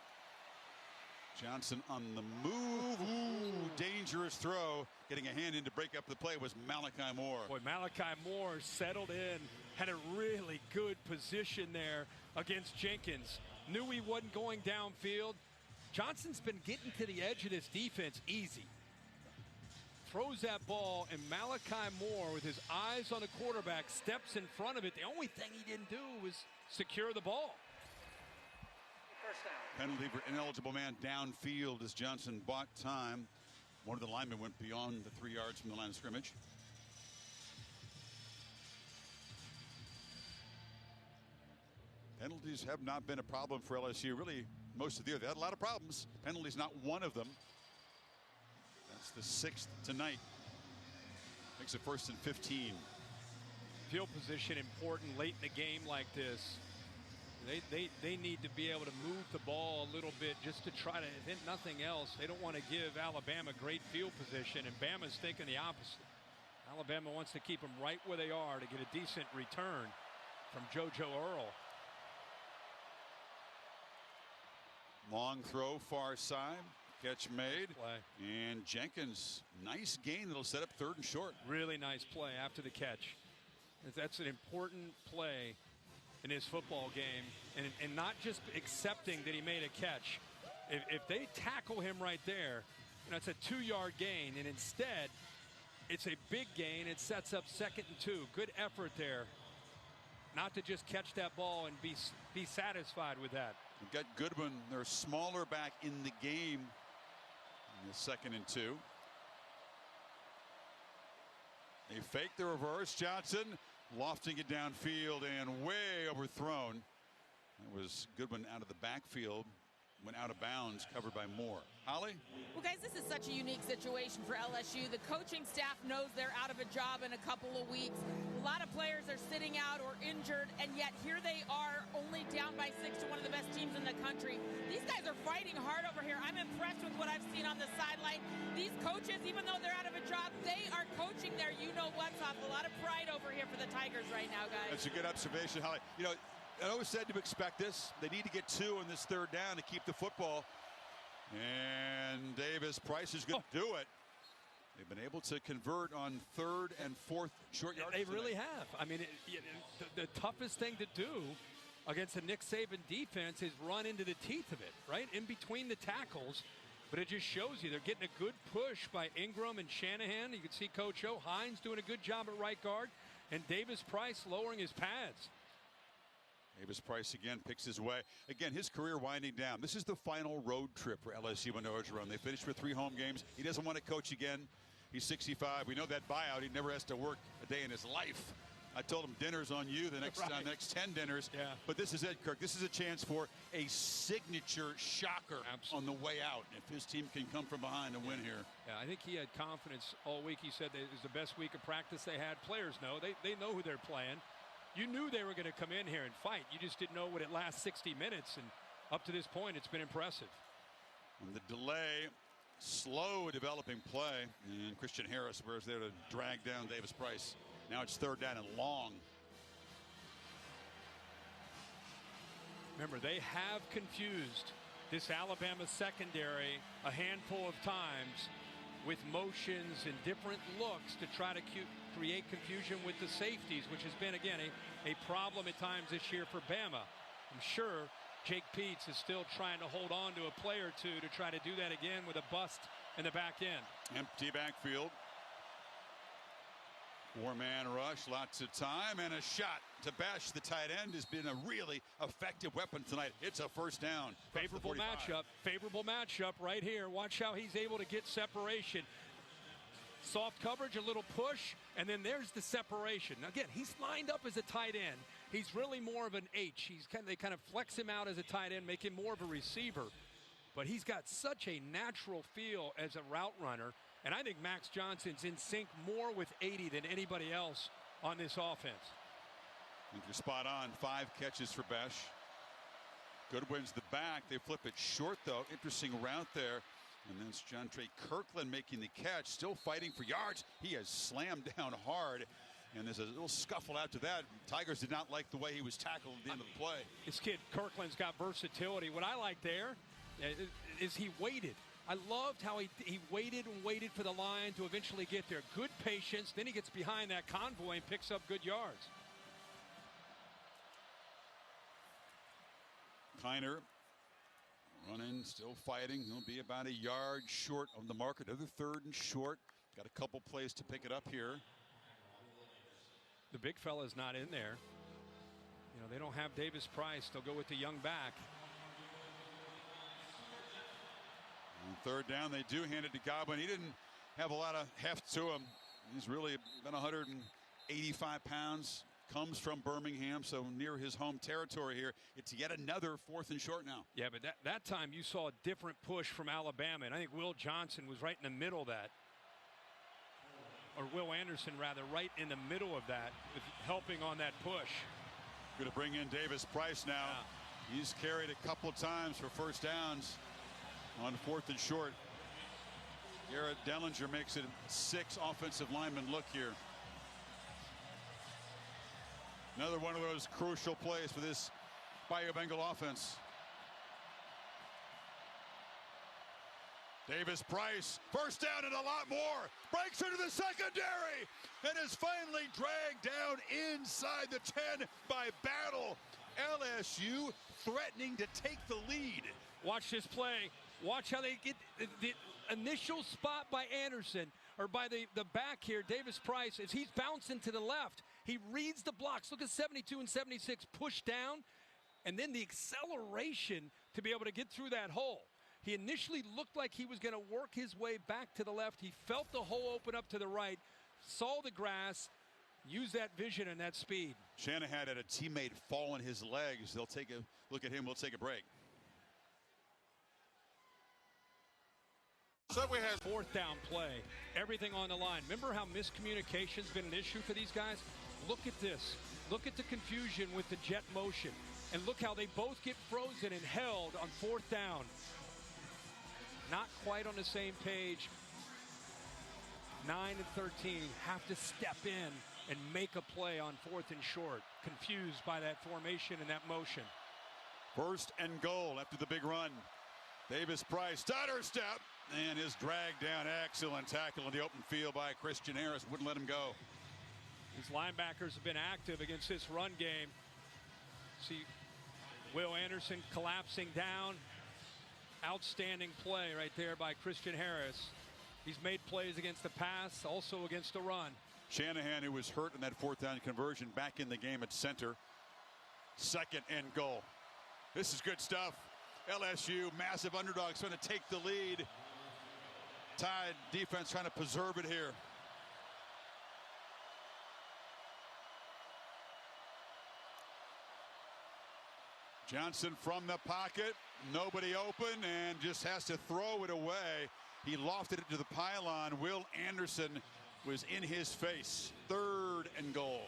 Speaker 1: Johnson on the move. Ooh, dangerous throw. Getting a hand in to break up the play was Malachi Moore.
Speaker 2: Boy, Malachi Moore settled in. Had a really good position there against Jenkins. Knew he wasn't going downfield. Johnson's been getting to the edge of this defense easy. Throws that ball, and Malachi Moore, with his eyes on the quarterback, steps in front of it. The only thing he didn't do was secure the ball.
Speaker 8: First down.
Speaker 1: Penalty for ineligible man downfield as Johnson bought time. One of the linemen went beyond the 3 yards from the line of scrimmage. Penalties have not been a problem for LSU really most of the year. They had a lot of problems. Penalties not one of them. That's the 6th tonight. Makes it 1st and 15.
Speaker 2: Field position important late in a game like this. They need to be able to move the ball a little bit just to try to, if nothing else, they don't want to give Alabama great field position, and Bama's thinking the opposite. Alabama wants to keep them right where they are to get a decent return from JoJo Earl.
Speaker 1: Long throw, far side. Catch made. And Jenkins, nice gain that'll set up 3rd and short.
Speaker 2: Really nice play after the catch. That's an important play in his football game, and not just accepting that he made a catch. If they tackle him right there, it's a 2-yard gain, and instead it's a big gain. It sets up 2nd and 2. Good effort there. Not to just catch that ball and be satisfied with that.
Speaker 1: We've got Goodwin, their smaller back, in the game in the 2nd and 2. They fake the reverse. Johnson lofting it downfield and way overthrown. It was Goodwin out of the backfield. went out of bounds, covered by Moore. Holly?
Speaker 6: Well, guys, this is such a unique situation for LSU. The coaching staff knows they're out of a job in a couple of weeks. A lot of players are sitting out or injured, and yet here they are, only down by 6 to one of the best teams in the country. These guys are fighting hard over here. I'm impressed with what I've seen on the sideline. These coaches, even though they're out of a job, they are coaching their you-know-what's off. A lot of pride over here for the Tigers right now, guys.
Speaker 1: That's a good observation, Holly. You know, I always said to expect this. They need to get 2 on this 3rd down to keep the football. And Davis Price is going to do it. They've been able to convert on 3rd and 4th short yardage.
Speaker 2: They really have. I mean, the toughest thing to do against the Nick Saban defense is run into the teeth of it, right? In between the tackles. But it just shows you they're getting a good push by Ingram and Shanahan. You can see Coach O. Hines doing a good job at right guard. And Davis Price lowering his pads.
Speaker 1: Davis Price again picks his way. Again, his career winding down. This is the final road trip for LSU on Orgeron. They finished with 3 home games. He doesn't want to coach again. He's 65. We know that buyout. He never has to work a day in his life. I told him dinner's on you the next,
Speaker 2: right.
Speaker 1: Next 10 dinners.
Speaker 2: Yeah.
Speaker 1: But this is it, Kirk. This is a chance for a signature shocker on the way out. If his team can come from behind and win here.
Speaker 2: Yeah, I think he had confidence all week. He said that it was the best week of practice they had. Players know. They know who they're playing. You knew they were going to come in here and fight. You just didn't know would it last 60 minutes. And up to this point, it's been impressive.
Speaker 1: And the delay, slow developing play. And Christian Harris was there to drag down Davis Price. Now it's 3rd down and long.
Speaker 2: Remember, they have confused this Alabama secondary a handful of times with motions and different looks to try to create confusion with the safeties, which has been, again, a problem at times this year for Bama. I'm sure Jake Peets is still trying to hold on to a play or two to try to do that again with a bust in the back end.
Speaker 1: Empty backfield. 4-man rush, lots of time, and a shot to bash the tight end has been a really effective weapon tonight. It's a 1st down.
Speaker 2: Favorable matchup right here. Watch how he's able to get separation. Soft coverage, a little push, and then there's the separation. Now, again, he's lined up as a tight end. He's really more of an H. They kind of flex him out as a tight end, make him more of a receiver. But he's got such a natural feel as a route runner. And I think Max Johnson's in sync more with 80 than anybody else on this offense.
Speaker 1: I think you're spot on. 5 catches for Besh. Goodwin's the back. They flip it short, though. Interesting route there. And then it's John Trey Kirkland making the catch, still fighting for yards. He has slammed down hard. And there's a little scuffle after that. Tigers did not like the way he was tackled at the end of the play.
Speaker 2: This kid, Kirkland's got versatility. What I like there is he waited. I loved how he waited and waited for the line to eventually get there. Good patience. Then he gets behind that convoy and picks up good yards.
Speaker 1: Kiner running, still fighting. He'll be about a yard short of the mark. Another 3rd and short. Got a couple plays to pick it up here.
Speaker 2: The big fella's not in there. You know, they don't have Davis Price. They'll go with the young back.
Speaker 1: On 3rd down, they do hand it to Godwin. He didn't have a lot of heft to him. He's really been 185 pounds. Comes from Birmingham, so near his home territory here. It's yet another 4th and short now.
Speaker 2: Yeah, but that time you saw a different push from Alabama, and I think Will Johnson was right in the middle of that. Or Will Anderson, rather, right in the middle of that, with helping on that push.
Speaker 1: Going to bring in Davis Price now. Yeah. He's carried a couple times for 1st downs on 4th and short. Garrett Dellinger makes it 6 offensive linemen look here. Another one of those crucial plays for this Bayou Bengal offense. Davis Price, 1st down and a lot more. Breaks into the secondary and is finally dragged down inside the 10 by Battle. LSU threatening to take the lead.
Speaker 2: Watch this play. Watch how they get the initial spot by Anderson, or by the back here, Davis Price, as he's bouncing to the left. He reads the blocks. Look at 72 and 76 push down, and then the acceleration to be able to get through that hole. He initially looked like he was going to work his way back to the left. He felt the hole open up to the right, saw the grass, used that vision and that speed.
Speaker 1: Shanahan had a teammate fall on his legs. They'll take a look at him. We'll take a break. Subway has
Speaker 2: fourth down play. Everything on the line. Remember how miscommunication's been an issue for these guys? Look at this. Look at the confusion with the jet motion. And look how they both get frozen and held on fourth down. Not quite on the same page. 9 and 13 have to step in and make a play on fourth and short. Confused by that formation and that motion.
Speaker 1: First and goal after the big run. Davis Price, stutter step, and his drag down. Excellent tackle in the open field by Christian Harris. Wouldn't let him go.
Speaker 2: These linebackers have been active against this run game. See Will Anderson collapsing down. Outstanding play right there by Christian Harris. He's made plays against the pass, also against the run.
Speaker 1: Shanahan, who was hurt in that fourth down conversion, back in the game at center. Second and goal. This is good stuff. LSU, massive underdogs, trying to take the lead. Tide defense trying to preserve it here. Johnson from the pocket, nobody open, and just has to throw it away. He lofted it to the pylon. Will Anderson was in his face. Third and goal.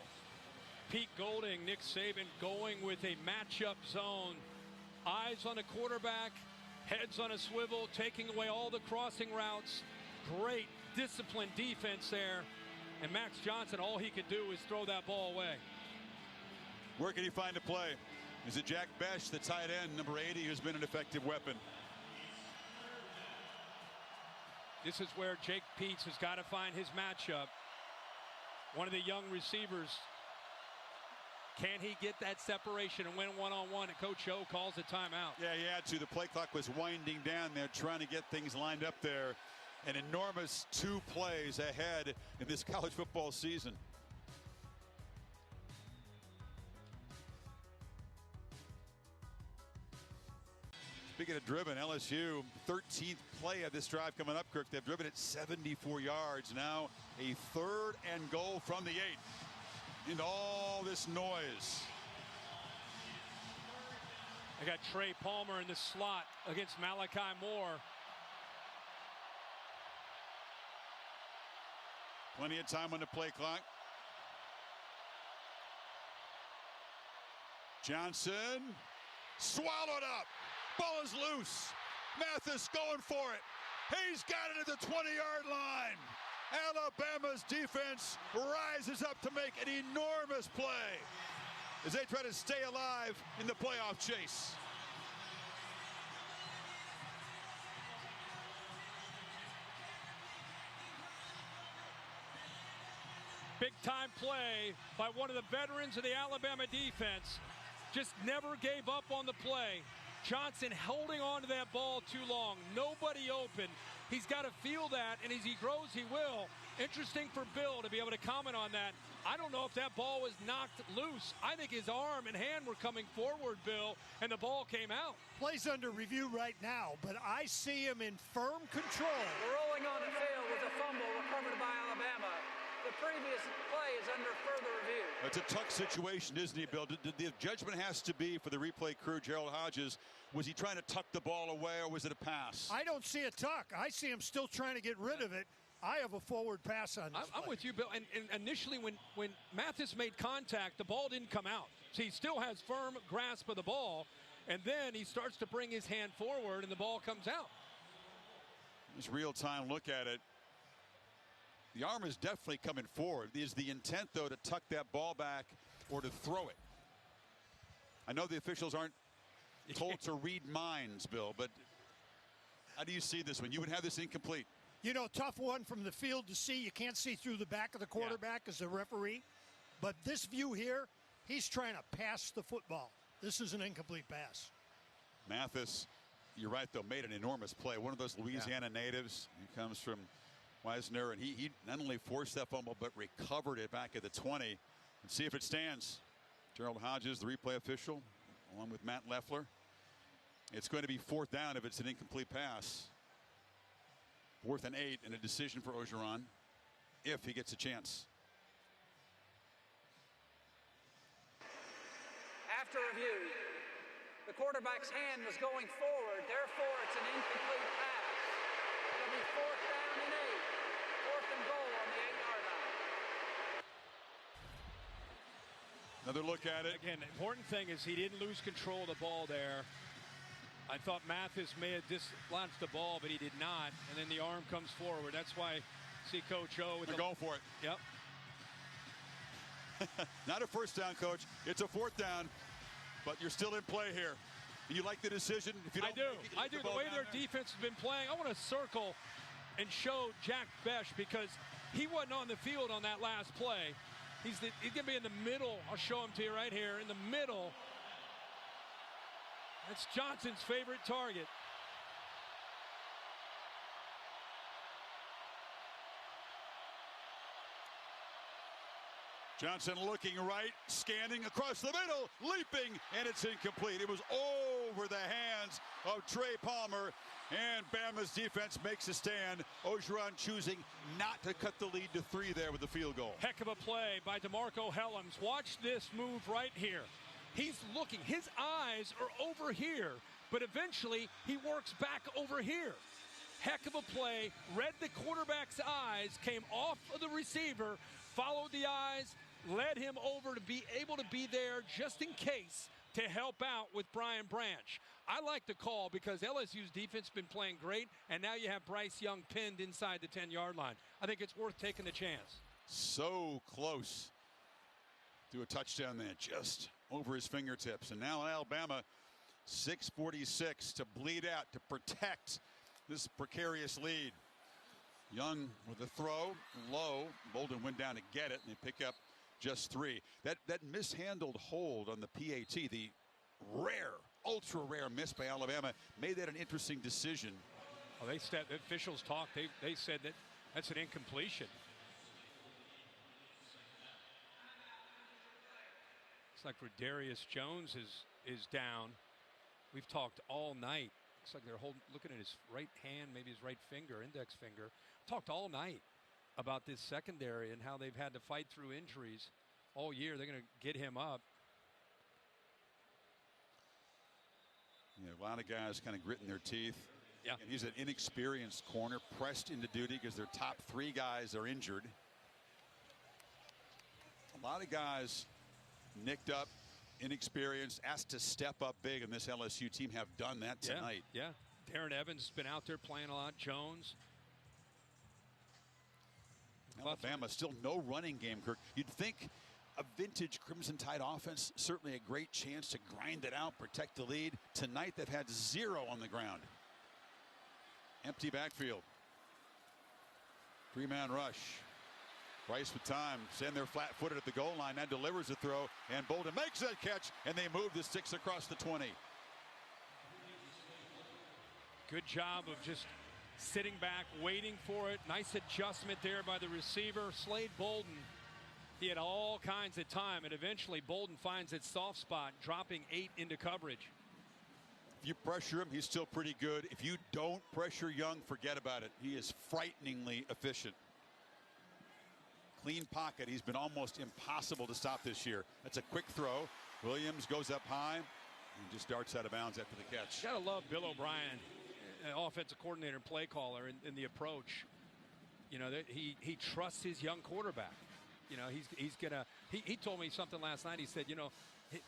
Speaker 2: Pete Golding, Nick Saban going with a matchup zone. Eyes on the quarterback, heads on a swivel, taking away all the crossing routes. Great disciplined defense there. And Max Johnson, all he could do is throw that ball away.
Speaker 1: Where can he find a play? Is it Jack Besh, the tight end, number 80, who's been an effective weapon?
Speaker 2: This is where Jake Peets has got to find his matchup. One of the young receivers. Can he get that separation and win one-on-one? And Coach O calls a timeout.
Speaker 1: Yeah, he had to. The play clock was winding down there, trying to get things lined up there. An enormous 2 plays ahead in this college football season. Speaking of driven, LSU, 13th play of this drive coming up, Kirk. They've driven it 74 yards. Now a third and goal from the 8. And all this noise.
Speaker 2: I got Trey Palmer in the slot against Malachi Moore.
Speaker 1: Plenty of time on the play clock. Johnson swallowed up. Ball is loose. Mathis going for it. He's got it at the 20-yard line. Alabama's defense rises up to make an enormous play as they try to stay alive in the playoff chase.
Speaker 2: Big time play by one of the veterans of the Alabama defense. Just never gave up on the play. Johnson holding on to that ball too long. Nobody open. He's got to feel that, and as he grows, he will. Interesting for Bill to be able to comment on that. I don't know if that ball was knocked loose. I think his arm and hand were coming forward, Bill, and the ball came out.
Speaker 10: Plays under review right now, but I see him in firm control.
Speaker 8: Rolling on the field with a fumble recovered by Alabama. The previous play is under further review.
Speaker 1: It's a tuck situation, isn't he, Bill? The judgment has to be for the replay crew, Gerald Hodges. Was he trying to tuck the ball away, or was it a pass?
Speaker 10: I don't see a tuck. I see him still trying to get rid of it. I have a forward pass on this
Speaker 2: I'm with you, Bill. And initially, when Mathis made contact, the ball didn't come out. So he still has firm grasp of the ball, and then he starts to bring his hand forward, and the ball comes out.
Speaker 1: This real-time look at it. The arm is definitely coming forward. Is the intent, though, to tuck that ball back or to throw it? I know the officials aren't told to read minds, Bill, but how do you see this one? You would have this incomplete.
Speaker 10: You know, tough one from the field to see. You can't see through the back of the quarterback as a referee. But this view here, he's trying to pass the football. This is an incomplete pass.
Speaker 1: Mathis, you're right, though, made an enormous play. One of those Louisiana natives. He comes from Wisner, and he not only forced that fumble, but recovered it back at the 20. And see if it stands. Gerald Hodges, the replay official, along with Matt Leffler. It's going to be 4th down if it's an incomplete pass. 4th and 8, and a decision for Orgeron if he gets a chance.
Speaker 8: After review, the quarterback's hand was going forward, therefore it's an incomplete pass. The be 4th down and 8. 4th and goal on the 8-yard line.
Speaker 1: Another look at it.
Speaker 2: Again, the important thing is he didn't lose control of the ball there. I thought Mathis may have dislodged the ball, but he did not. And then the arm comes forward. That's why see Coach O with
Speaker 1: They're going for it.
Speaker 2: Yep.
Speaker 1: Not a first down, Coach. It's a 4th down, but you're still in play here. And you like the decision? If you don't
Speaker 2: I do. The way their defense has been playing, I want to circle and show Jack Besh because he wasn't on the field on that last play. He's going to be in the middle. I'll show him to you right here. In the middle. That's Johnson's favorite target.
Speaker 1: Johnson looking right, scanning across the middle, leaping, and it's incomplete. It was over the hands of Trey Palmer, and Bama's defense makes a stand. Orgeron choosing not to cut the lead to 3 there with the field goal.
Speaker 2: Heck of a play by DeMarco Helms. Watch this move right here. He's looking. His eyes are over here, but eventually he works back over here. Heck of a play. Read the quarterback's eyes, came off of the receiver, followed the eyes, led him over to be able to be there just in case to help out with Brian Branch. I like the call because LSU's defense has been playing great, and now you have Bryce Young pinned inside the 10-yard line. I think it's worth taking the chance.
Speaker 1: So close to a touchdown there, just over his fingertips. And now Alabama, 6:46 to bleed out to protect this precarious lead. Young with a throw, low. Bolden went down to get it, and they pick up just 3. That mishandled hold on the PAT, the rare, ultra rare miss by Alabama, made that an interesting decision.
Speaker 2: Oh, the officials talked. They said that that's an incompletion. Looks like Darius Jones is down. We've talked all night. Looks like they're looking at his right hand, maybe his right finger, index finger. Talked all night about this secondary and how they've had to fight through injuries all year. They're going to get him up.
Speaker 1: Yeah, a lot of guys kind of gritting their teeth.
Speaker 2: Yeah.
Speaker 1: And he's an inexperienced corner, pressed into duty because their top 3 guys are injured. A lot of guys nicked up, inexperienced, asked to step up big, and this LSU team have done that tonight.
Speaker 2: Yeah. Darren Evans has been out there playing a lot. Jones.
Speaker 1: Alabama still no running game, Kirk. You'd think a vintage Crimson Tide offense, certainly a great chance to grind it out, protect the lead. Tonight they've had 0 on the ground. Empty backfield. 3-man rush. Rice with time. Send there flat-footed at the goal line. That delivers the throw, and Bolden makes that catch, and they move the sticks across the 20.
Speaker 2: Good job of just sitting back, waiting for it. Nice adjustment there by the receiver. Slade Bolden, he had all kinds of time, and eventually Bolden finds its soft spot, dropping 8 into coverage.
Speaker 1: If you pressure him, he's still pretty good. If you don't pressure Young, forget about it. He is frighteningly efficient. Clean pocket. He's been almost impossible to stop this year. That's a quick throw. Williams goes up high and just darts out of bounds after the catch.
Speaker 2: Gotta love Bill O'Brien, offensive coordinator and play caller, in the approach. You know, that he trusts his young quarterback. You know, he's gonna. He told me something last night. He said, you know,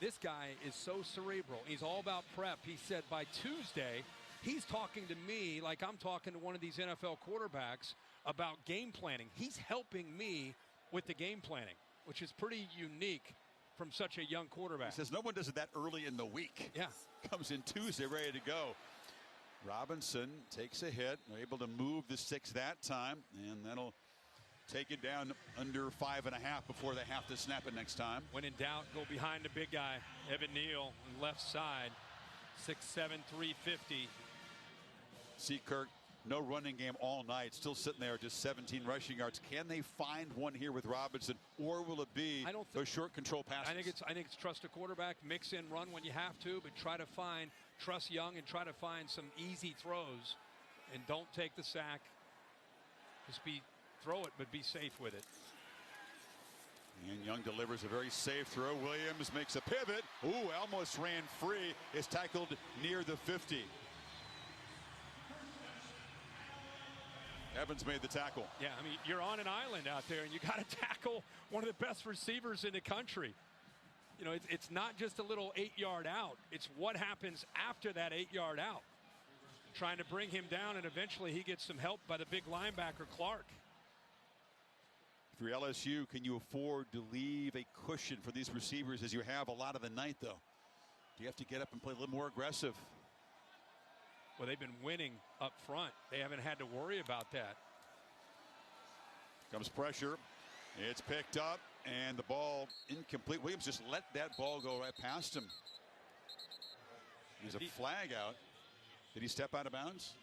Speaker 2: this guy is so cerebral. He's all about prep. He said by Tuesday, he's talking to me like I'm talking to one of these NFL quarterbacks about game planning. He's helping me with the game planning, which is pretty unique from such a young quarterback.
Speaker 1: He says no one does it that early in the week.
Speaker 2: Yeah.
Speaker 1: Comes in Tuesday ready to go. Robinson takes a hit. They're able to move the 6 that time, and that'll take it down under 5.5 before they have to snap it next time.
Speaker 2: When in doubt, go behind the big guy, Evan Neal, on the left side, 6'7", 350.
Speaker 1: See, Kirk, no running game all night. Still sitting there, just 17 rushing yards. Can they find one here with Robinson, or will it be those short control passes?
Speaker 2: I think it's trust a quarterback, mix in run when you have to, but try to trust Young and try to find some easy throws, and don't take the sack. Just throw it, but be safe with it.
Speaker 1: And Young delivers a very safe throw. Williams makes a pivot. Ooh, almost ran free. Is tackled near the 50. Evans made the tackle.
Speaker 2: Yeah, I mean, you're on an island out there, and you got to tackle one of the best receivers in the country. You know, it's not just a little 8-yard out. It's what happens after that 8-yard out. Trying to bring him down, and eventually he gets some help by the big linebacker, Clark.
Speaker 1: If you're LSU, can you afford to leave a cushion for these receivers as you have a lot of the night, though? Do you have to get up and play a little more aggressive?
Speaker 2: Well, they've been winning up front. They haven't had to worry about that.
Speaker 1: Comes pressure. It's picked up, and the ball incomplete. Williams just let that ball go right past him. There's a flag out. Did he step out of bounds?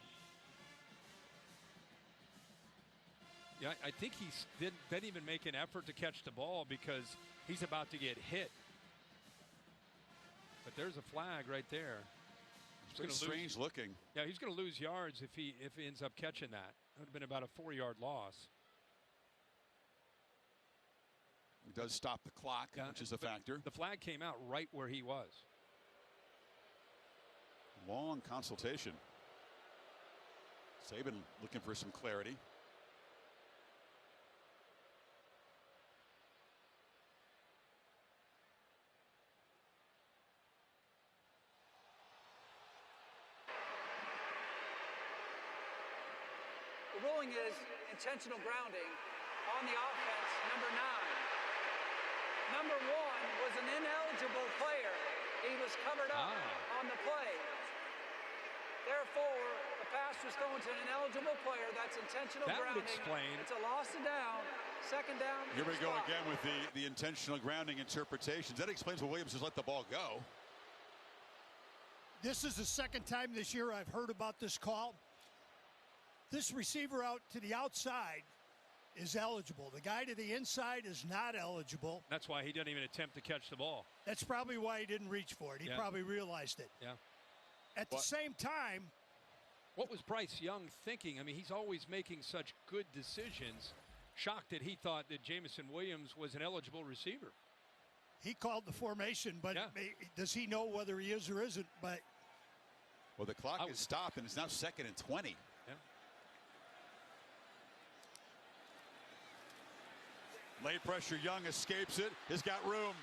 Speaker 2: Yeah, I think he didn't even make an effort to catch the ball because he's about to get hit. But there's a flag right there.
Speaker 1: It's strange looking.
Speaker 2: Yeah, he's going to lose yards if he ends up catching that. It would have been about a 4-yard loss.
Speaker 1: It does stop the clock, which is a factor.
Speaker 2: The flag came out right where he was.
Speaker 1: Long consultation. Saban looking for some clarity.
Speaker 8: The ruling is intentional grounding on the offense, number 9. Number 1 was an ineligible player. He was covered up on the play. Therefore, the pass was thrown to an ineligible player. That's intentional grounding.
Speaker 2: That would explain.
Speaker 8: It's a loss of down. Second down.
Speaker 1: Here we go again with the intentional grounding interpretations. That explains why Williams has let the ball go.
Speaker 10: This is the second time this year I've heard about this call. This receiver out to the outside is eligible. The guy to the inside is not eligible.
Speaker 2: That's why he doesn't even attempt to catch the ball.
Speaker 10: That's probably why he didn't reach for it. He probably realized it.
Speaker 2: Yeah.
Speaker 10: At the same time,
Speaker 2: what was Bryce Young thinking? I mean, he's always making such good decisions. Shocked that he thought that Jameson Williams was an eligible receiver.
Speaker 10: He called the formation, but does he know whether he is or isn't? But
Speaker 1: well, the clock is stopped, and it's now 2nd and 20.
Speaker 2: Yeah.
Speaker 1: Late pressure, Young escapes it. He's got room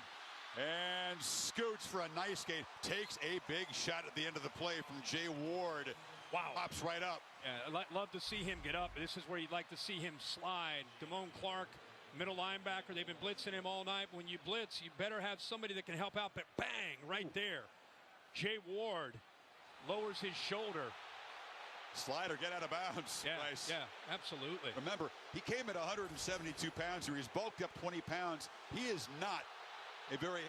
Speaker 1: and scoots for a nice gain. Takes a big shot at the end of the play from Jay Ward.
Speaker 2: Wow.
Speaker 1: Pops right up.
Speaker 2: Yeah, I'd love to see him get up. This is where you'd like to see him slide. Damone Clark, middle linebacker. They've been blitzing him all night. When you blitz, you better have somebody that can help out. But bang, right there. Jay Ward lowers his shoulder.
Speaker 1: Slider, get out of bounds.
Speaker 2: Yeah,
Speaker 1: nice.
Speaker 2: Yeah, absolutely.
Speaker 1: Remember, he came at 172 pounds here. He's bulked up 20 pounds. He is not a very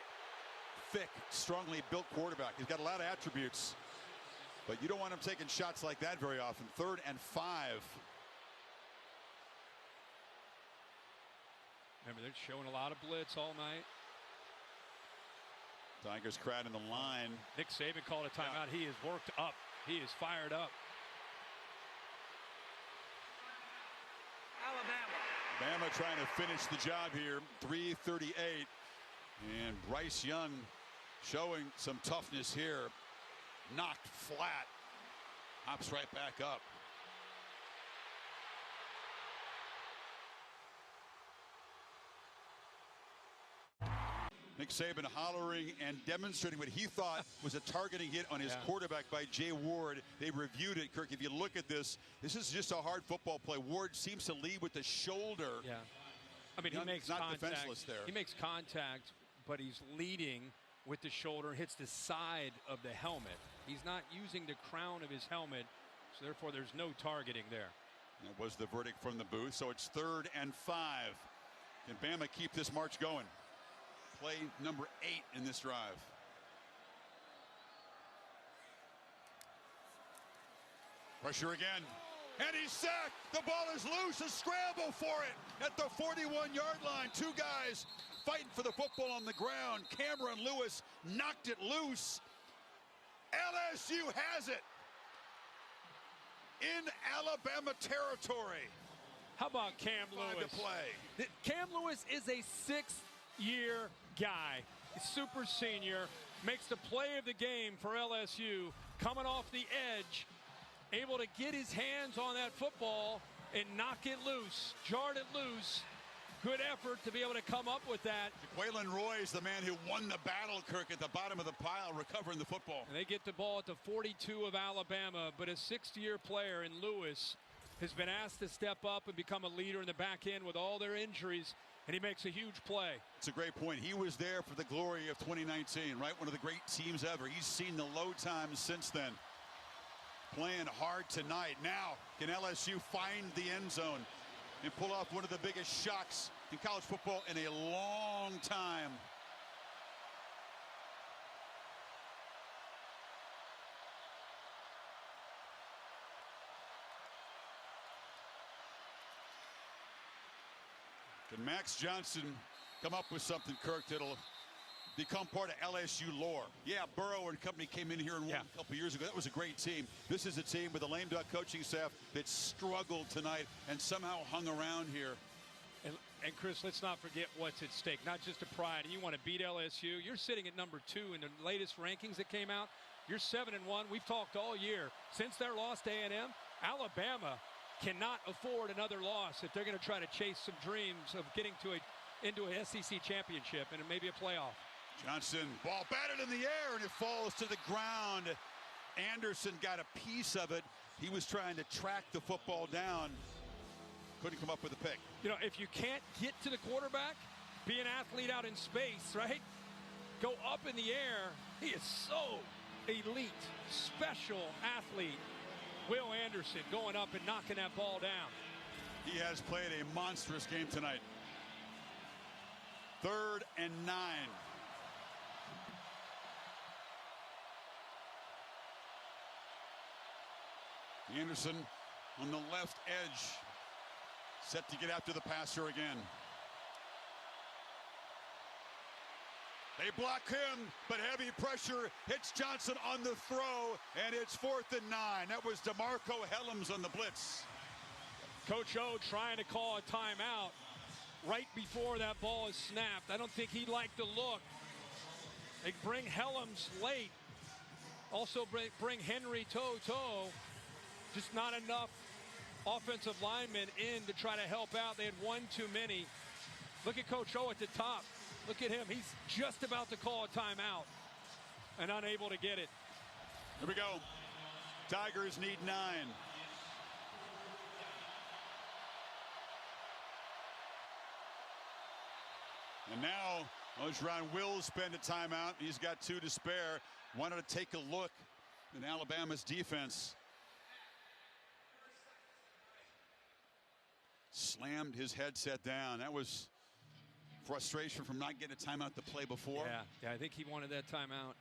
Speaker 1: thick, strongly built quarterback. He's got a lot of attributes, but you don't want him taking shots like that very often. 3rd and 5.
Speaker 2: Remember, they're showing a lot of blitz all night.
Speaker 1: Tigers crowd in the line.
Speaker 2: Nick Saban called a timeout. He is worked up. He is fired up.
Speaker 8: Alabama.
Speaker 1: Bama trying to finish the job here. 3:38. And Bryce Young showing some toughness here. Knocked flat. Hops right back up. Nick Saban hollering and demonstrating what he thought was a targeting hit on his quarterback by Jay Ward. They reviewed it, Kirk. If you look at this is just a hard football play. Ward seems to lead with the shoulder.
Speaker 2: Yeah. I mean,
Speaker 1: Young
Speaker 2: he makes
Speaker 1: not
Speaker 2: contact.
Speaker 1: defenseless there.
Speaker 2: He makes contact, but he's leading with the shoulder, hits the side of the helmet. He's not using the crown of his helmet, so therefore there's no targeting there.
Speaker 1: That was the verdict from the booth. So it's 3rd and 5. Can Bama keep this march going? Play number 8 in this drive. Pressure again. And he's sacked. The ball is loose. A scramble for it at the 41-yard line. 2 guys fighting for the football on the ground. Cameron Lewis knocked it loose. LSU has it in Alabama territory.
Speaker 2: How about Cam Lewis?
Speaker 1: To play.
Speaker 2: Cam Lewis is a 6th-year guy. He's super senior. Makes the play of the game for LSU. Coming off the edge. Able to get his hands on that football and knock it loose, jarred it loose. Good effort to be able to come up with that.
Speaker 1: Waylon Roy is the man who won the battle, Kirk, at the bottom of the pile, recovering the football.
Speaker 2: And they get the ball at the 42 of Alabama, but a 6th-year player in Lewis has been asked to step up and become a leader in the back end with all their injuries, and he makes a huge play.
Speaker 1: It's a great point. He was there for the glory of 2019, right? One of the great teams ever. He's seen the low times since then. Playing hard tonight. Now, can LSU find the end zone and pull off one of the biggest shocks in college football in a long time? Can Max Johnson come up with something, Kirk, that'll become part of LSU lore? Yeah, Burrow and company came in here and won a couple years ago. That was a great team. This is a team with a lame duck coaching staff that struggled tonight and somehow hung around here.
Speaker 2: And Chris, let's not forget what's at stake. Not just a pride. You want to beat LSU. You're sitting at number 2 in the latest rankings that came out. You're 7-1. We've talked all year. Since their loss to A&M, Alabama cannot afford another loss if they're going to try to chase some dreams of getting into a SEC championship and maybe a playoff.
Speaker 1: Johnson, ball batted in the air, and it falls to the ground. Anderson got a piece of it. He was trying to track the football down. Couldn't come up with a pick.
Speaker 2: You know, if you can't get to the quarterback, be an athlete out in space, right? Go up in the air. He is so elite, special athlete. Will Anderson going up and knocking that ball down.
Speaker 1: He has played a monstrous game tonight. 3rd and 9. Anderson on the left edge, set to get after the passer again. They block him, but heavy pressure hits Johnson on the throw, and it's 4th and 9. That was DeMarco Helms on the blitz.
Speaker 2: Coach O trying to call a timeout right before that ball is snapped. I don't think he liked the look. They bring Helms late. Also bring Henry Toto. Just not enough offensive linemen in to try to help out. They had one too many. Look at Coach O at the top. Look at him. He's just about to call a timeout and unable to get it.
Speaker 1: Here we go. Tigers need 9. And now Ogeron will spend a timeout. He's got 2 to spare. Wanted to take a look at Alabama's defense. Slammed his headset down. That was frustration from not getting a timeout the play before.
Speaker 2: Yeah, I think he wanted that timeout.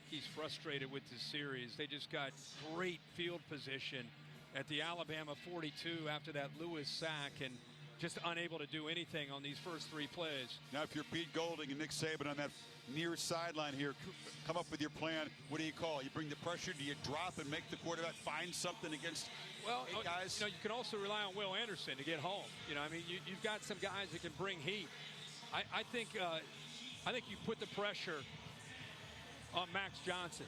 Speaker 2: He's frustrated with this series. They just got great field position at the Alabama 42 after that Lewis sack and just unable to do anything on these first 3 plays.
Speaker 1: Now, if you're Pete Golding and Nick Saban on that near sideline here, come up with your plan. What do you call? You bring the pressure? Do you drop and make the quarterback find something against guys?
Speaker 2: You know, you can also rely on Will Anderson to get home. You know, I mean, you've got some guys that can bring heat. I think you put the pressure on Max Johnson.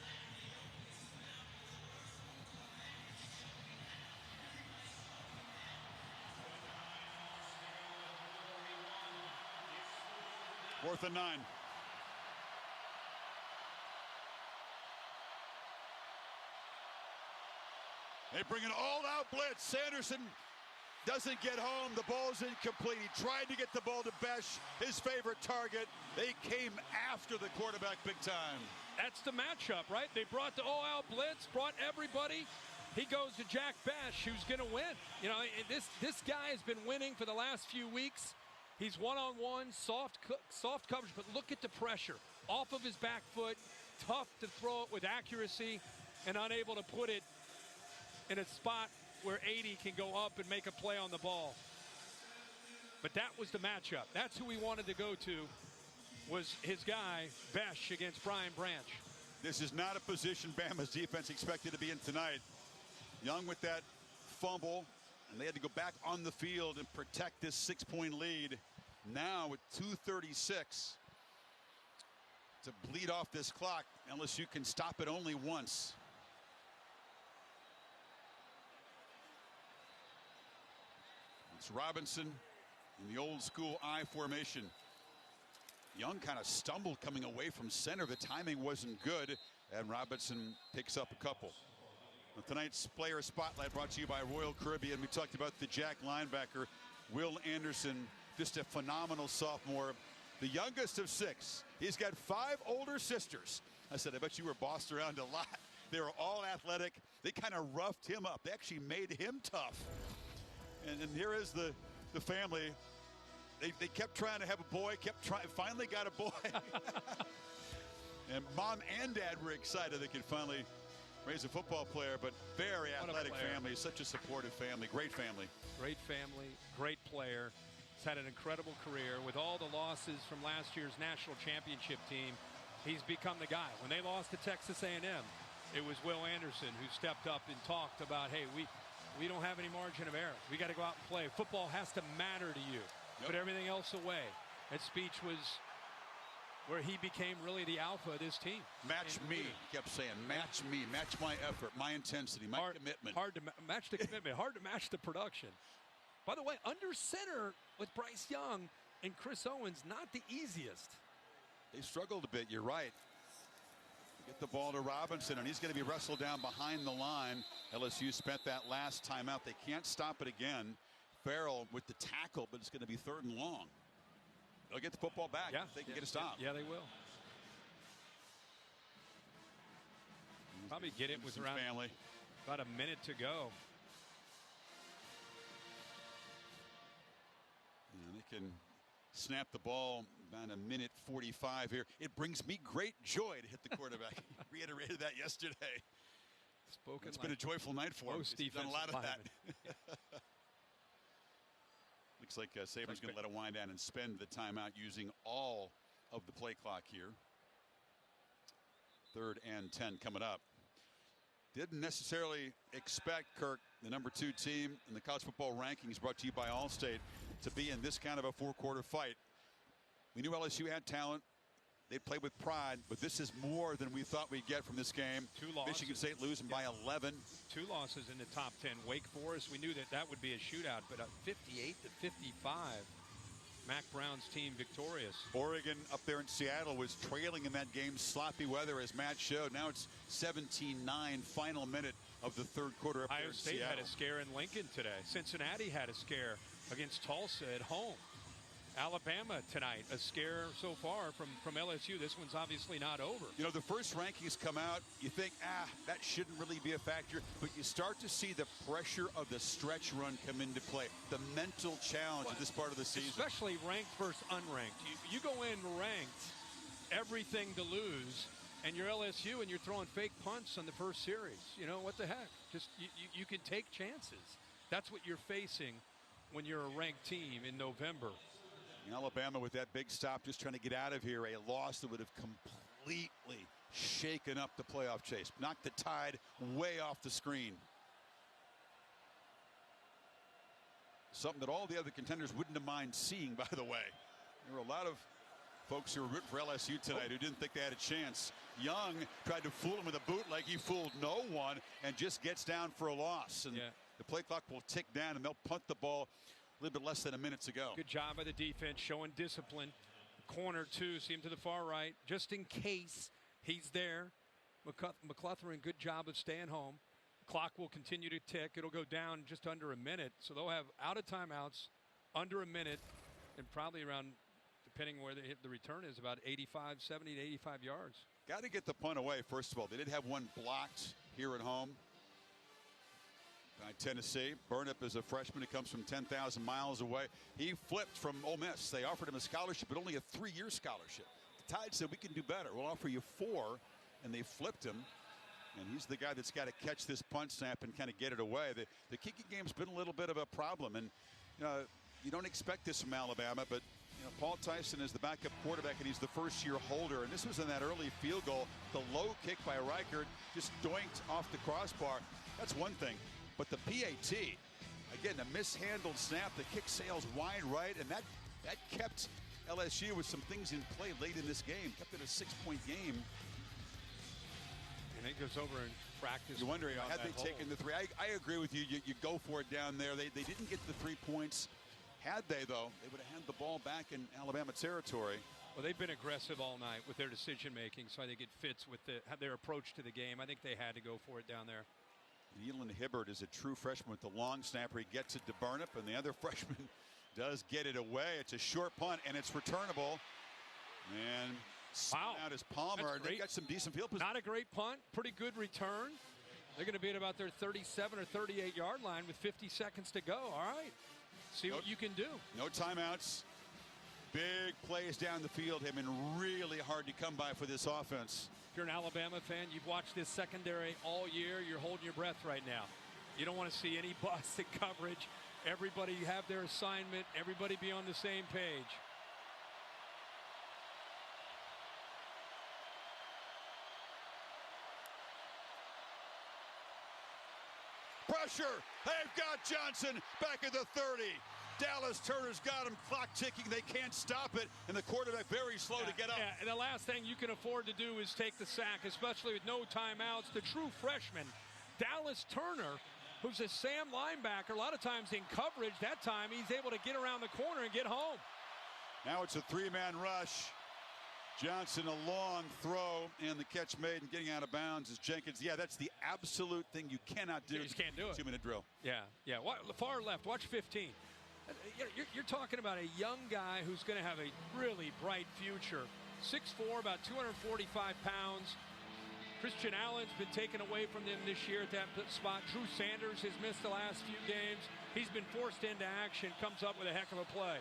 Speaker 1: Fourth and 9. They bring an all-out blitz. Sanderson doesn't get home. The ball's incomplete. He tried to get the ball to Besh, his favorite target. They came after the quarterback big time.
Speaker 2: That's the matchup, right? They brought the all-out blitz, brought everybody. He goes to Jack Besh, who's going to win. You know, this guy has been winning for the last few weeks. He's one-on-one, soft coverage, but look at the pressure. Off of his back foot, tough to throw it with accuracy, and unable to put it in a spot where 80 can go up and make a play on the ball. But that was the matchup. That's who he wanted to go to, was his guy, Besh, against Brian Branch.
Speaker 1: This is not a position Bama's defense expected to be in tonight. Young with that fumble, and they had to go back on the field and protect this 6-point lead. Now with 2:36 to bleed off this clock, LSU can stop it only once. It's Robinson in the old school I formation. Young kind of stumbled coming away from center. The timing wasn't good, and Robinson picks up a couple. Tonight's player spotlight brought to you by Royal Caribbean. We talked about the Jack linebacker, Will Anderson, just a phenomenal sophomore, the youngest of 6. He's got 5 older sisters. I said, I bet you were bossed around a lot. They were all athletic. They kind of roughed him up. They actually made him tough. And here is the family. They kept trying to have a boy, finally got a boy. And mom and dad were excited they could finally raise a football player, but very athletic family, such a supportive family, great family.
Speaker 2: Great family, great player. He's had an incredible career. With all the losses from last year's national championship team, he's become the guy. When they lost to Texas A&M, it was Will Anderson who stepped up and talked about, hey, we don't have any margin of error. We got to go out and play. Football has to matter to you. Yep. Put everything else away. That speech was where he became really the alpha of this team.
Speaker 1: Match me, he kept saying, match me, match my effort, my intensity, my commitment.
Speaker 2: Hard to match the commitment, hard to match the production. By the way, under center with Bryce Young and Chris Owens, not the easiest.
Speaker 1: They struggled a bit, you're right. Get the ball to Robinson, and he's going to be wrestled down behind the line. LSU spent that last timeout. They can't stop it again. Farrell with the tackle, but it's going to be 3rd and long. They'll get the football back if they can get a stop.
Speaker 2: Yeah, they will. Probably get it with around about a minute to go.
Speaker 1: And they can snap the ball about a minute 45 here. It brings me great joy to hit the quarterback. Reiterated that yesterday. It's been a joyful night for him. He's done a lot of that. Looks like Saban's going to let it wind down and spend the timeout using all of the play clock here. 3rd and 10 coming up. Didn't necessarily expect, Kirk, the number 2 team in the college football rankings brought to you by Allstate, to be in this kind of a 4-quarter fight. We knew LSU had talent. They'd play with pride, but this is more than we thought we'd get from this game.
Speaker 2: 2 losses.
Speaker 1: Michigan State losing by 11.
Speaker 2: 2 losses in the top 10. Wake Forest, we knew that would be a shootout, but 58-55. Mac Brown's team victorious.
Speaker 1: Oregon up there in Seattle was trailing in that game. Sloppy weather, as Matt showed. Now it's 17-9, final minute of the 3rd quarter up there in
Speaker 2: State
Speaker 1: Seattle.
Speaker 2: had a scare in Lincoln today. Cincinnati had a scare against Tulsa at home. Alabama tonight, a scare so far from LSU. This one's obviously not over.
Speaker 1: You know, the first rankings come out, you think, that shouldn't really be a factor, but you start to see the pressure of the stretch run come into play, the mental challenge of this part of the season.
Speaker 2: Especially ranked versus unranked. You go in ranked, everything to lose, and you're LSU and you're throwing fake punts on the first series. You know, what the heck? Just you can take chances. That's what you're facing when you're a ranked team in November.
Speaker 1: Alabama with that big stop, just trying to get out of here. A loss that would have completely shaken up the playoff chase. Knocked the Tide way off the screen. Something that all the other contenders wouldn't have mind seeing, by the way. There were a lot of folks who were rooting for LSU tonight who didn't think they had a chance. Young tried to fool him with a bootleg. He fooled no one and just gets down for a loss. And the play clock will tick down, and they'll punt the ball a little bit less than a minute to go.
Speaker 2: Good job by the defense, showing discipline. Corner 2, see him to the far right, just in case he's there. McClutheran, good job of staying home. Clock will continue to tick. It'll go down just under a minute. So they'll have out of timeouts under a minute, and probably around, depending where the return is, about 70 to 85 yards.
Speaker 1: Got to get the punt away, first of all. They did have one blocked here at home by Tennessee. Burnip is a freshman who comes from 10,000 miles away. He flipped from Ole Miss. They offered him a scholarship, but only a 3-year scholarship. The Tide said, we can do better. We'll offer you 4, and they flipped him. And he's the guy that's got to catch this punt snap and kind of get it away. The kicking game's been a little bit of a problem, and you don't expect this from Alabama, but Paul Tyson is the backup quarterback, and he's the first-year holder. And this was in that early field goal. The low kick by Reichert just doinked off the crossbar. That's one thing. But the PAT, again, a mishandled snap. The kick sails wide right, and that kept LSU with some things in play late in this game. Kept it a 6-point game.
Speaker 2: And And it goes over and practice.
Speaker 1: You're wondering, had they taken the 3? I agree with you. You go for it down there. They didn't get the 3 points. Had they, though, they would have had the ball back in Alabama territory.
Speaker 2: Well, they've been aggressive all night with their decision-making, so I think it fits with their approach to the game. I think they had to go for it down there.
Speaker 1: Nealon Hibbert is a true freshman with the long snapper. He gets it to Burnip, and the other freshman does get it away. It's a short punt, and it's returnable. And out is Palmer. They got some decent field position.
Speaker 2: Not a great punt. Pretty good return. They're going to be at about their 37 or 38-yard line with 50 seconds to go. All right. See what you can do.
Speaker 1: No timeouts. Big plays down the field have been really hard to come by for this offense.
Speaker 2: If you're an Alabama fan, you've watched this secondary all year. You're holding your breath right now. You don't want to see any busts in coverage. Everybody have their assignment. Everybody be on the same page.
Speaker 1: Pressure. They've got Johnson back at the 30. Dallas Turner's got him, clock ticking. They can't stop it, and the quarterback very slow to get up.
Speaker 2: Yeah, and the last thing you can afford to do is take the sack, especially with no timeouts. The true freshman, Dallas Turner, who's a Sam linebacker, a lot of times in coverage. That time he's able to get around the corner and get home.
Speaker 1: Now it's a 3-man rush. Johnson, a long throw, and the catch made and getting out of bounds is Jenkins. Yeah, that's the absolute thing you cannot do.
Speaker 2: You just can't do it.
Speaker 1: 2-minute drill.
Speaker 2: Yeah. Far left, watch 15. You're talking about a young guy who's going to have a really bright future. 6'4", about 245 pounds. Christian Allen's been taken away from them this year at that spot. Drew Sanders has missed the last few games. He's been forced into action, comes up with a heck of a play.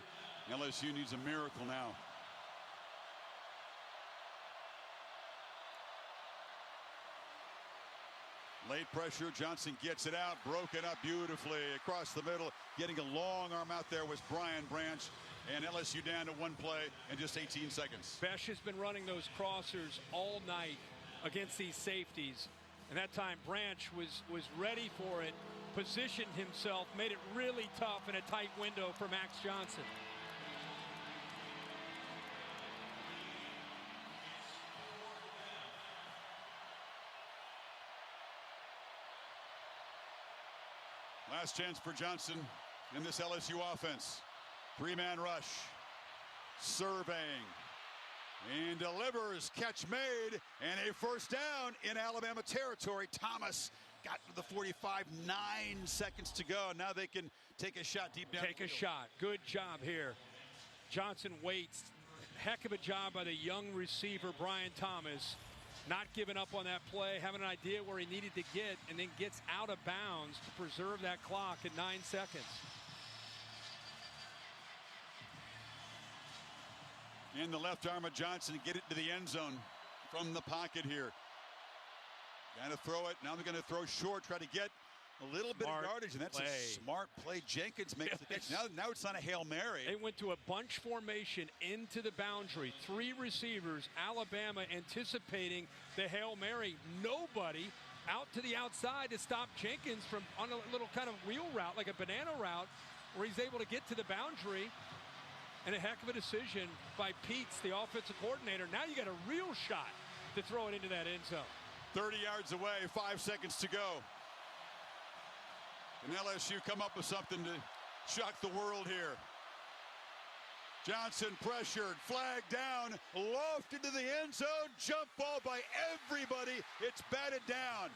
Speaker 1: LSU needs a miracle now. Late pressure, Johnson gets it out, broken up beautifully across the middle. Getting a long arm out there was Brian Branch, and LSU down to 1 play in just 18 seconds.
Speaker 2: Besh has been running those crossers all night against these safeties, and that time Branch was ready for it, positioned himself, made it really tough in a tight window for Max Johnson.
Speaker 1: Last chance for Johnson in this LSU offense. 3-man rush. Surveying. And delivers. Catch made. And a first down in Alabama territory. Thomas got to the 45. 9 seconds to go. Now they can take a shot deep down.
Speaker 2: Take a shot. Good job here. Johnson waits. Heck of a job by the young receiver, Brian Thomas. Not giving up on that play, having an idea where he needed to get, and then gets out of bounds to preserve that clock at 9 seconds.
Speaker 1: In the left arm of Johnson, get it to the end zone from the pocket here. Got to throw it. Now they're going to throw short, try to get a little bit of yardage, and that's a smart play. Jenkins makes the catch. Now it's not a Hail Mary.
Speaker 2: They went to a bunch formation into the boundary. 3 receivers. Alabama anticipating the Hail Mary. Nobody out to the outside to stop Jenkins from on a little kind of wheel route, like a banana route, where he's able to get to the boundary. And a heck of a decision by Peets, the offensive coordinator. Now you got a real shot to throw it into that end zone.
Speaker 1: 30 yards away, 5 seconds to go. And LSU come up with something to shock the world here. Johnson pressured, flag down, lofted to the end zone, jump ball by everybody. It's batted down.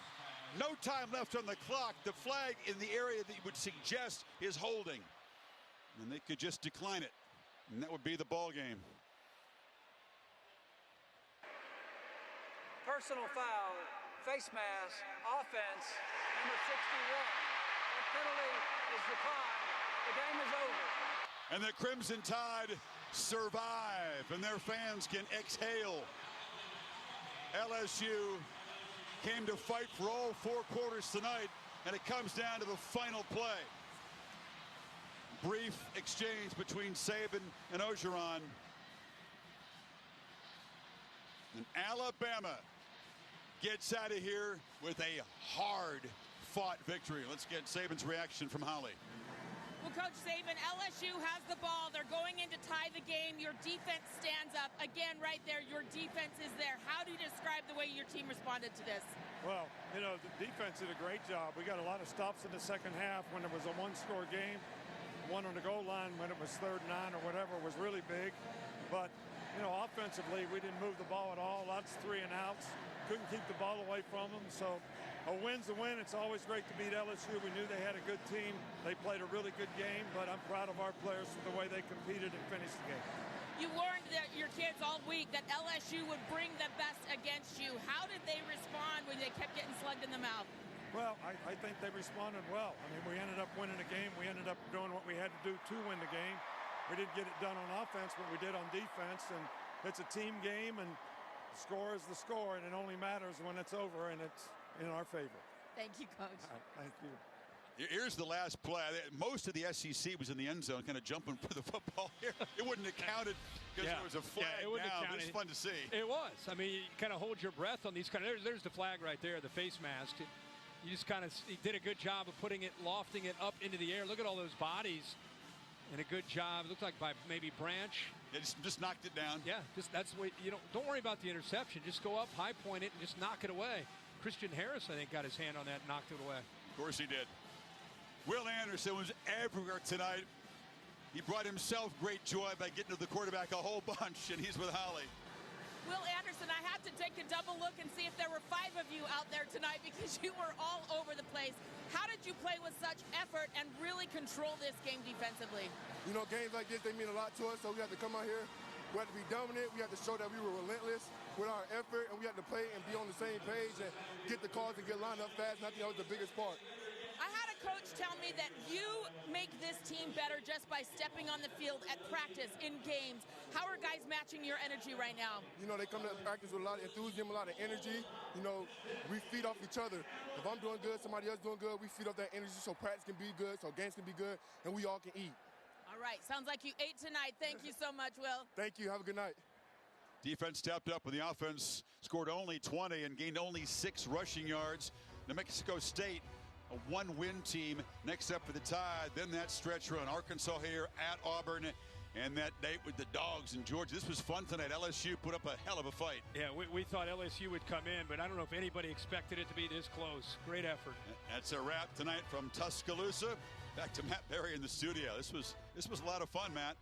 Speaker 1: No time left on the clock. The flag in the area that you would suggest is holding. And they could just decline it. And that would be the ball game.
Speaker 8: Personal foul, face mask, offense, number 61. That penalty is declined. The game is over.
Speaker 1: And the Crimson Tide survive, and their fans can exhale. LSU came to fight for all 4 quarters tonight, and it comes down to the final play. Brief exchange between Saban and Orgeron. And Alabama gets out of here with a hard-fought victory. Let's get Saban's reaction from Holly.
Speaker 6: Well, Coach Saban, LSU has the ball. They're going in to tie the game. Your defense stands up. Again, right there, your defense is there. How do you describe the way your team responded to this?
Speaker 11: Well, you know, the defense did a great job. We got a lot of stops in the second half when it was a one-score game. One on the goal line when it was 3rd and 9 or whatever was really big. But, you know, offensively, we didn't move the ball at all. Lots of 3 and outs. Couldn't keep the ball away from them. So a win's a win. It's always great to beat LSU. We knew they had a good team. They played a really good game, but I'm proud of our players for the way they competed and finished the game.
Speaker 6: You warned your kids all week that LSU would bring the best against you. How did they respond when they kept getting slugged in the mouth?
Speaker 11: Well, I think they responded well. I mean, we ended up winning the game. We ended up doing what we had to do to win the game. We didn't get it done on offense, but we did on defense. And it's a team game, and the score is the score, and it only matters when it's over, and it's in our favor.
Speaker 6: Thank you, Coach.
Speaker 11: Thank you.
Speaker 1: Here's the last play. Most of the SEC was in the end zone, kind of jumping for the football here. It wouldn't have counted because there was a flag.
Speaker 2: Yeah, it wouldn't have counted.
Speaker 1: It's fun to see.
Speaker 2: It was. I mean, you kind of hold your breath on these kind of. There's the flag right there, the face mask. You just kind of did a good job of putting it, lofting it up into the air. Look at all those bodies, and a good job. It looked like by maybe Branch.
Speaker 1: Yeah, just knocked it down.
Speaker 2: Yeah, that's the way. Don't worry about the interception. Just go up, high point it, and just knock it away. Christian Harris, I think, got his hand on that, and knocked it away.
Speaker 1: Of course he did. Will Anderson was everywhere tonight. He brought himself great joy by getting to the quarterback a whole bunch, and he's with Holly.
Speaker 6: Will Anderson, I had to take a double look and see if there were 5 of you out there tonight because you were all over the place. How did you play with such effort and really control this game defensively?
Speaker 4: You know, games like this, they mean a lot to us, so we have to come out here. We have to be dominant. We have to show that we were relentless with our effort, and we have to play and be on the same page and get the calls and get lined up fast. And I think that was the biggest part.
Speaker 6: I had a coach tell me that you make this team better just by stepping on the field at practice, in games. How are guys matching your energy right now?
Speaker 4: You know, they come to practice with a lot of enthusiasm, a lot of energy. You know, we feed off each other. If I'm doing good, somebody else doing good, we feed off that energy so practice can be good, so games can be good, and we all can eat.
Speaker 6: All right, sounds like you ate tonight. Thank you so much, Will.
Speaker 4: Thank you. Have a good night.
Speaker 1: Defense stepped up, and the offense scored only 20 and gained only 6 rushing yards. New Mexico State, a 1-win team. Next up for the Tide, then that stretch run. Arkansas here at Auburn, and that date with the Dogs in Georgia. This was fun tonight. LSU put up a hell of a fight.
Speaker 2: Yeah, we thought LSU would come in, but I don't know if anybody expected it to be this close. Great effort.
Speaker 1: That's a wrap tonight from Tuscaloosa. Back to Matt Berry in the studio. This was a lot of fun, Matt.